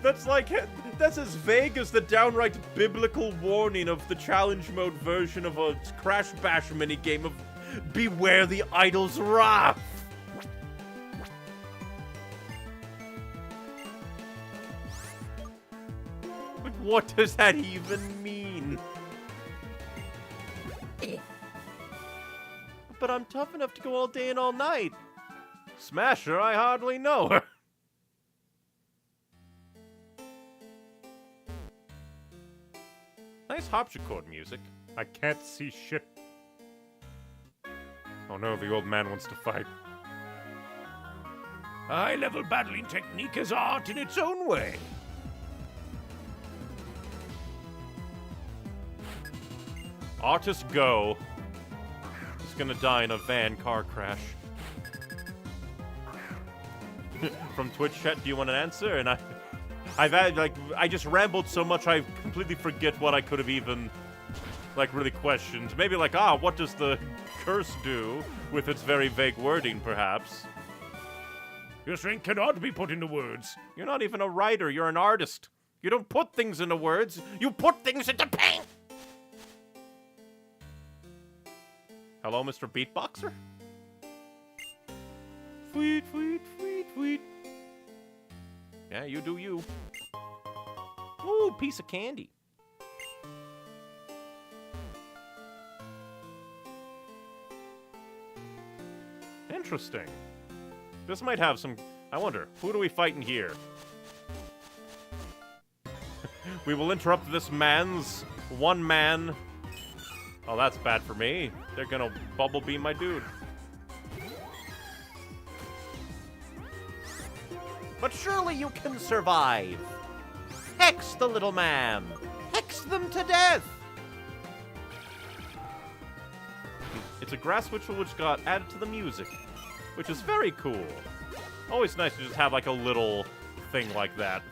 That's as vague as the downright biblical warning of the challenge mode version of a Crash Bash minigame of Beware the Idol's Wrath. Like, what does that even mean? But I'm tough enough to go all day and all night. Smash her, I hardly know her. Nice harpsichord music. I can't see shit. Oh no, the old man wants to fight. High-level battling technique is art in its own way. Artist Go is gonna die in a van car crash. From Twitch chat, do you want an answer? And I've had, like, I just rambled so much I completely forget what I could have even, like, really questioned. Maybe like, what does the curse do? With its very vague wording, perhaps. Your strength cannot be put into words. You're not even a writer, you're an artist. You don't put things into words, you put things into paint! Hello, Mr. Beatboxer? Tweet, tweet, tweet, tweet. Yeah, you do you. Ooh, piece of candy. Interesting. This might have some... I wonder, who do we fight in here? We will interrupt this man's... one man... Oh, that's bad for me. They're gonna bubble beam my dude. But surely you can survive. Hex the little man. Hex them to death. It's a grass ritual which got added to the music, which is very cool. Always nice to just have like a little thing like that.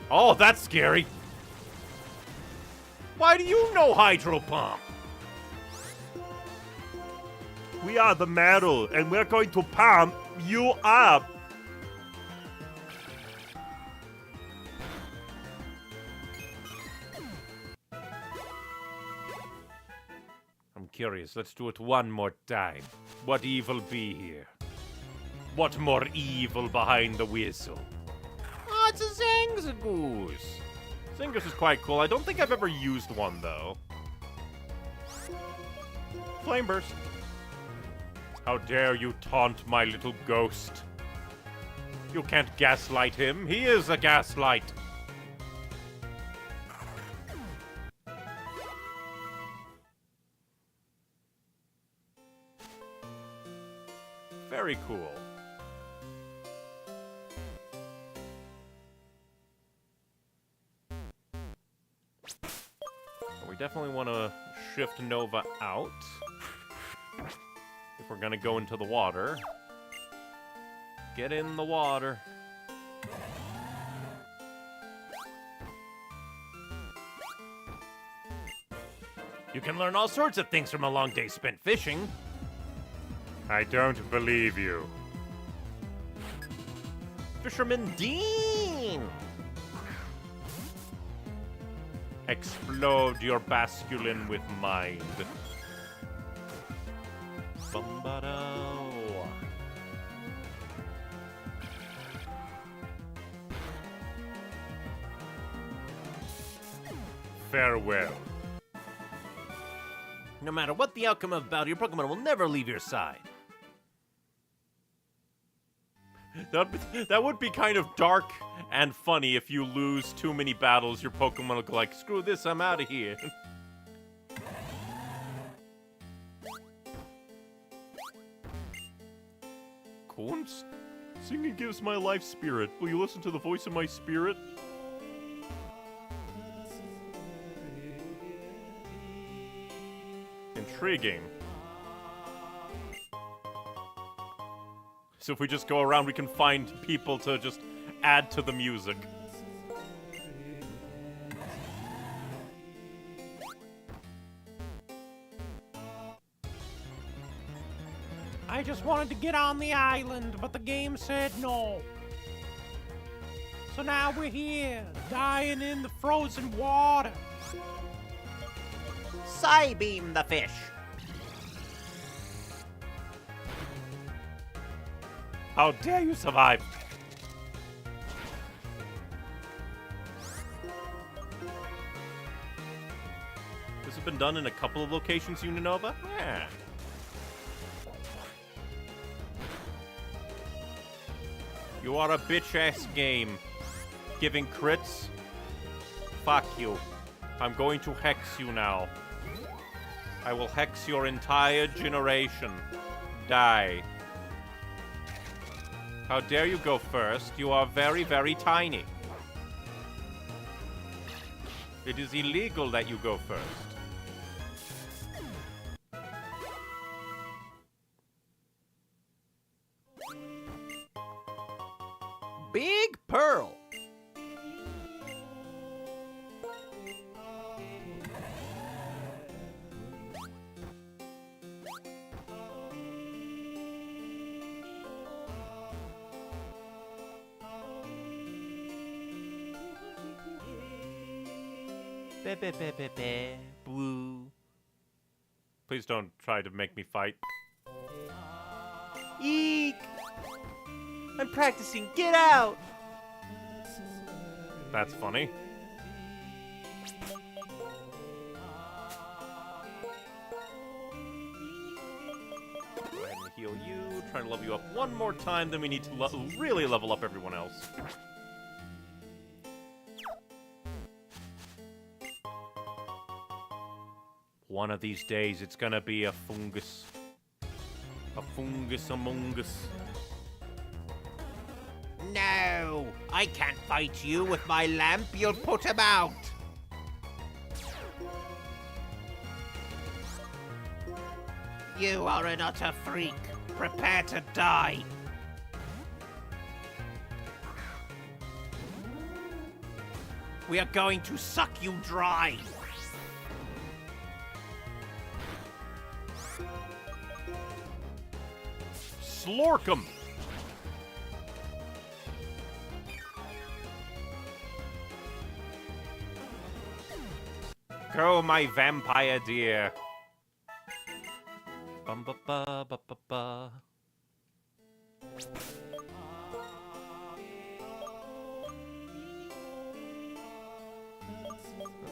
Oh, that's scary. Why do you know Hydro Pump? We are the metal, and we're going to pump you up. I'm curious. Let's do it one more time. What evil be here? What more evil behind the whistle? Oh, it's a Zangagoose. Zangagoose is quite cool. I don't think I've ever used one, though. Flame Burst. How dare you taunt my little ghost? You can't gaslight him. He is a gaslight. Very cool. We definitely want to shift Nova out. If we're gonna go into the water. Get in the water. You can learn all sorts of things from a long day spent fishing. I don't believe you. Fisherman Dean! Explode your basculin with mind. Bumbado. Farewell. No matter what the outcome of battle, your Pokemon will never leave your side. That would be kind of dark and funny if you lose too many battles. Your Pokemon will go like, screw this, I'm out of here. Corns? Singing gives my life spirit. Will you listen to the voice of my spirit? Intriguing. So if we just go around, we can find people to just add to the music. I just wanted to get on the island, but the game said no. So now we're here, dying in the frozen water. Psybeam the fish. How dare you survive? This has been done in a couple of locations, Uninova? Yeah. You are a bitch-ass game. Giving crits? Fuck you. I'm going to hex you now. I will hex your entire generation. Die. How dare you go first? You are very, very tiny. It is illegal that you go first. Big Pearl. Boo. Please don't try to make me fight. Eek! I'm practicing. Get out! That's funny. Go ahead and heal you. Try to level you up one more time, then we need to really level up everyone else. One of these days, it's gonna be a fungus. A fungus among us. No! I can't fight you with my lamp. You'll put him out! You are an utter freak. Prepare to die. We are going to suck you dry. Slorkum! Go, my vampire dear. Bum ba ba ba ba ba. Let's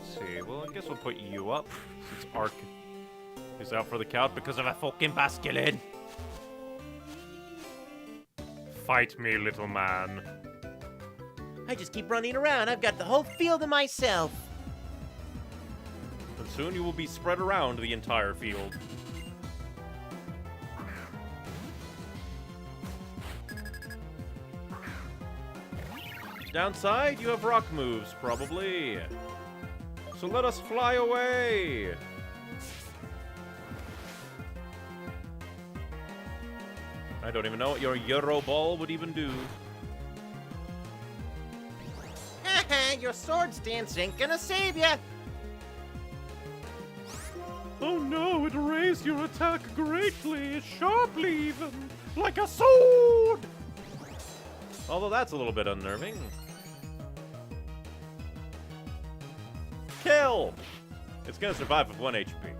see. Well, I guess we'll put you up since Ark is out for the count because of a fucking basculin. Fight me, little man. I just keep running around. I've got the whole field to myself. And soon you will be spread around the entire field. Downside, you have rock moves, probably. So let us fly away. I don't even know what your Euro Ball would even do. Your sword's dance ain't gonna save ya. Oh no, it raised your attack greatly, sharply even, like a sword! Although that's a little bit unnerving. Kill! It's gonna survive with 1 HP.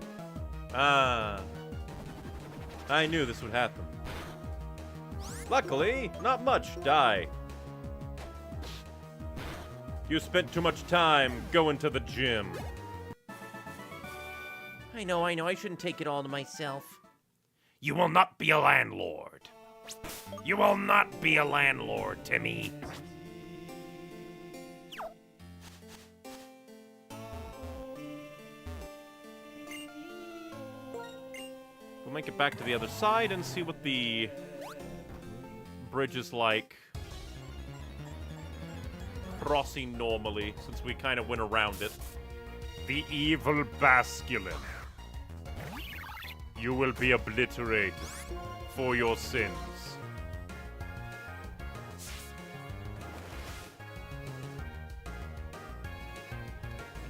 Ah. I knew this would happen. Luckily, not much die. You spent too much time going to the gym. I know, I shouldn't take it all to myself. You will not be a landlord. You will not be a landlord, Timmy. We'll make it back to the other side and see what the bridge is like. Crossing normally, since we kind of went around it. The evil basculin. You will be obliterated for your sins.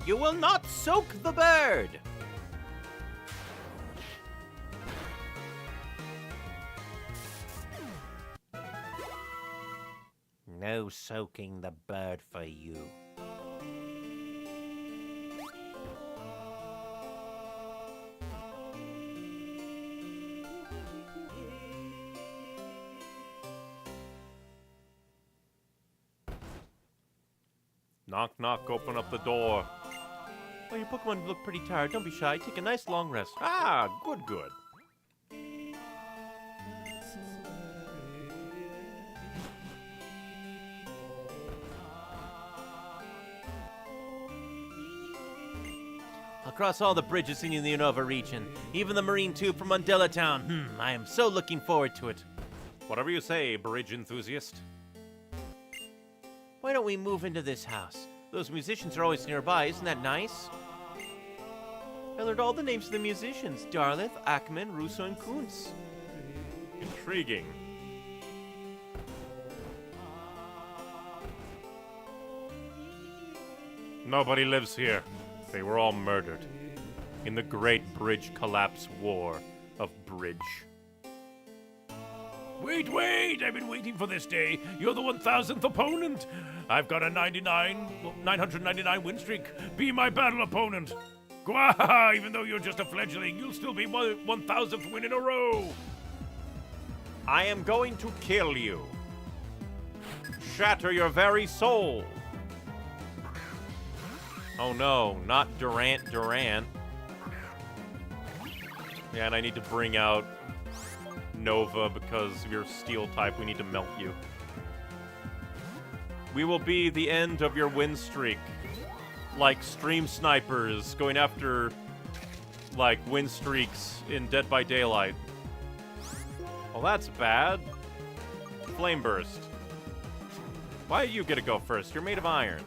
You will not soak the bird! No soaking the bird for you. Knock, knock, open up the door. Oh, your Pokemon look pretty tired. Don't be shy. Take a nice long rest. Ah, good, good. I'll cross all the bridges in the Unova region, even the marine tube from Undella Town. I am so looking forward to it. Whatever you say, bridge enthusiast. Why don't we move into this house? Those musicians are always nearby. Isn't that nice? I learned all the names of the musicians. Darlith, Ackman, Russo, and Kuntz. Intriguing. Nobody lives here. They were all murdered in the Great Bridge Collapse War of Bridge. Wait! I've been waiting for this day. You're the 1,000th opponent. I've got a 999 win streak. Be my battle opponent. Gwahaha, even though you're just a fledgling, you'll still be my 1,000th win in a row. I am going to kill you. Shatter your very soul. Oh no, not Durant. Yeah, and I need to bring out Nova because you're steel type. We need to melt you. We will be the end of your win streak. Like stream snipers going after, like, win streaks in Dead by Daylight. Well, that's bad. Flame Burst. Why do you get to go first? You're made of iron.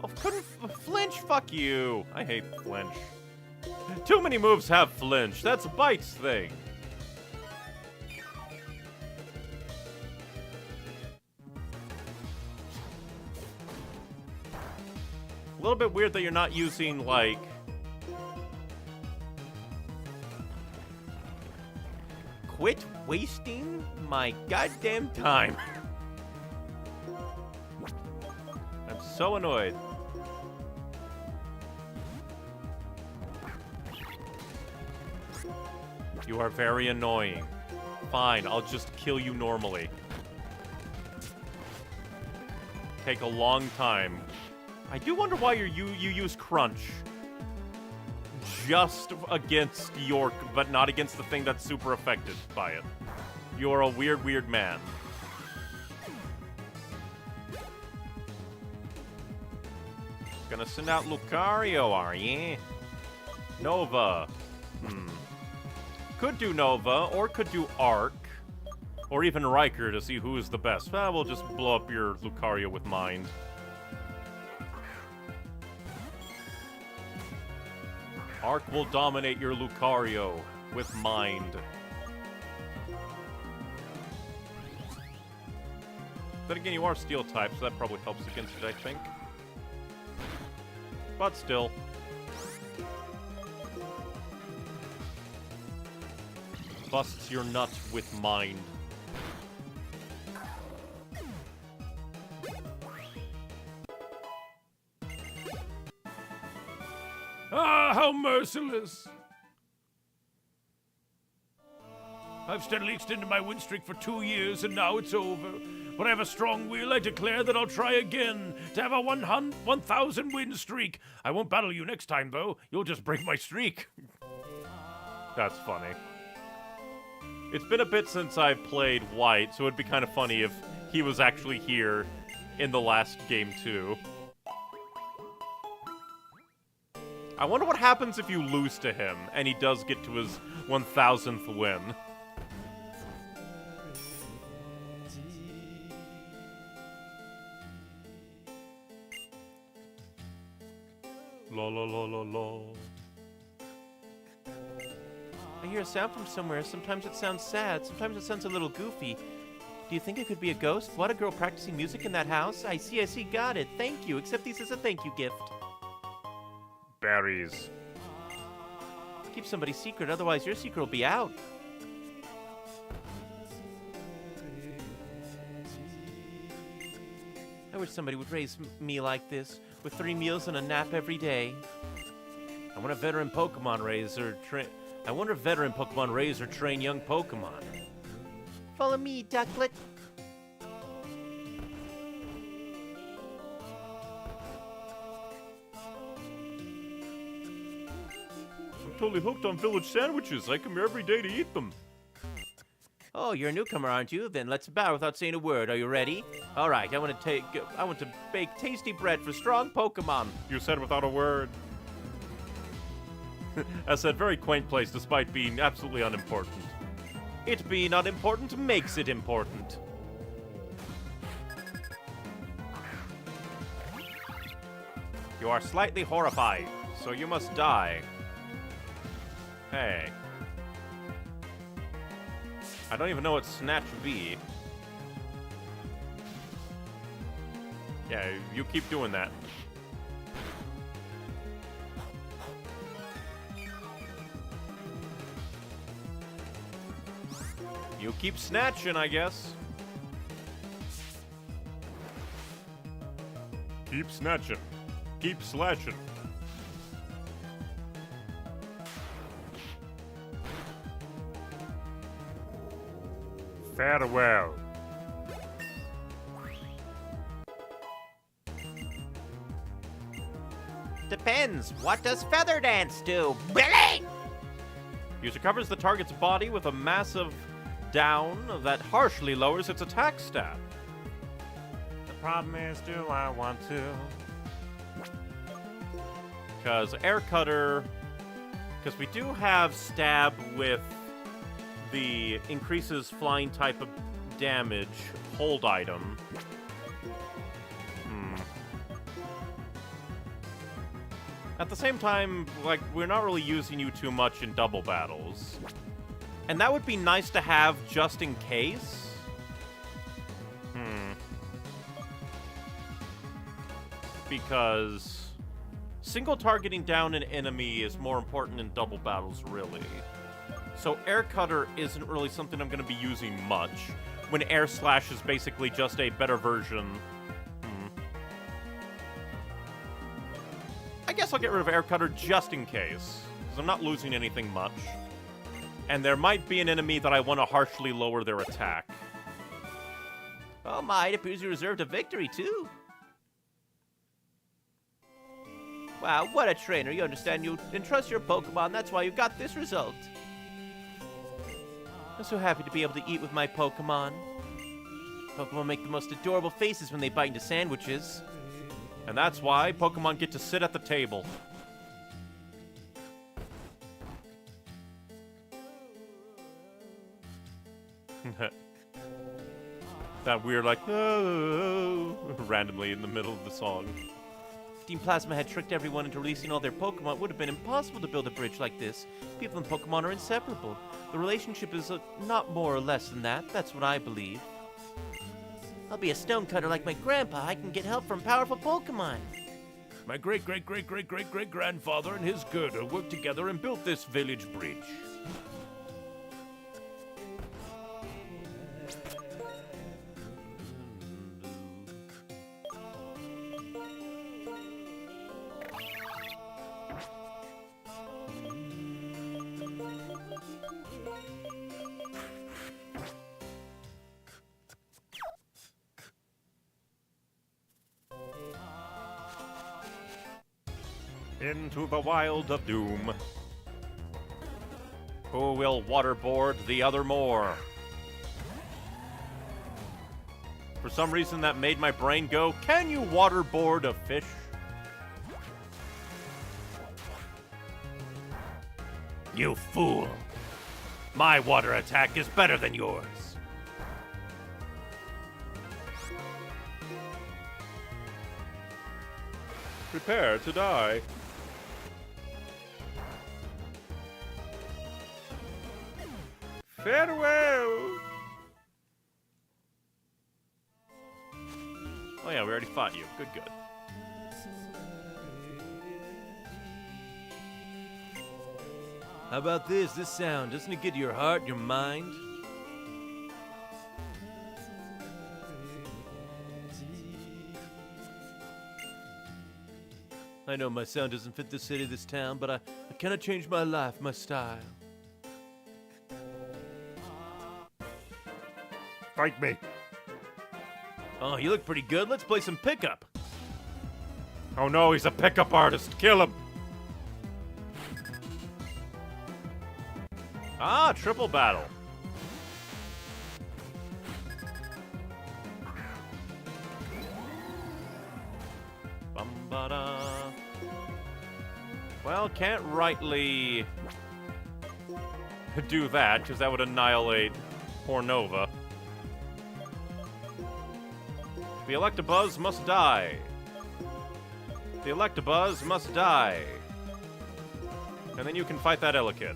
Oh, couldn't flinch? Fuck you. I hate flinch. Too many moves have flinch. That's Bite's thing. A little bit weird that you're not using, like... Quit wasting my goddamn time. I'm so annoyed. You are very annoying. Fine, I'll just kill you normally. Take a long time. I do wonder why you use Crunch. Just against York, but not against the thing that's super affected by it. You're a weird man. Gonna send out Lucario, are ye? Nova. Could do Nova, or could do Arc. Or even Riker to see who is the best. We'll just blow up your Lucario with Mind. Arc will dominate your Lucario with Mind. Then again, you are Steel type, so that probably helps against it, I think. But still. Busts your nut with Mind. Ah, how merciless! I've steadily extended my win streak for 2 years, and now it's over. But I have a strong will. I declare that I'll try again to have a 1,000 win streak. I won't battle you next time, though. You'll just break my streak. That's funny. It's been a bit since I've played White, so it'd be kind of funny if he was actually here in the last game, too. I wonder what happens if you lose to him, and he does get to his 1,000th win. La la la la la. I hear a sound from somewhere. Sometimes it sounds sad. Sometimes it sounds a little goofy. Do you think it could be a ghost? What, a girl practicing music in that house? I see, got it. Thank you. Accept these as a thank you gift. Berries. Keep somebody's secret, otherwise your secret will be out. I wish somebody would raise me like this, with 3 meals and a nap every day. I wonder if veteran Pokemon raise or train young Pokemon. Follow me, Ducklet. I'm totally hooked on village sandwiches. I come here every day to eat them. Oh, you're a newcomer, aren't you? Then let's bow without saying a word. Are you ready? All right, I want to bake tasty bread for strong Pokemon. You said without a word. I said very quaint place despite being absolutely unimportant. It being unimportant makes it important. You are slightly horrified, so you must die. Hey. I don't even know what Snatch be. Yeah, you keep doing that. You keep snatching, I guess. Keep snatching. Keep slashing. Farewell. Depends. What does Feather Dance do? Billy! User covers the target's body with a massive down that harshly lowers its attack stat. The problem is, do I want to? Because Air Cutter... Because we do have Stab with the increases flying type of damage hold item. At the same time, like, we're not really using you too much in double battles. And that would be nice to have just in case. Because single targeting down an enemy is more important in double battles, really. So Air Cutter isn't really something I'm going to be using much, when Air Slash is basically just a better version. I guess I'll get rid of Air Cutter just in case, because I'm not losing anything much. And there might be an enemy that I want to harshly lower their attack. Oh my, it appears you reserved a victory, too. Wow, what a trainer. You understand you entrust your Pokemon, that's why you got this result. I'm so happy to be able to eat with my Pokemon. Pokemon make the most adorable faces when they bite into sandwiches. And that's why Pokemon get to sit at the table. That weird, like, oh, randomly in the middle of the song. If Team Plasma had tricked everyone into releasing all their Pokemon, it would have been impossible to build a bridge like this. People and Pokemon are inseparable. The relationship is not more or less than that. That's what I believe. I'll be a stonecutter like my grandpa. I can get help from powerful Pokemon. My great-great-great-great-great-great-grandfather and his girder worked together and built this village bridge. into the wild of doom. Who will waterboard the other more? For some reason that made my brain go, can you waterboard a fish? You fool. My water attack is better than yours. Prepare to die. Farewell! Oh yeah, we already fought you. Good, good. How about this? This sound, doesn't it get to your heart, your mind? I know my sound doesn't fit the city, this town, but I cannot change my life, my style. Fight me. Oh, you look pretty good. Let's play some pickup. Oh no, he's a pickup artist. Kill him. Ah, triple battle. Bum-ba-da. Well, can't rightly do that, because that would annihilate Pornova. The Electabuzz must die. The Electabuzz must die. And then you can fight that Elekid.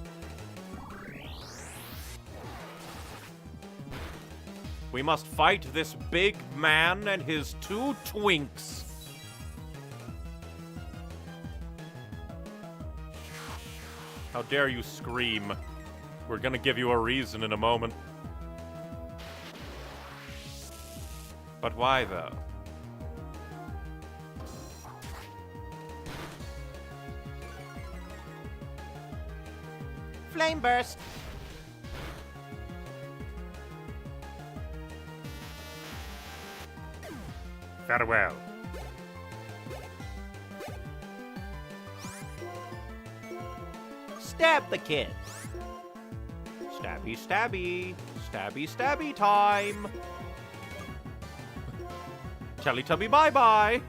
We must fight this big man and his two twinks. How dare you scream? We're gonna give you a reason in a moment. But why, though? Flame burst. Farewell. Stab the kid. Stabby, stabby. Stabby, stabby time. Teletubby bye-bye.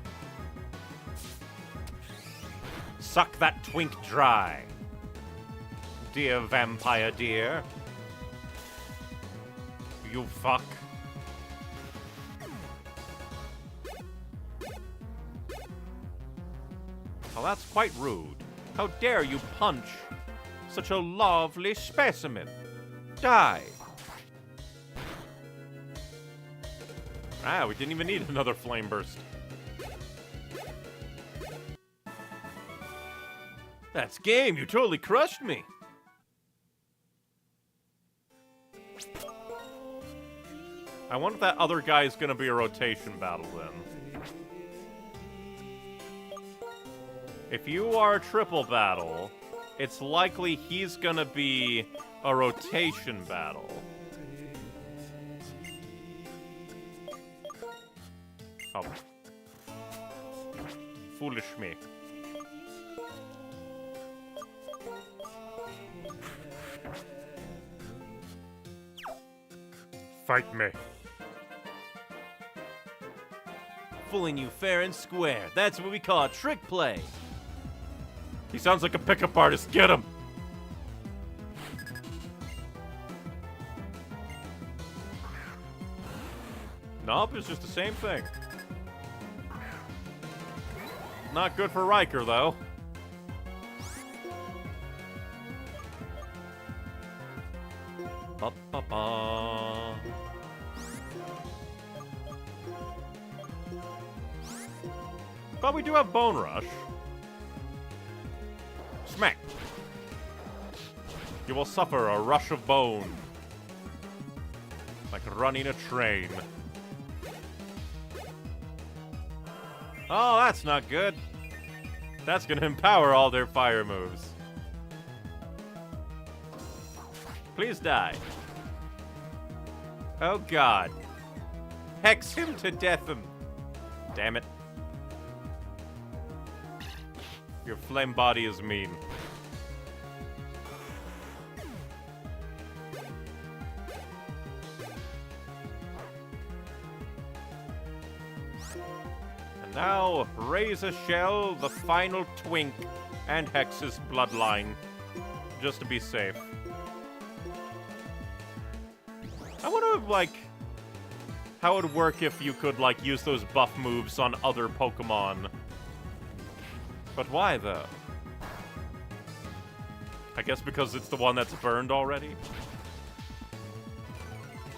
Suck that twink dry. Dear vampire dear. You fuck. Well, that's quite rude. How dare you punch such a lovely specimen? Die. Ah, we didn't even need another flame burst. That's game. You totally crushed me. I wonder if that other guy is going to be a rotation battle then. If you are a triple battle, it's likely he's going to be a rotation battle. Oh. Foolish me. Fight me. Fooling you fair and square. That's what we call trick play. He sounds like a pickup artist. Get him! Nope, it's just the same thing. Not good for Riker, though. Ba-ba-ba. But we do have Bone Rush. Smack. You will suffer a rush of bone. Like running a train. Oh, that's not good. That's gonna empower all their fire moves. Please die. Oh god. Hex him to death him. Damn it. Your flame body is mean. And now, raise a shell, the final twink, and Hex's bloodline. Just to be safe. I wonder, like, how it would work if you could, like, use those buff moves on other Pokemon. But why, though? I guess because it's the one that's burned already?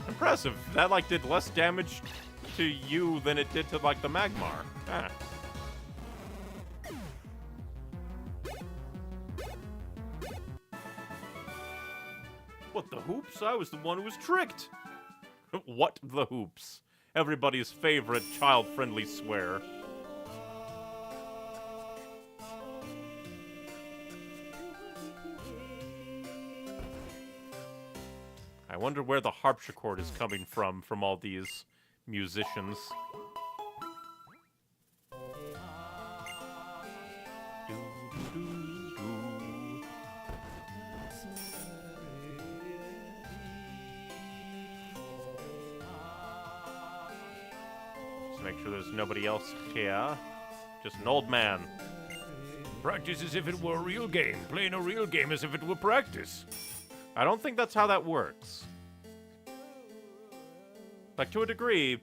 Impressive. That, like, did less damage to you than it did to, like, the Magmar. Ah. What the hoops? I was the one who was tricked. What the hoops? Everybody's favorite child-friendly swear. I wonder where the harpsichord is coming from all these musicians. Make sure there's nobody else here. Just an old man. Practice as if it were a real game. Playing a real game as if it were practice. I don't think that's how that works. Like, to a degree,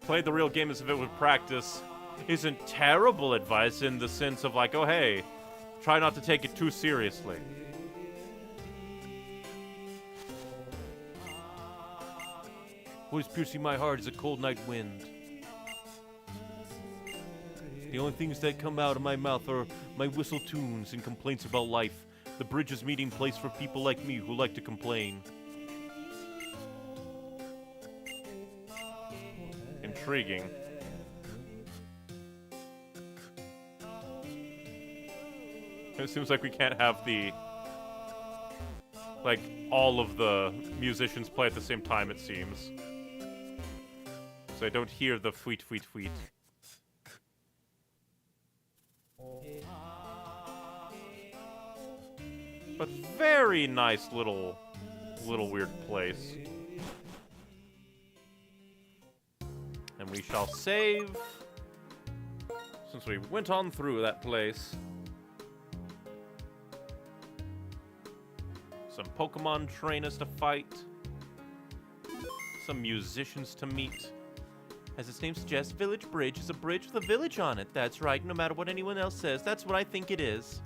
play the real game as if it were practice isn't terrible advice in the sense of like, oh hey, try not to take it too seriously. What is piercing my heart is a cold night wind. The only things that come out of my mouth are my whistle tunes and complaints about life. The bridge is meeting place for people like me who like to complain. Intriguing. It seems like we can't have the... like, all of the musicians play at the same time, it seems. So I don't hear the fweet, fweet, fweet. But very nice little weird place. And we shall save, since we went on through that place. Some Pokemon trainers to fight. Some musicians to meet. As its name suggests, Village Bridge is a bridge with a village on it. That's right, no matter what anyone else says. That's what I think it is.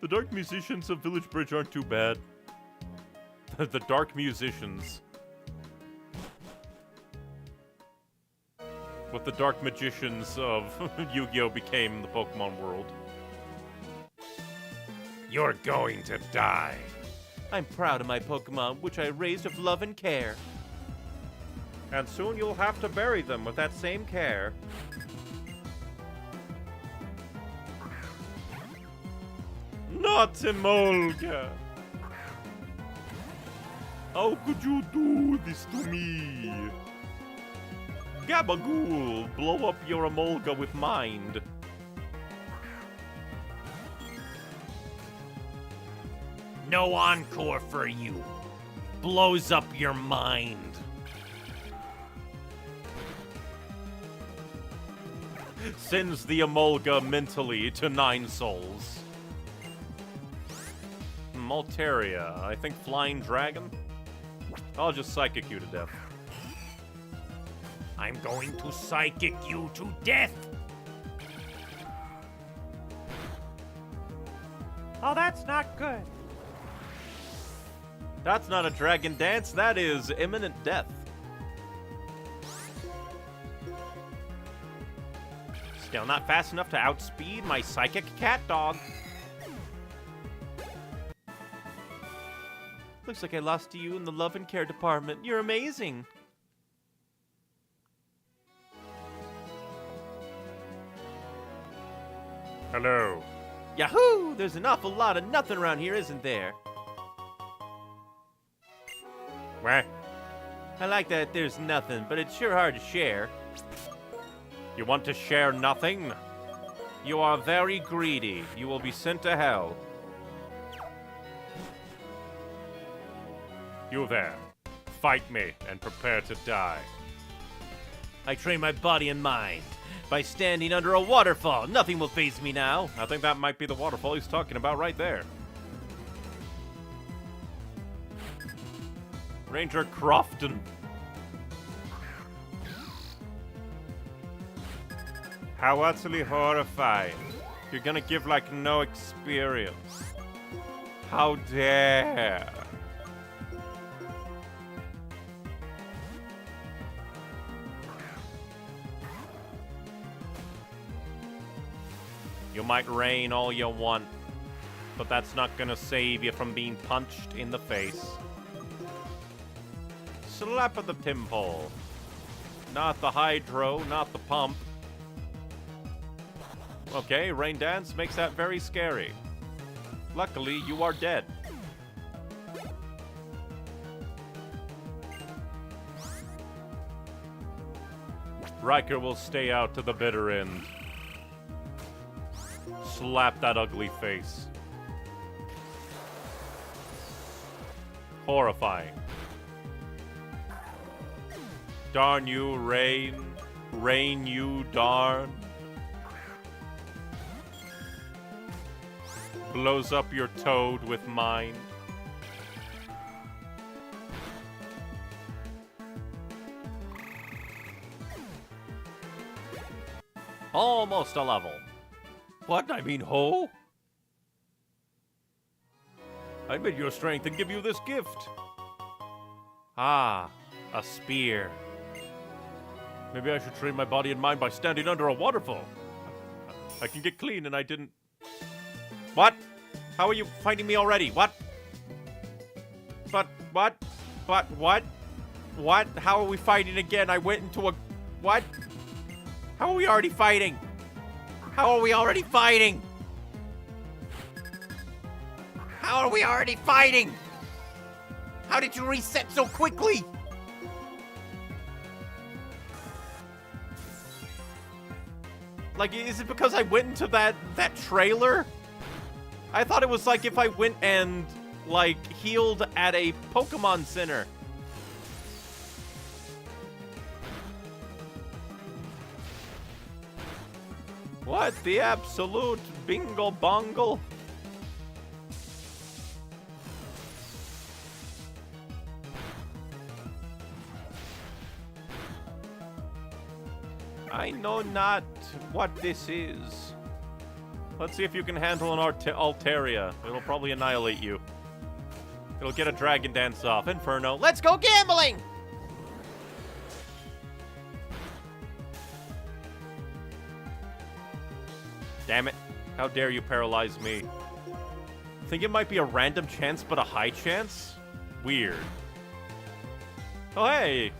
The dark musicians of Village Bridge aren't too bad. The dark musicians. What the dark magicians of Yu-Gi-Oh! Became the Pokemon world. You're going to die. I'm proud of my Pokemon, which I raised with love and care. And soon you'll have to bury them with that same care. Not Emolga! How could you do this to me? Gabagool, blow up your Emolga with mind. No encore for you. Blows up your mind. Sends the Emolga mentally to 9 souls. Malteria, I think Flying Dragon? I'll just Psychic you to death. I'm going to psychic you to death. Oh, that's not good. That's not a dragon dance, that is imminent death. Still not fast enough to outspeed my psychic cat dog. Looks like I lost to you in the love and care department. You're amazing. Hello. Yahoo! There's an awful lot of nothing around here, isn't there? Wah. I like that there's nothing, but it's sure hard to share. You want to share nothing? You are very greedy. You will be sent to hell. You there. Fight me and prepare to die. I train my body and mind by standing under a waterfall. Nothing will faze me now. I think that might be the waterfall he's talking about right there. Ranger Crofton. How utterly horrifying. You're gonna give like no experience. How dare. You might rain all you want, but that's not gonna save you from being punched in the face. Slap of the pimple. Not the hydro, not the pump. Okay, rain dance makes that very scary. Luckily, you are dead. Riker will stay out to the bitter end. Slap that ugly face. Horrifying. Darn you, rain. Rain you, darn. Blows up your toad with mine. Almost a level. What? I mean, ho? I made your strength and give you this gift. Ah, a spear. Maybe I should train my body and mind by standing under a waterfall. I can get clean and I didn't... What? How are you fighting me already? What? But, what? But, what? What? How are we fighting again? I went into a... What? How are we already fighting? How are we already fighting? How are we already fighting? How did you reset so quickly? Like, is it because I went into that trailer? I thought it was like if I went and, like, healed at a Pokemon Center. What the absolute bingle bongle? I know not what this is. Let's see if you can handle an Altaria. It'll probably annihilate you. It'll get a Dragon Dance off. Inferno. Let's go gambling! Damn it. How dare you paralyze me? Think it might be a random chance, but a high chance? Weird. Oh, hey.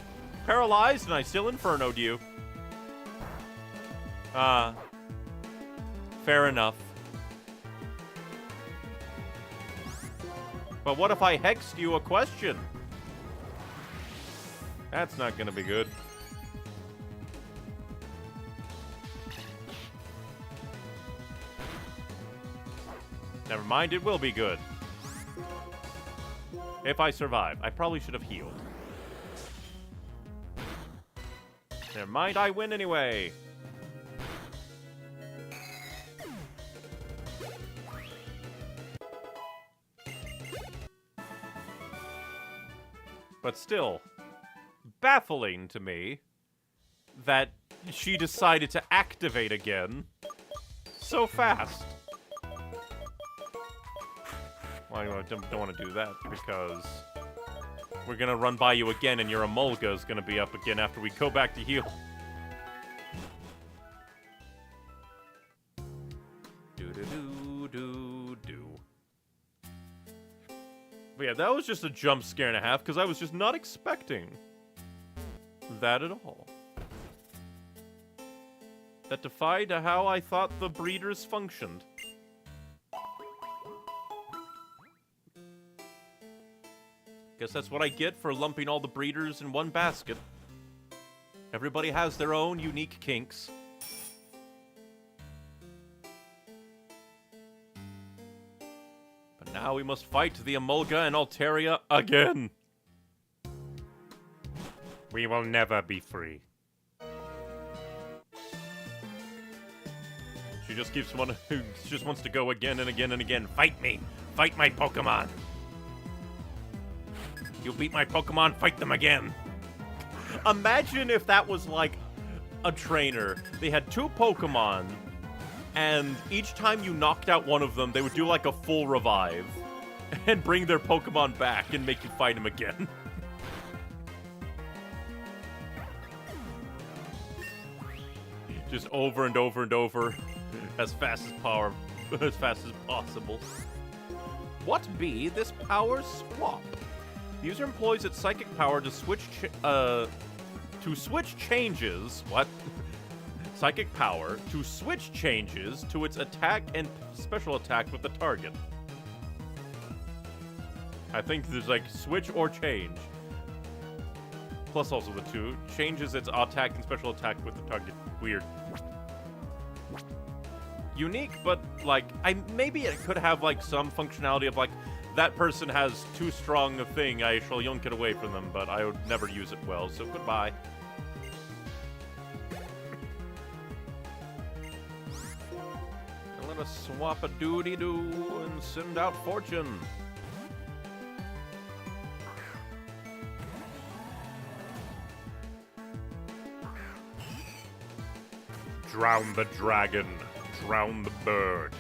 Paralyzed, and I still infernoed you. Fair enough. But what if I hexed you a question? That's not gonna be good. Never mind, it will be good. If I survive. I probably should have healed. Never mind, I win anyway. But still, baffling to me that she decided to activate again so fast. Well, I don't want to do that because we're going to run by you again and your Emolga is going to be up again after we go back to heal. Do-do-do-do-do. But yeah, that was just a jump scare and a half because I was just not expecting that at all. That defied how I thought the breeders functioned. Guess that's what I get for lumping all the breeders in one basket. Everybody has their own unique kinks. Now we must fight the Emolga and Altaria again. We will never be free. She just keeps just wants to go again and again and again. Fight me. Fight my Pokemon. You beat my Pokemon, fight them again. Imagine if that was like a trainer. They had 2 Pokemon, and each time you knocked out one of them, they would do like a full revive and bring their Pokemon back and make you fight them again. Just over and over and over, as fast as possible. What be this power swap? The user employs its psychic power to switch changes. What? Psychic power to switch changes to its attack and special attack with the target. I think there's like switch or change. Plus also the 2 changes its attack and special attack with the target. Weird. Unique, but like maybe it could have like some functionality of like that person has too strong a thing, I shall yoink it away from them, but I would never use it well, so goodbye. And let us swap a doody-doo and send out fortune. Drown the dragon. Drown the bird.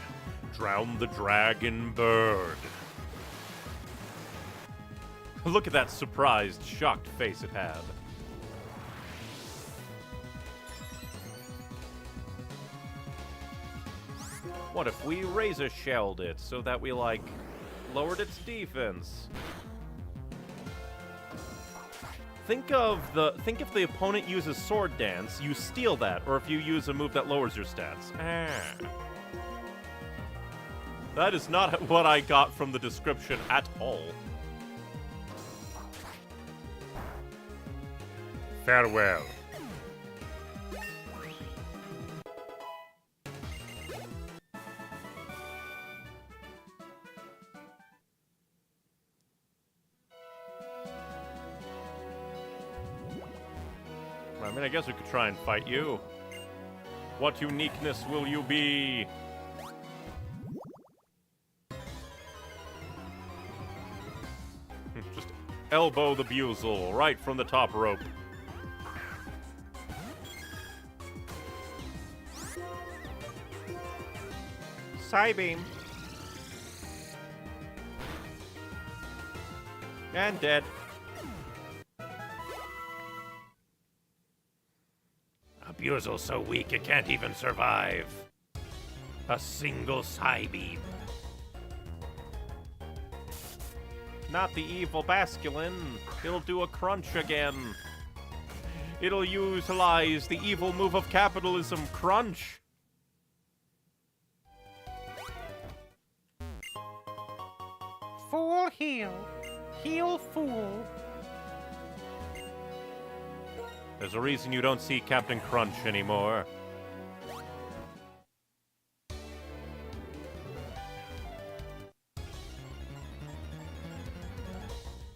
Drown the dragon bird. Look at that surprised, shocked face it had. What if we razor-shelled it so that we, like, lowered its defense? Think if the opponent uses Sword Dance, you steal that, or if you use a move that lowers your stats. That is not what I got from the description at all. Farewell. I mean, I guess we could try and fight you. What uniqueness will you be? Just elbow the Buizel right from the top rope. Psybeam. And dead. Buizel's so weak it can't even survive a single Psybeam. Not the evil Basculin. It'll do a crunch again. It'll utilize the evil move of capitalism, crunch. Fool heal. Heal fool. There's a reason you don't see Captain Crunch anymore.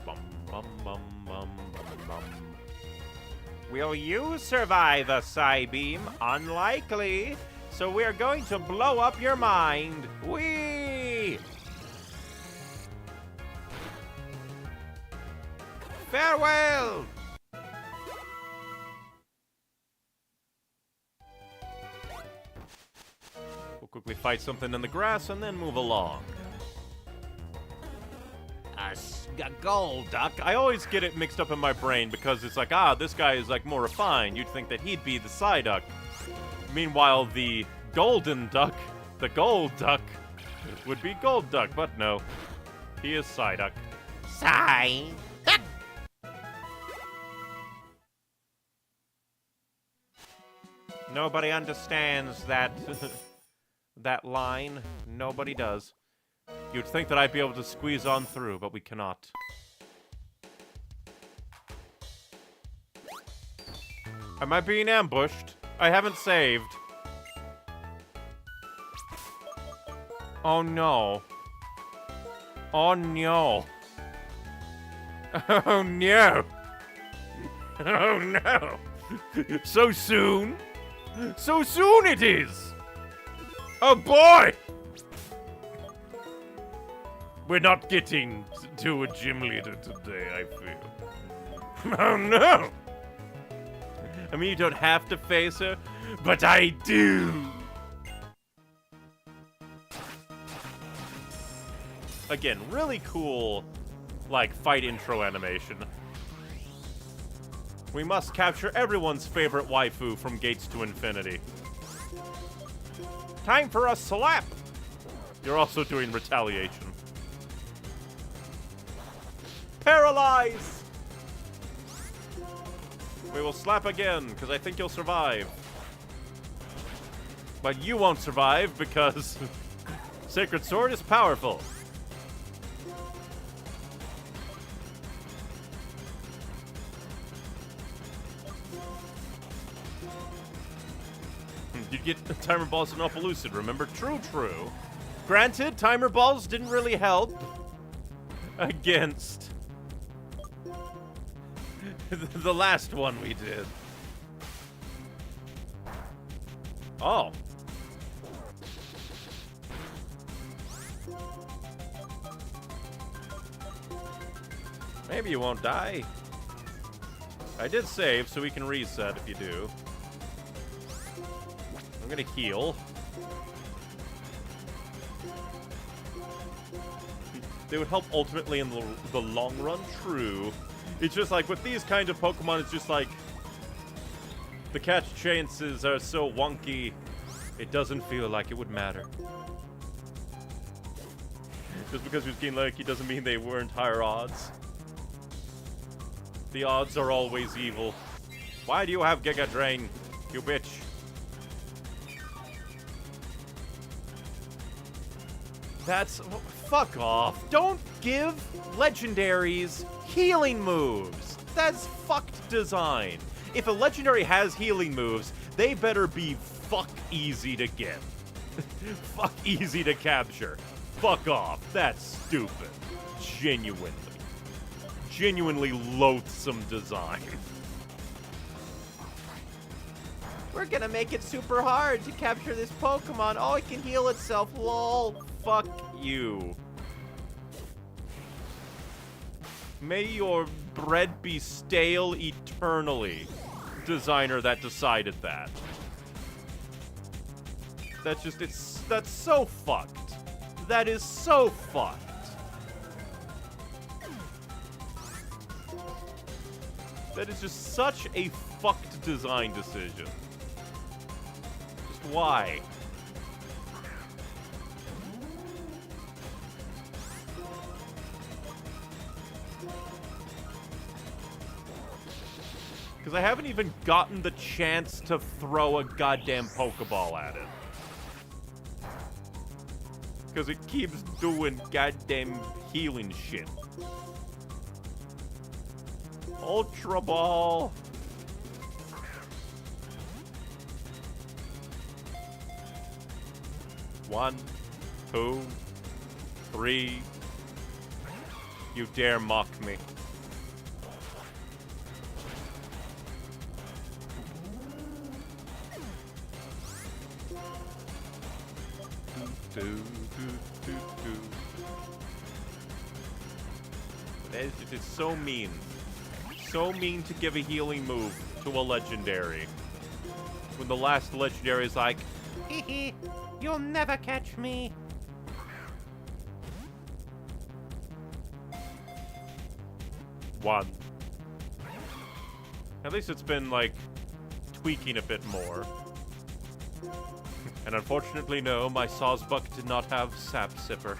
Bum, bum, bum, bum, bum, bum. Will you survive a Psybeam? Unlikely. So we're going to blow up your mind. Whee! Farewell! We'll quickly fight something in the grass and then move along. A gold duck. I always get it mixed up in my brain because it's like, this guy is like more refined. You'd think that he'd be the Psyduck. Meanwhile, the golden duck, the gold duck, would be Gold Duck, but no. He is Psyduck. Sigh. Nobody understands that that line. Nobody does. You'd think that I'd be able to squeeze on through, but we cannot. Am I being ambushed? I haven't saved. Oh no. Oh no. Oh no. Oh no. So soon? So soon it is! Oh boy! We're not getting to a gym leader today, I feel. Oh no! I mean, you don't have to face her. But I do! Again, really cool, like, fight intro animation. We must capture everyone's favorite waifu from Gates to Infinity. Time for a slap! You're also doing retaliation. Paralyze! We will slap again, because I think you'll survive. But you won't survive, because Sacred Sword is powerful. You get timer balls and awful lucid, remember? True. Granted, timer balls didn't really help against the last one we did. Oh. Maybe you won't die. I did save, so we can reset if you do. I'm gonna heal. They would help ultimately in the long run, true. It's just like, with these kinds of Pokemon, it's just like, the catch chances are so wonky, it doesn't feel like it would matter. Just because we was getting lucky doesn't mean they weren't higher odds. The odds are always evil. Why do you have Giga Drain, you bitch? That's... fuck off. Don't give legendaries healing moves. That's fucked design. If a legendary has healing moves, they better be fuck easy to get. Fuck easy to capture. Fuck off. That's stupid. Genuinely loathsome design. We're gonna make it super hard to capture this Pokemon. Oh, it can heal itself, lol. Fuck you. May your bread be stale eternally, designer that decided that. That's just, that's so fucked. That is so fucked. That is just such a fucked design decision. Just why? Because I haven't even gotten the chance to throw a goddamn Pokeball at it. Because it keeps doing goddamn healing shit. Ultra Ball! One, 2, 3. You dare mock me. It's so mean. So mean to give a healing move to a legendary. When the last legendary is like, Hee you'll never catch me. one. At least it's been, like, tweaking a bit more. And unfortunately, no, my Sawsbuck did not have Sap Sipper.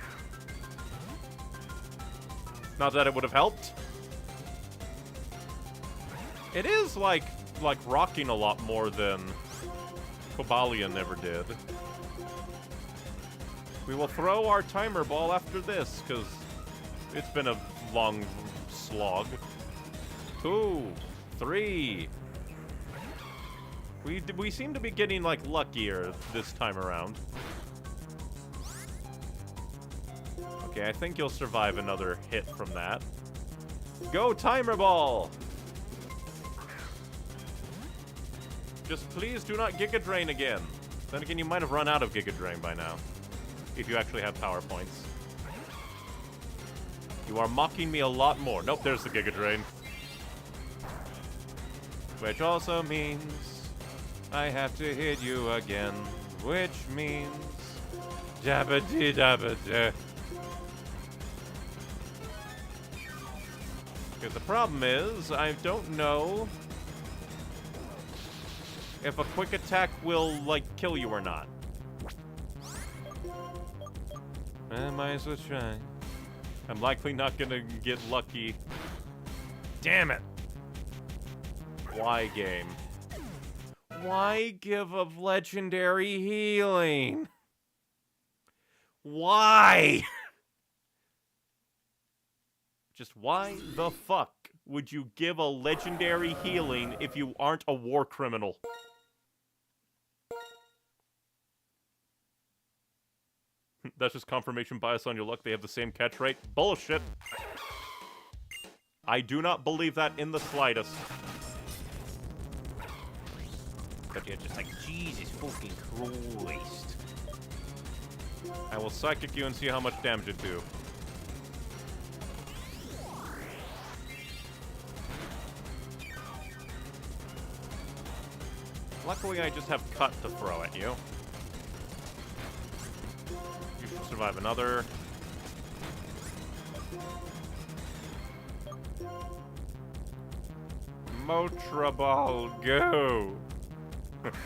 Not that it would have helped. It is, like rocking a lot more than Cobalion ever did. We will throw our timer ball after this, because it's been a long slog. 2, 3. We seem to be getting, like, luckier this time around. Okay, I think you'll survive another hit from that. Go, Timer Ball! Just please do not Giga Drain again. Then again, you might have run out of Giga Drain by now. If you actually have power points. You are mocking me a lot more. Nope, there's the Giga Drain. Which also means I have to hit you again. Which means dabba-dee-dabba-da. Because the problem is, I don't know if a quick attack will, like, kill you or not. I might as well try. I'm likely not gonna get lucky. Damn it! Why, game? Why give up legendary healing? Why? Just why the fuck would you give a legendary healing if you aren't a war criminal? That's just confirmation bias on your luck. They have the same catch rate. Bullshit. I do not believe that in the slightest. But you're just like, Jesus fucking Christ. I will psychic you and see how much damage it do. Luckily, I just have cut to throw at you. You should survive another. Motra Ball, go!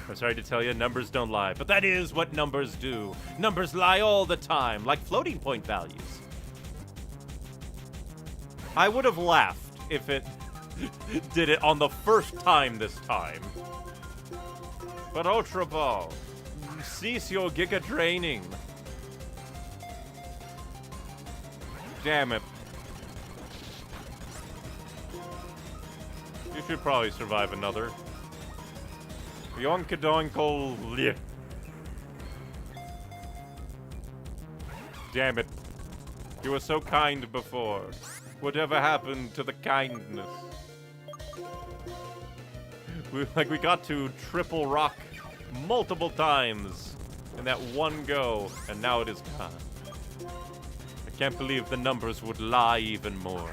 I'm sorry to tell you, numbers don't lie, but that is what numbers do. Numbers lie all the time, like floating point values. I would have laughed if it did it on the first time this time. But Ultra Ball, cease your Giga Draining. Damn it. You should probably survive another. Yonkadoinkle. Damn it. You were so kind before. Whatever happened to the kindness? We got to triple rock multiple times in that one go, and now it is gone. I can't believe the numbers would lie even more.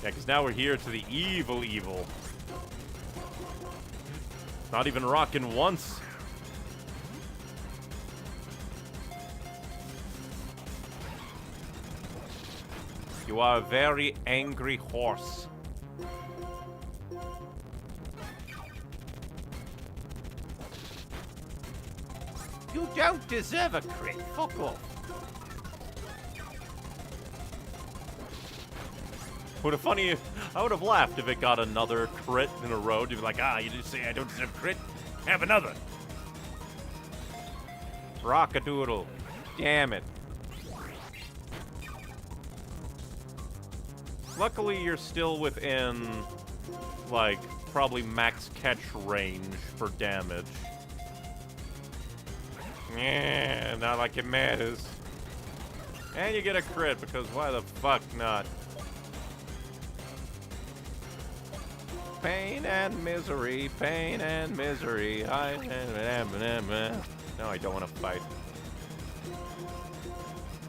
Yeah, because now we're here to the evil. Not even rocking once. You are a very angry horse. You don't deserve a crit. Fuck off. Would have funny. I would have laughed if it got another crit in a row. You'd be like, you just say I don't deserve crit. Have another. Rockadoodle. Damn it. Luckily, you're still within, like, probably max catch range for damage. Yeah, not like it matters. And you get a crit, because why the fuck not? Pain and misery, pain and misery. No, I don't want to fight.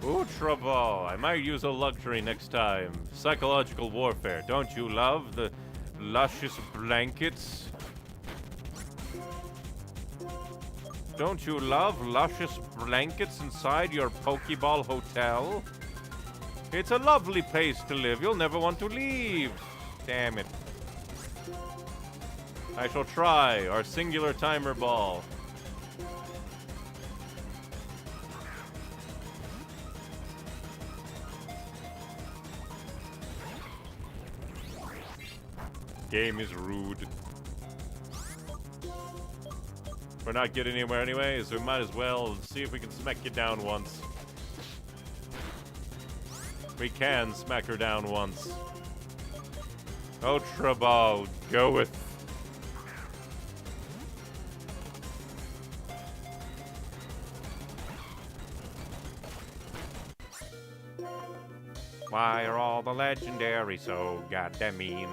Ultra Ball. I might use a luxury next time. Psychological warfare. Don't you love the luscious blankets? Don't you love luscious blankets inside your Pokeball hotel? It's a lovely place to live. You'll never want to leave. Damn it. I shall try our singular timer ball. Game is rude. We're not getting anywhere anyway, so we might as well see if we can smack you down once. We can smack her down once. Ultra Ball, go with. Why are all the legendary so goddamn mean?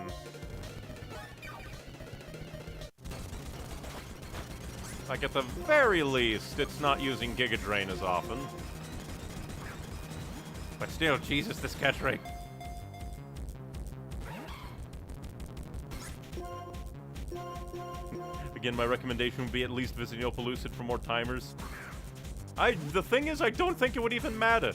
Like, at the very least, it's not using Giga Drain as often. But still, Jesus, this catch rate. Again, my recommendation would be at least visit Neopollucid for more timers. The thing is, I don't think it would even matter.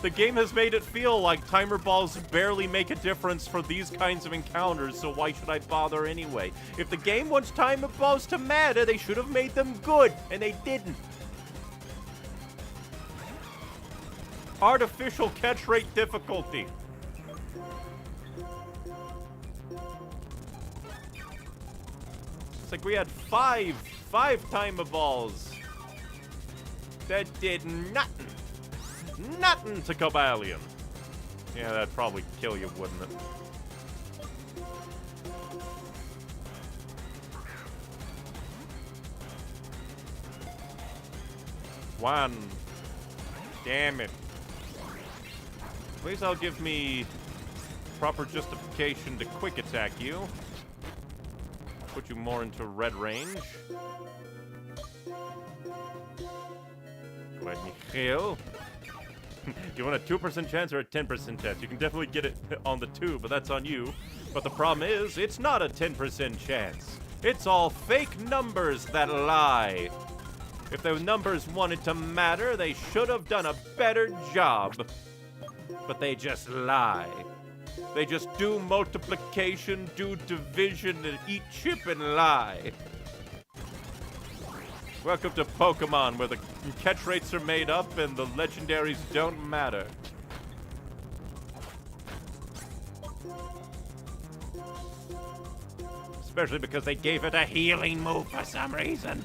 The game has made it feel like timer balls barely make a difference for these kinds of encounters, so why should I bother anyway? If the game wants timer balls to matter, they should have made them good, and they didn't. Artificial catch rate difficulty. It's like we had five timer balls that did nothing. Nothing to Cobalion. Yeah, that'd probably kill you, wouldn't it? One. Damn it. Please, I'll give me proper justification to quick attack you. Put you more into red range. Let me heal. Do you want a 2% chance or a 10% chance? You can definitely get it on the 2, but that's on you. But the problem is, it's not a 10% chance. It's all fake numbers that lie. If those numbers wanted to matter, they should have done a better job. But they just lie. They just do multiplication, do division, and eat chip and lie. Welcome to Pokemon, where the catch rates are made up and the legendaries don't matter. Especially because they gave it a healing move for some reason.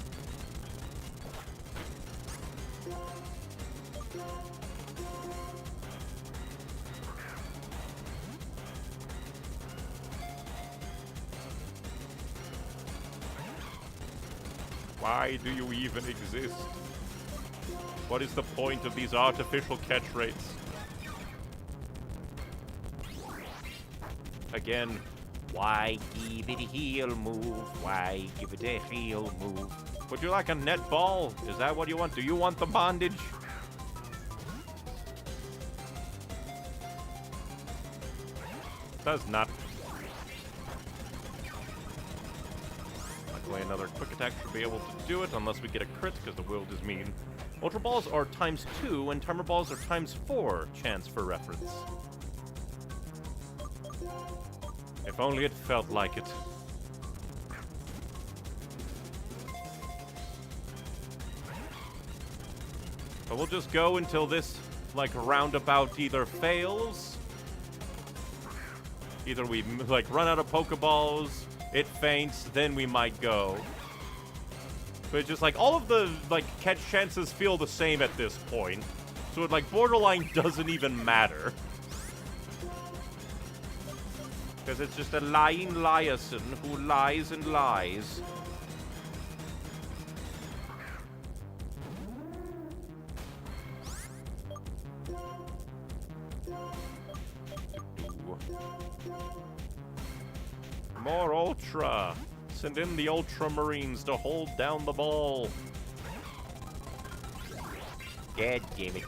Why do you even exist? What is the point of these artificial catch rates? Again, why give it a heal move? Why give it a heal move? Would you like a net ball? Is that what you want? Do you want the bondage? Does not. Luckily, another quick attack should be able to do it, unless we get a crit, because the world is mean. Ultra Balls are ×2, and Timer Balls are ×4, chance for reference. If only it felt like it. But we'll just go until this, like, roundabout either fails. Either we, like, run out of Pokeballs, it faints, then we might go. But it's just like, all of the, like, catch chances feel the same at this point. So it, like, borderline doesn't even matter. Because it's just a lying liaison who lies and lies. More Ultra. Send in the Ultramarines to hold down the ball. God damn it.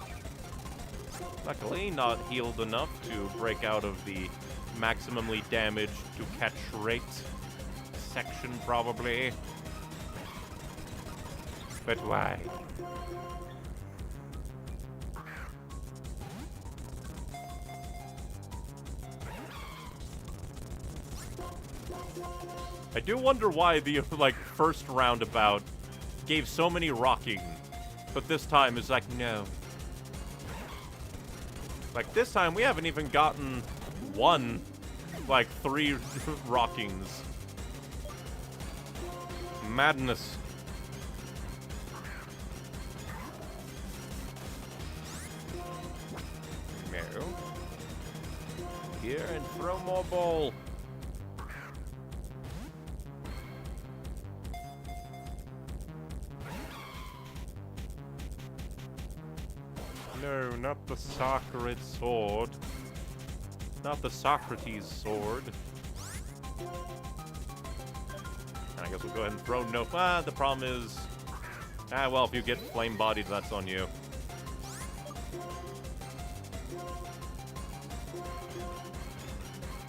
Luckily, not healed enough to break out of the maximally damaged to catch rate section, probably. But why? I do wonder why the, like, first roundabout gave so many rocking, but this time is like, no. Like, this time we haven't even gotten one, like, 3 rockings. Madness. No. Here and throw more ball. No, not the sacred sword. Not the Socrates sword. I guess we'll go ahead and throw no. The problem is. Well, if you get flame bodied, that's on you.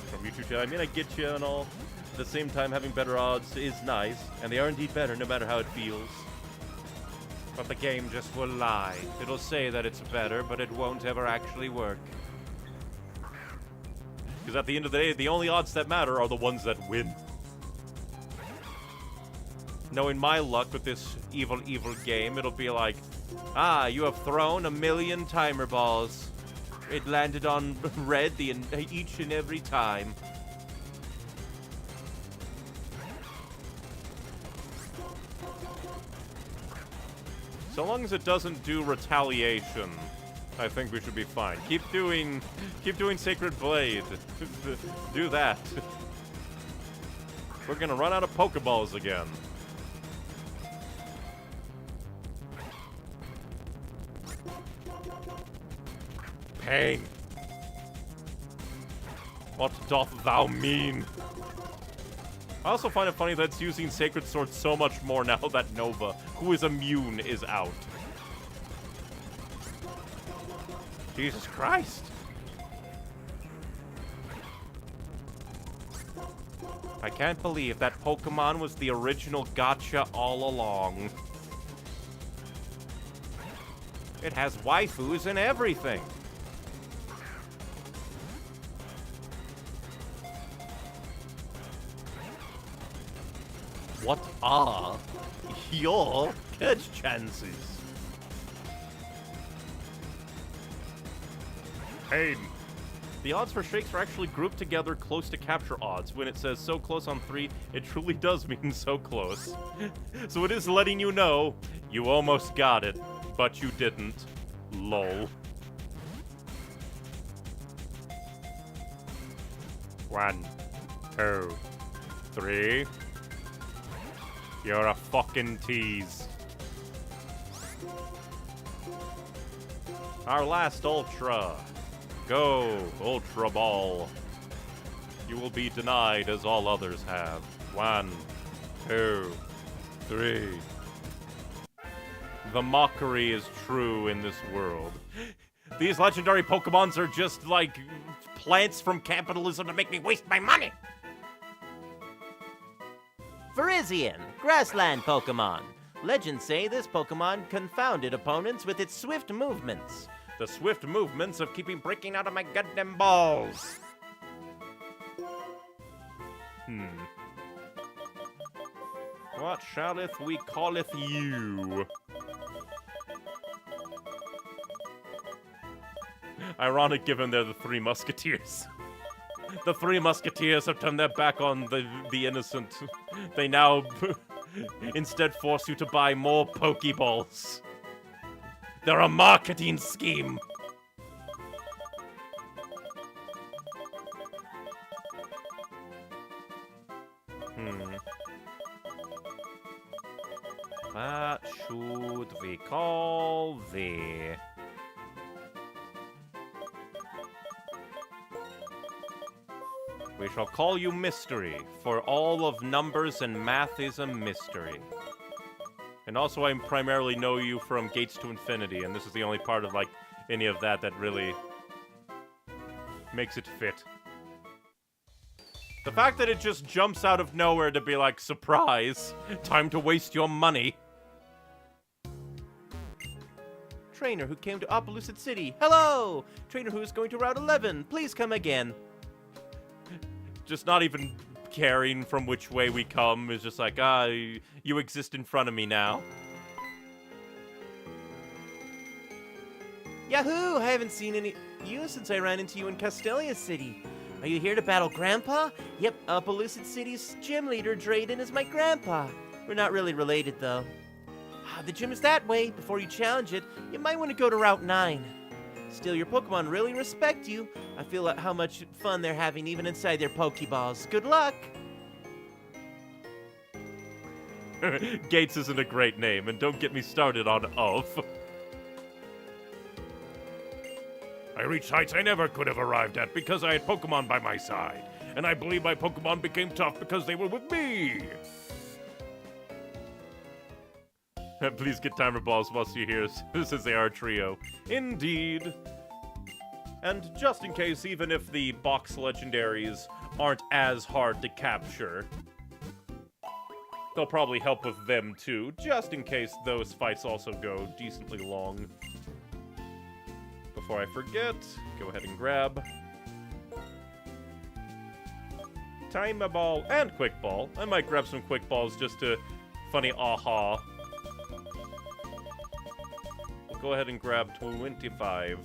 From you two, I mean, I get you and all. At the same time, having better odds is nice, and they are indeed better no matter how it feels. But the game just will lie. It'll say that it's better, but it won't ever actually work. Because at the end of the day, the only odds that matter are the ones that win. Knowing my luck with this evil, evil game, it'll be like, you have thrown 1,000,000 timer balls. It landed on red each and every time. So long as it doesn't do retaliation, I think we should be fine. Keep doing Sacred Blade. Do that. We're gonna run out of Pokeballs again. Pain. What doth thou mean? I also find it funny that it's using Sacred Sword so much more now that Nova, who is immune, is out. Jesus Christ. I can't believe that Pokemon was the original gotcha all along. It has waifus and everything. What are your catch chances? Pain. The odds for shakes are actually grouped together close to capture odds. When it says so close on 3, it truly does mean so close. So it is letting you know you almost got it, but you didn't. Lol. 1, 2, 3. You're a fucking tease. Our last Ultra. Go, Ultra Ball. You will be denied as all others have. 1, 2, 3. The mockery is true in this world. These legendary Pokemons are just like plants from capitalism to make me waste my money. Virizion, grassland Pokemon. Legends say this Pokemon confounded opponents with its swift movements. The swift movements of keeping breaking out of my goddamn balls. What shalleth we calleth you? Ironic given they're the Three Musketeers. The Three Musketeers have turned their back on the innocent. They now instead force you to buy more Pokeballs. They're a marketing scheme. What should we call thee? We shall call you Mystery, for all of numbers and math is a mystery. And also I primarily know you from Gates to Infinity, and this is the only part of, like, any of that that really makes it fit. The fact that it just jumps out of nowhere to be like, surprise, time to waste your money. Trainer who came to Opelucid City. Hello! Trainer who is going to Route 11. Please come again. Just not even caring from which way we come. Is just like, you exist in front of me now. Yahoo! I haven't seen you since I ran into you in Castelia City. Are you here to battle Grandpa? Yep, Opelucid City's gym leader, Drayden, is my grandpa. We're not really related, though. The gym is that way. Before you challenge it, you might want to go to Route 9. Still, your Pokemon really respect you. I feel like how much fun they're having even inside their Pokeballs. Good luck! Gates isn't a great name, and don't get me started on of. I reached heights I never could have arrived at because I had Pokemon by my side. And I believe my Pokemon became tough because they were with me. Please get timer balls whilst you're here. This is our trio. Indeed. And just in case, even if the box legendaries aren't as hard to capture, they'll probably help with them too, just in case those fights also go decently long. Before I forget, go ahead and grab Timer Ball and Quick Ball. I might grab some Quick Balls just to funny aha. We'll go ahead and grab 25.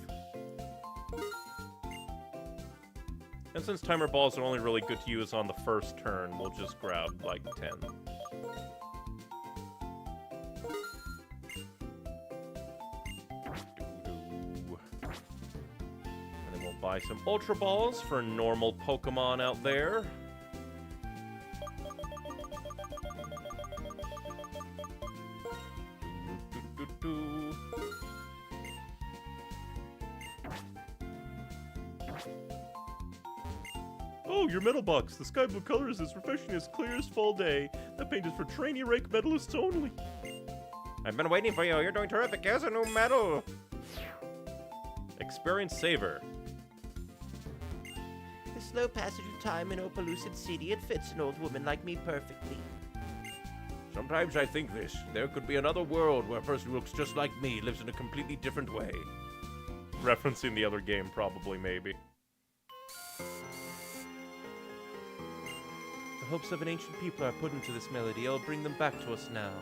And since Timer Balls are only really good to use on the first turn, we'll just grab, like, 10. And then we'll buy some Ultra Balls for normal Pokemon out there. Oh, your medal box. The sky blue color is as refreshing as clear as fall day. That paint is for trainee rank medalists only. I've been waiting for you. You're doing terrific. Here's a new medal. Experience Saver. The slow passage of time in Opaloosa City, it fits an old woman like me perfectly. Sometimes I think this. There could be another world where a person who looks just like me lives in a completely different way. Referencing the other game, probably, maybe. The hopes of an ancient people are put into this melody. I'll bring them back to us now.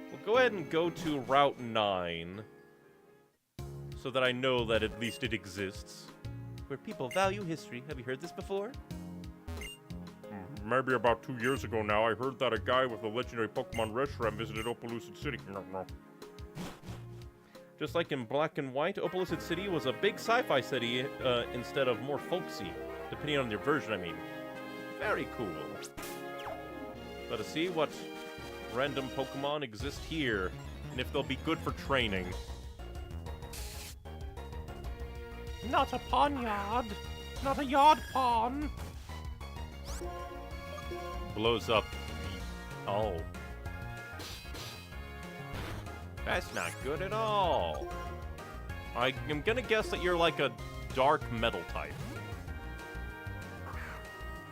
We'll go ahead and go to Route 9. So that I know that at least it exists. Where people value history. Have you heard this before? Maybe about 2 years ago now, I heard that a guy with a legendary Pokemon restaurant visited Opaloosa City. Just like in Black and White, Opaloosa City was a big sci-fi city instead of more folksy. Depending on your version, I mean. Very cool. Let us see what random Pokemon exist here, and if they'll be good for training. Not a pawn yard. Not a yard pawn. Blows up. Oh. That's not good at all. I am gonna guess that you're like a dark metal type.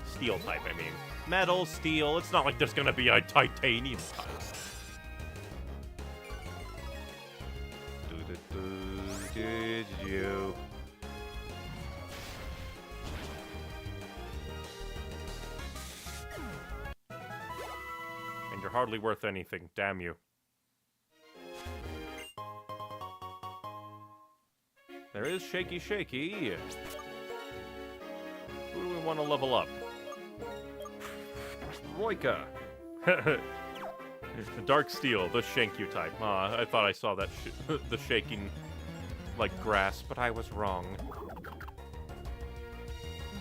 Steel type, I mean. Metal, steel, it's not like there's gonna be a titanium type. Did you? And you're hardly worth anything, damn you. There is Shaky Shaky. Who do we want to level up? Roika. Dark Steel, the Shankyu type. I thought I saw that the shaking, like, grass, but I was wrong.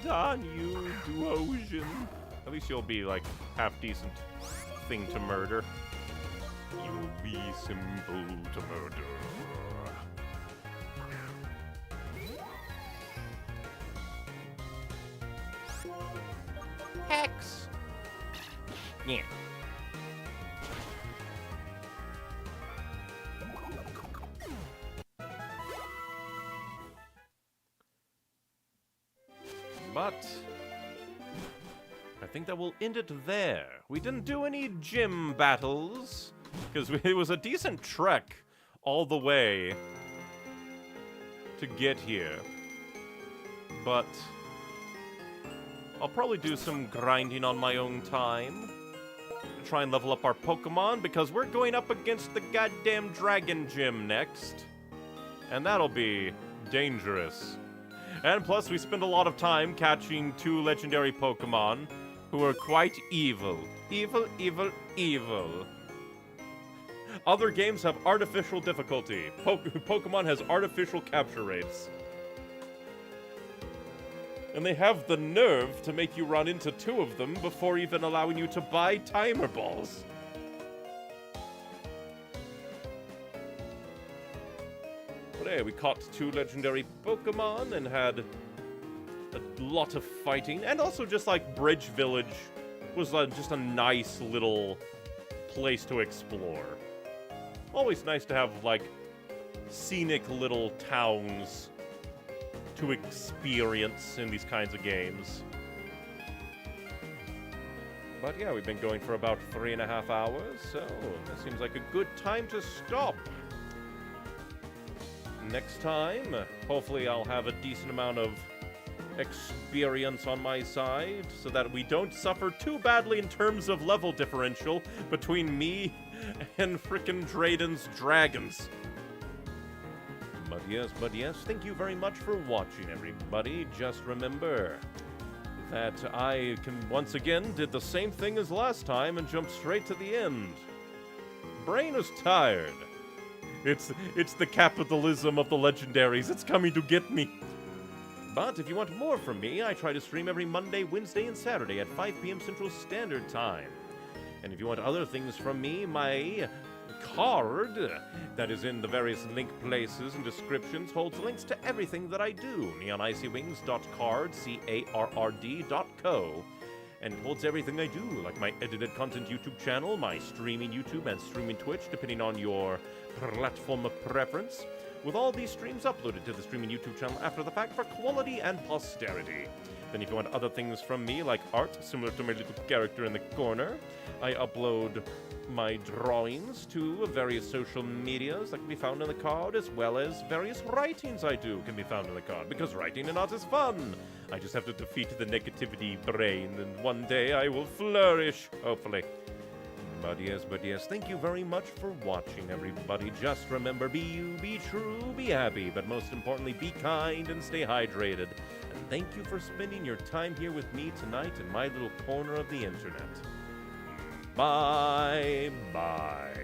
Danyu Duosion. At least you'll be, like, half-decent thing to murder. You'll be simple to murder. Hex. Yeah. But I think that we'll end it there. We didn't do any gym battles, because it was a decent trek all the way to get here. But I'll probably do some grinding on my own time to try and level up our Pokemon, because we're going up against the goddamn Dragon Gym next. And that'll be dangerous. And plus, we spend a lot of time catching 2 legendary Pokemon who are quite evil. Evil, evil, evil. Other games have artificial difficulty. Pokemon has artificial capture rates. And they have the nerve to make you run into 2 of them before even allowing you to buy timer balls. Hey, we caught 2 legendary Pokemon and had a lot of fighting. And also just like Bridge Village was just a nice little place to explore. Always nice to have like scenic little towns to experience in these kinds of games. But yeah, we've been going for about 3.5 hours, so this seems like a good time to stop. Next time, hopefully I'll have a decent amount of experience on my side so that we don't suffer too badly in terms of level differential between me and frickin' Drayden's dragons. But yes, thank you very much for watching, everybody. Just remember that I once again did the same thing as last time and jumped straight to the end. Brain is tired. It's the capitalism of the legendaries. It's coming to get me. But if you want more from me, I try to stream every Monday, Wednesday, and Saturday at 5 p.m. Central Standard Time. And if you want other things from me, my card that is in the various link places and descriptions holds links to everything that I do. neonicywings.card, CARRD.co, and holds everything I do, like my edited content YouTube channel, my streaming YouTube and streaming Twitch, depending on your platform of preference, with all these streams uploaded to the streaming YouTube channel after the fact for quality and posterity. Then if you want other things from me, like art, similar to my little character in the corner, I upload my drawings to various social medias that can be found in the card, as well as various writings I do can be found in the card, because writing and art is fun. I just have to defeat the negativity brain, and one day I will flourish, hopefully. But yes, thank you very much for watching, everybody. Just remember, be you, be true, be happy, but most importantly, be kind and stay hydrated. And thank you for spending your time here with me tonight in my little corner of the internet. Bye-bye.